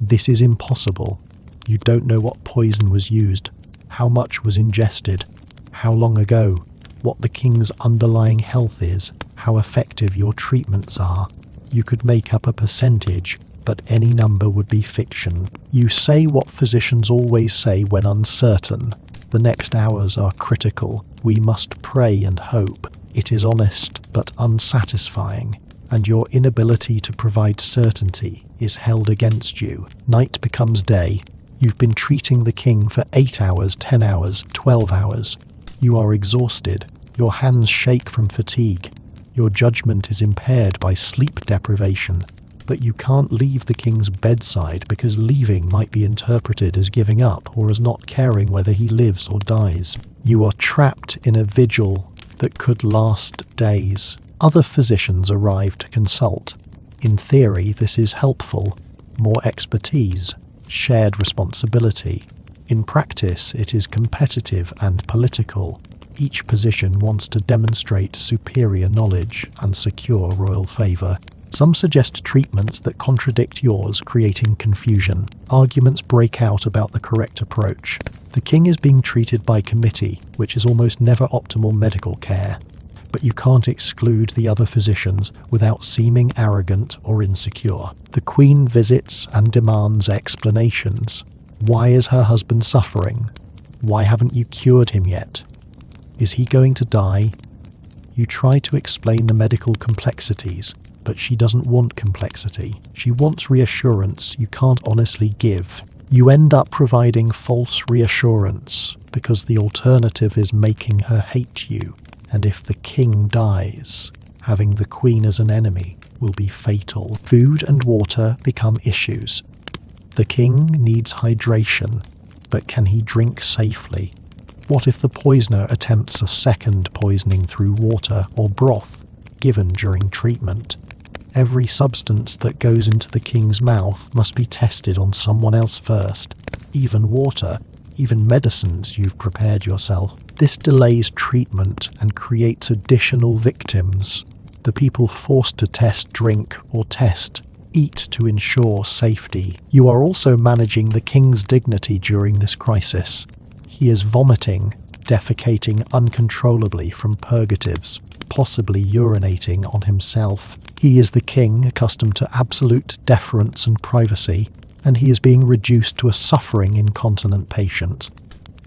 This is impossible. You don't know what poison was used, how much was ingested, how long ago, what the king's underlying health is, how effective your treatments are. You could make up a percentage, but any number would be fiction. You say what physicians always say when uncertain. The next hours are critical. We must pray and hope. It is honest but unsatisfying, and your inability to provide certainty is held against you. Night becomes day. You've been treating the king for 8 hours, 10 hours, 12 hours. You are exhausted. Your hands shake from fatigue. Your judgment is impaired by sleep deprivation. But you can't leave the king's bedside because leaving might be interpreted as giving up or as not caring whether he lives or dies. You are trapped in a vigil that could last days. Other physicians arrive to consult. In theory, this is helpful. More expertise, shared responsibility. In practice, it is competitive and political. Each position wants to demonstrate superior knowledge and secure royal favour. Some suggest treatments that contradict yours, creating confusion. Arguments break out about the correct approach. The king is being treated by committee, which is almost never optimal medical care. But you can't exclude the other physicians without seeming arrogant or insecure. The queen visits and demands explanations. Why is her husband suffering? Why haven't you cured him yet? Is he going to die? You try to explain the medical complexities, but she doesn't want complexity. She wants reassurance you can't honestly give. You end up providing false reassurance because the alternative is making her hate you. And if the king dies, having the queen as an enemy will be fatal. Food and water become issues. The king needs hydration, but can he drink safely? What if the poisoner attempts a second poisoning through water or broth given during treatment? Every substance that goes into the king's mouth must be tested on someone else first. Even water, even medicines you've prepared yourself. This delays treatment and creates additional victims. The people forced to test, drink, or eat to ensure safety. You are also managing the king's dignity during this crisis. He is vomiting, defecating uncontrollably from purgatives, possibly urinating on himself. He is the king, accustomed to absolute deference and privacy, and he is being reduced to a suffering, incontinent patient.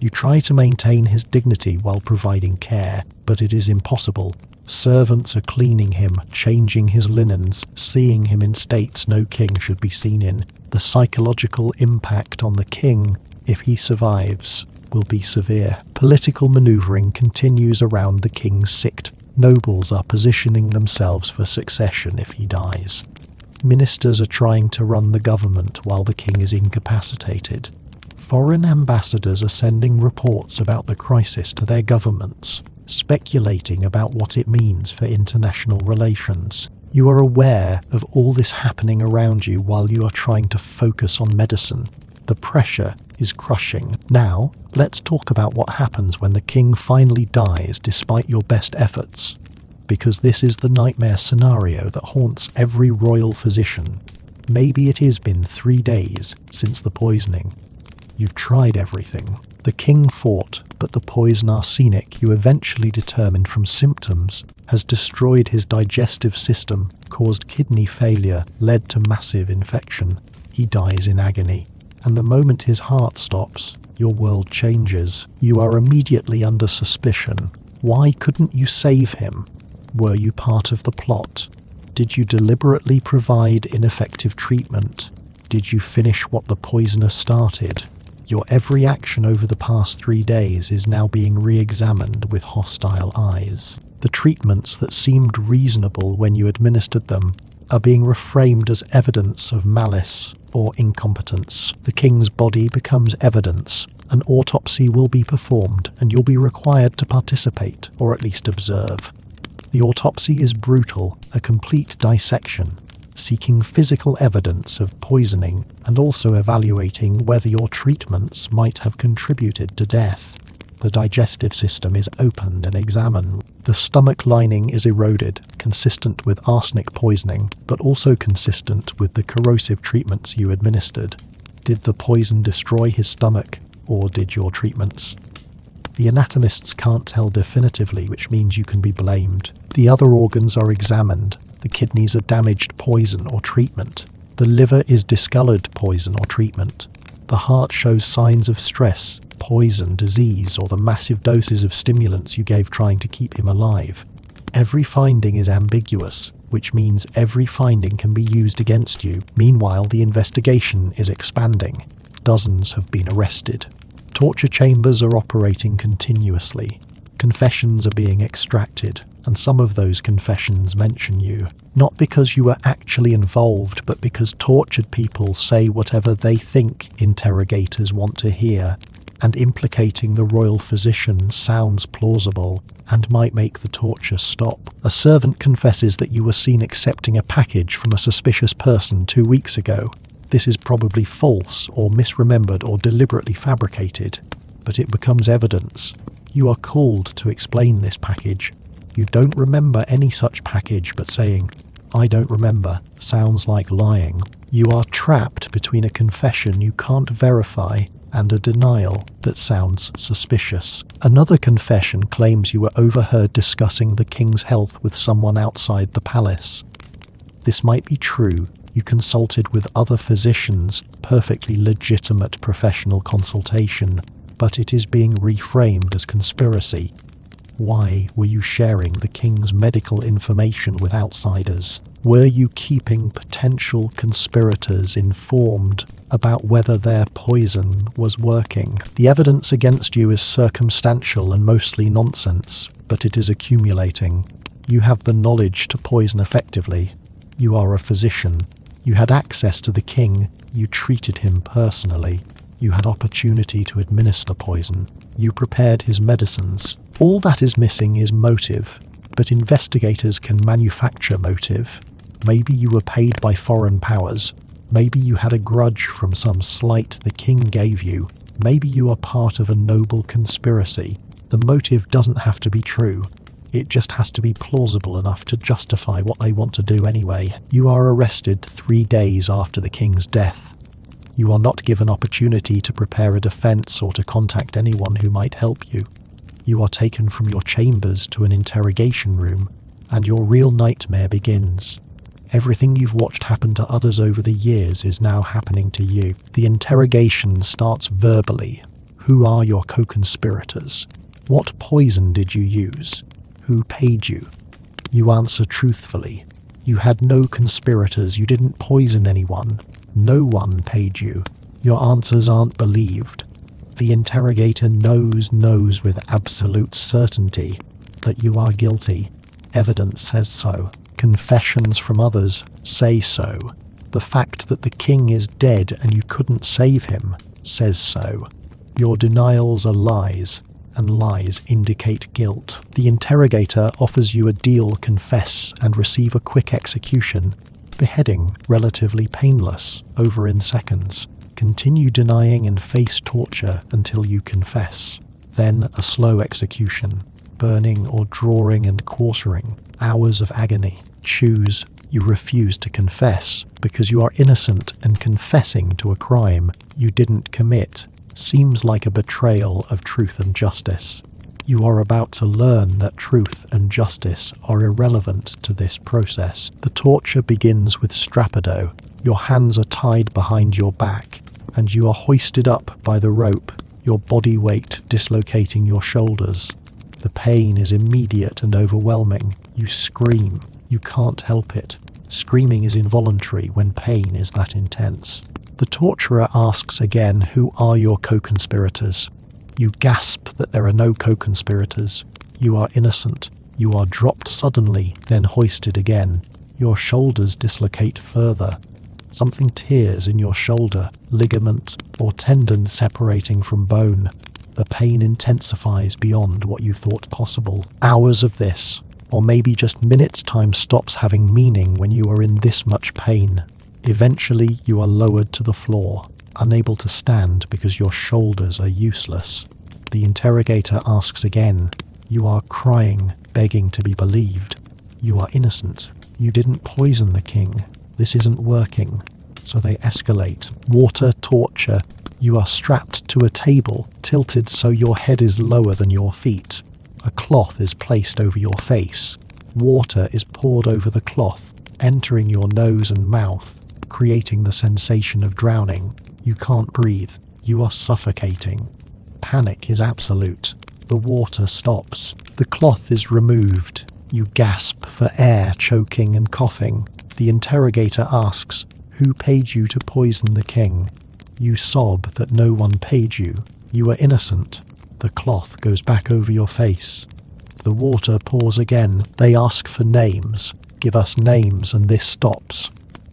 You try to maintain his dignity while providing care, but it is impossible. Servants are cleaning him, changing his linens, seeing him in states no king should be seen in. The psychological impact on the king, if he survives, will be severe. Political maneuvering continues around the king's sick. Nobles are positioning themselves for succession if he dies. Ministers are trying to run the government while the king is incapacitated. Foreign ambassadors are sending reports about the crisis to their governments, speculating about what it means for international relations. You are aware of all this happening around you while you are trying to focus on medicine. The pressure is crushing. Now, let's talk about what happens when the king finally dies despite your best efforts. Because this is the nightmare scenario that haunts every royal physician. Maybe it has been 3 days since the poisoning. You've tried everything. The king fought, but the poison arsenic you eventually determined from symptoms has destroyed his digestive system, caused kidney failure, led to massive infection. He dies in agony. And the moment his heart stops, your world changes. You are immediately under suspicion. Why couldn't you save him? Were you part of the plot? Did you deliberately provide ineffective treatment? Did you finish what the poisoner started? Your every action over the past 3 days is now being re-examined with hostile eyes. The treatments that seemed reasonable when you administered them are being reframed as evidence of malice or incompetence. The king's body becomes evidence. An autopsy will be performed, and you'll be required to participate, or at least observe. The autopsy is brutal, a complete dissection, seeking physical evidence of poisoning and also evaluating whether your treatments might have contributed to death. The digestive system is opened and examined. The stomach lining is eroded, consistent with arsenic poisoning, but also consistent with the corrosive treatments you administered. Did the poison destroy his stomach, or did your treatments? The anatomists can't tell definitively, which means you can be blamed. The other organs are examined. The kidneys are damaged, poison or treatment. The liver is discolored, poison or treatment. The heart shows signs of stress, poison, disease, or the massive doses of stimulants you gave trying to keep him alive. Every finding is ambiguous, which means every finding can be used against you. Meanwhile, the investigation is expanding. Dozens have been arrested. Torture chambers are operating continuously. Confessions are being extracted, and some of those confessions mention you. Not because you were actually involved, but because tortured people say whatever they think interrogators want to hear, and implicating the royal physician sounds plausible and might make the torture stop. A servant confesses that you were seen accepting a package from a suspicious person 2 weeks ago. This is probably false or misremembered or deliberately fabricated, but it becomes evidence. You are called to explain this package. You don't remember any such package, but saying, "I don't remember," sounds like lying. You are trapped between a confession you can't verify and a denial that sounds suspicious. Another confession claims you were overheard discussing the king's health with someone outside the palace. This might be true. You consulted with other physicians, perfectly legitimate professional consultation, but it is being reframed as conspiracy. Why were you sharing the king's medical information with outsiders? Were you keeping potential conspirators informed about whether their poison was working? The evidence against you is circumstantial and mostly nonsense, but it is accumulating. You have the knowledge to poison effectively. You are a physician. You had access to the king. You treated him personally. You had opportunity to administer poison. You prepared his medicines. All that is missing is motive, but investigators can manufacture motive. Maybe you were paid by foreign powers. Maybe you had a grudge from some slight the king gave you. Maybe you are part of a noble conspiracy. The motive doesn't have to be true. It just has to be plausible enough to justify what they want to do anyway. You are arrested 3 days after the king's death. You are not given opportunity to prepare a defense or to contact anyone who might help you. You are taken from your chambers to an interrogation room, and your real nightmare begins. Everything you've watched happen to others over the years is now happening to you. The interrogation starts verbally. Who are your co-conspirators? What poison did you use? Who paid you? You answer truthfully. You had no conspirators. You didn't poison anyone. No one paid you. Your answers aren't believed. The interrogator knows with absolute certainty that you are guilty. Evidence says so. Confessions from others say so. The fact that the king is dead and you couldn't save him says so. Your denials are lies, and lies indicate guilt. The interrogator offers you a deal: confess and receive a quick execution. Beheading, relatively painless, over in seconds. Continue denying and face torture until you confess. Then a slow execution. Burning or drawing and quartering. Hours of agony. Choose. You refuse to confess because you are innocent, and confessing to a crime you didn't commit seems like a betrayal of truth and justice. You are about to learn that truth and justice are irrelevant to this process. The torture begins with strapado. Your hands are tied behind your back, and you are hoisted up by the rope, your body weight dislocating your shoulders. The pain is immediate and overwhelming. You scream. You can't help it. Screaming is involuntary when pain is that intense. The torturer asks again, who are your co-conspirators? You gasp that there are no co-conspirators. You are innocent. You are dropped suddenly, then hoisted again. Your shoulders dislocate further. Something tears in your shoulder, ligament or tendon separating from bone. The pain intensifies beyond what you thought possible. Hours of this, or maybe just minutes' time, stops having meaning when you are in this much pain. Eventually, you are lowered to the floor, unable to stand because your shoulders are useless. The interrogator asks again. You are crying, begging to be believed. You are innocent. You didn't poison the king. This isn't working. So they escalate. Water, torture. You are strapped to a table, tilted so your head is lower than your feet. A cloth is placed over your face. Water is poured over the cloth, entering your nose and mouth, creating the sensation of drowning. You can't breathe. You are suffocating. Panic is absolute. The water stops. The cloth is removed. You gasp for air, choking and coughing. The interrogator asks, who paid you to poison the king? You sob that no one paid you. You are innocent. The cloth goes back over your face. The water pours again. They ask for names. Give us names, and this stops.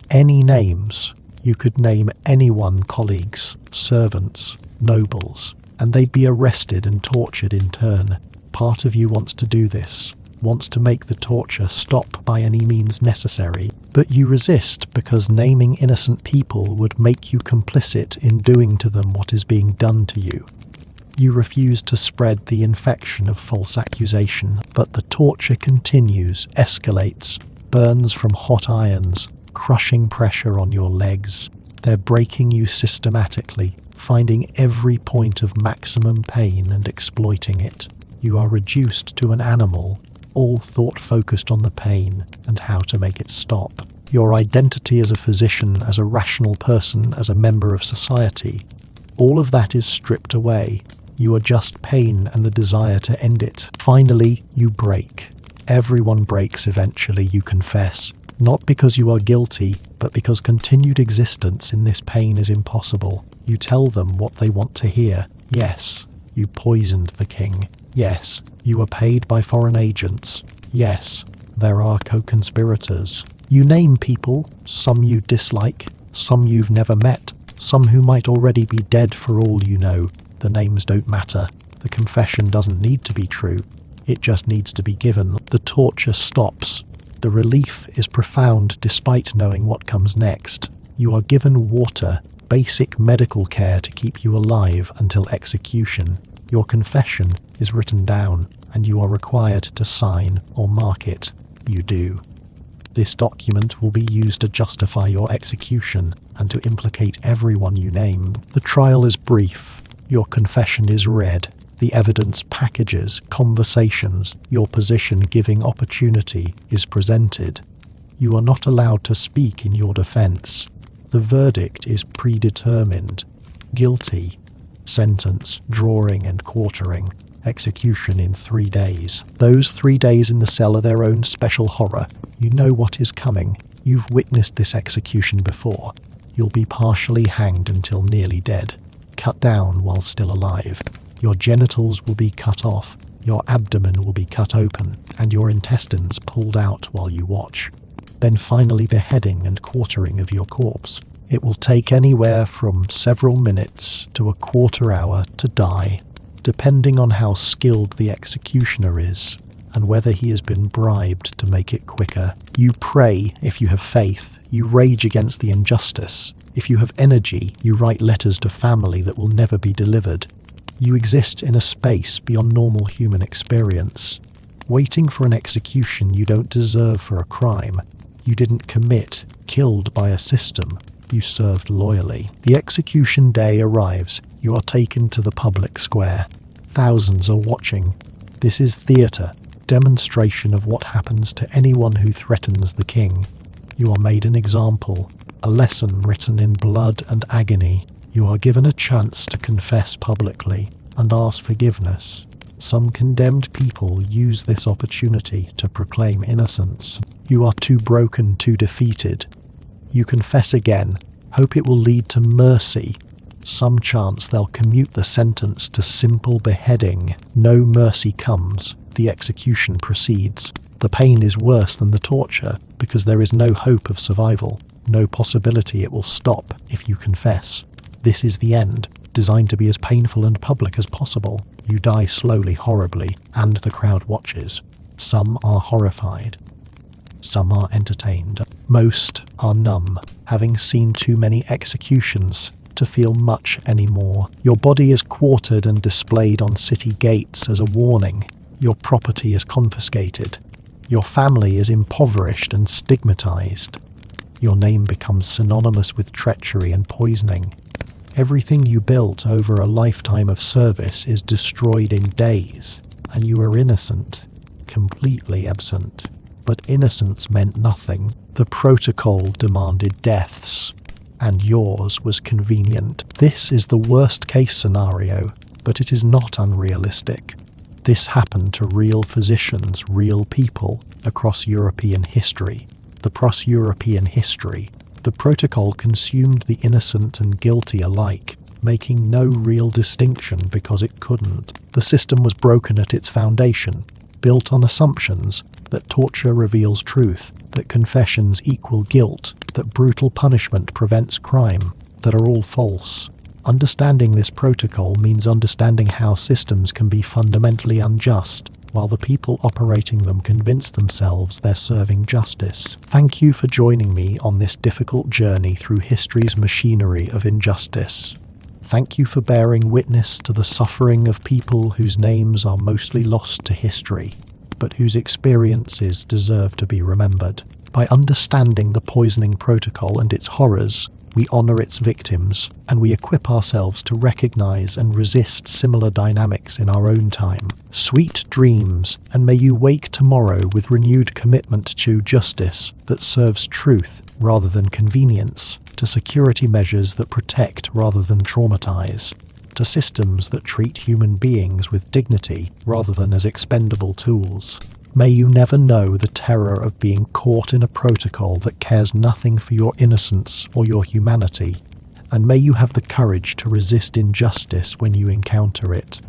Any names. You could name anyone, colleagues, servants, nobles, and they'd be arrested and tortured in turn. Part of you wants to do this, wants to make the torture stop by any means necessary, but you resist because naming innocent people would make you complicit in doing to them what is being done to you. You refuse to spread the infection of false accusation, but the torture continues, escalates, burns from hot irons, crushing pressure on your legs. They're breaking you systematically, finding every point of maximum pain and exploiting it. You are reduced to an animal, all thought focused on the pain and how to make it stop. Your identity as a physician, as a rational person, as a member of society, all of that is stripped away. You are just pain and the desire to end it. Finally, you break. Everyone breaks eventually, you confess. Not because you are guilty, but because continued existence in this pain is impossible. You tell them what they want to hear. Yes, you poisoned the king. Yes, you were paid by foreign agents. Yes, there are co-conspirators. You name people, some you dislike, some you've never met, some who might already be dead for all you know. The names don't matter. The confession doesn't need to be true. It just needs to be given. The torture stops. The relief is profound despite knowing what comes next. You are given water, basic medical care to keep you alive until execution. Your confession is written down, and you are required to sign or mark it. You do. This document will be used to justify your execution and to implicate everyone you named. The trial is brief. Your confession is read. The evidence packages, conversations, your position giving opportunity is presented. You are not allowed to speak in your defense. The verdict is predetermined. Guilty. Sentence, drawing and quartering. Execution in 3 days. Those 3 days in the cell are their own special horror. You know what is coming. You've witnessed this execution before. You'll be partially hanged until nearly dead. Cut down while still alive. Your genitals will be cut off, your abdomen will be cut open, and your intestines pulled out while you watch. Then finally beheading and quartering of your corpse. It will take anywhere from several minutes to a quarter hour to die, depending on how skilled the executioner is, and whether he has been bribed to make it quicker. You pray if you have faith, you rage against the injustice. If you have energy, you write letters to family that will never be delivered. You exist in a space beyond normal human experience, waiting for an execution you don't deserve for a crime you didn't commit, killed by a system you served loyally. The execution day arrives. You are taken to the public square. Thousands are watching. This is theatre, demonstration of what happens to anyone who threatens the king. You are made an example. a lesson written in blood and agony. You are given a chance to confess publicly and ask forgiveness. Some condemned people use this opportunity to proclaim innocence. You are too broken, too defeated. You confess again, hope it will lead to mercy. Some chance they'll commute the sentence to simple beheading. No mercy comes, the execution proceeds. The pain is worse than the torture because there is no hope of survival, no possibility it will stop if you confess. This is the end, designed to be as painful and public as possible. You die slowly, horribly, and the crowd watches. Some are horrified. Some are entertained. Most are numb, having seen too many executions to feel much anymore. Your body is quartered and displayed on city gates as a warning. Your property is confiscated. Your family is impoverished and stigmatized. Your name becomes synonymous with treachery and poisoning. Everything you built over a lifetime of service is destroyed in days, and you are innocent, completely absent. But innocence meant nothing. The protocol demanded deaths, and yours was convenient. This is the worst-case scenario, but it is not unrealistic. This happened to real physicians, real people, across European history. The protocol consumed the innocent and guilty alike, making no real distinction because it couldn't. The system was broken at its foundation, built on assumptions that torture reveals truth, that confessions equal guilt, that brutal punishment prevents crime, that are all false. Understanding this protocol means understanding how systems can be fundamentally unjust, while the people operating them convince themselves they're serving justice. Thank you for joining me on this difficult journey through history's machinery of injustice. Thank you for bearing witness to the suffering of people whose names are mostly lost to history, but whose experiences deserve to be remembered. By understanding the poisoning protocol and its horrors, we honor its victims, and we equip ourselves to recognize and resist similar dynamics in our own time. Sweet dreams, and may you wake tomorrow with renewed commitment to justice that serves truth rather than convenience, to security measures that protect rather than traumatize, to systems that treat human beings with dignity rather than as expendable tools. May you never know the terror of being caught in a protocol that cares nothing for your innocence or your humanity, and may you have the courage to resist injustice when you encounter it,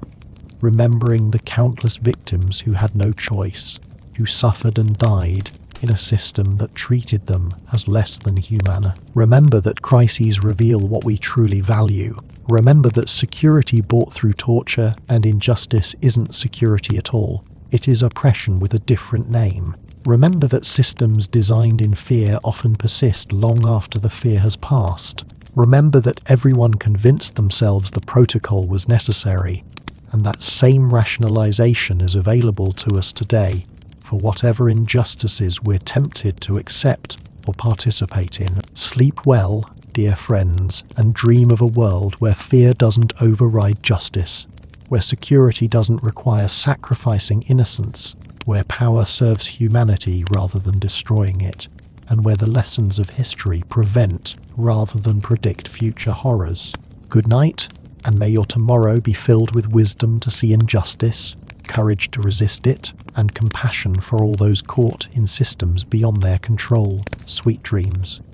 remembering the countless victims who had no choice, who suffered and died in a system that treated them as less than human. Remember that crises reveal what we truly value. Remember that security bought through torture and injustice isn't security at all. It is oppression with a different name. Remember that systems designed in fear often persist long after the fear has passed. Remember that everyone convinced themselves the protocol was necessary, and that same rationalization is available to us today for whatever injustices we're tempted to accept or participate in. Sleep well, dear friends, and dream of a world where fear doesn't override justice, where security doesn't require sacrificing innocence, where power serves humanity rather than destroying it, and where the lessons of history prevent rather than predict future horrors. Good night, and may your tomorrow be filled with wisdom to see injustice, courage to resist it, and compassion for all those caught in systems beyond their control. Sweet dreams.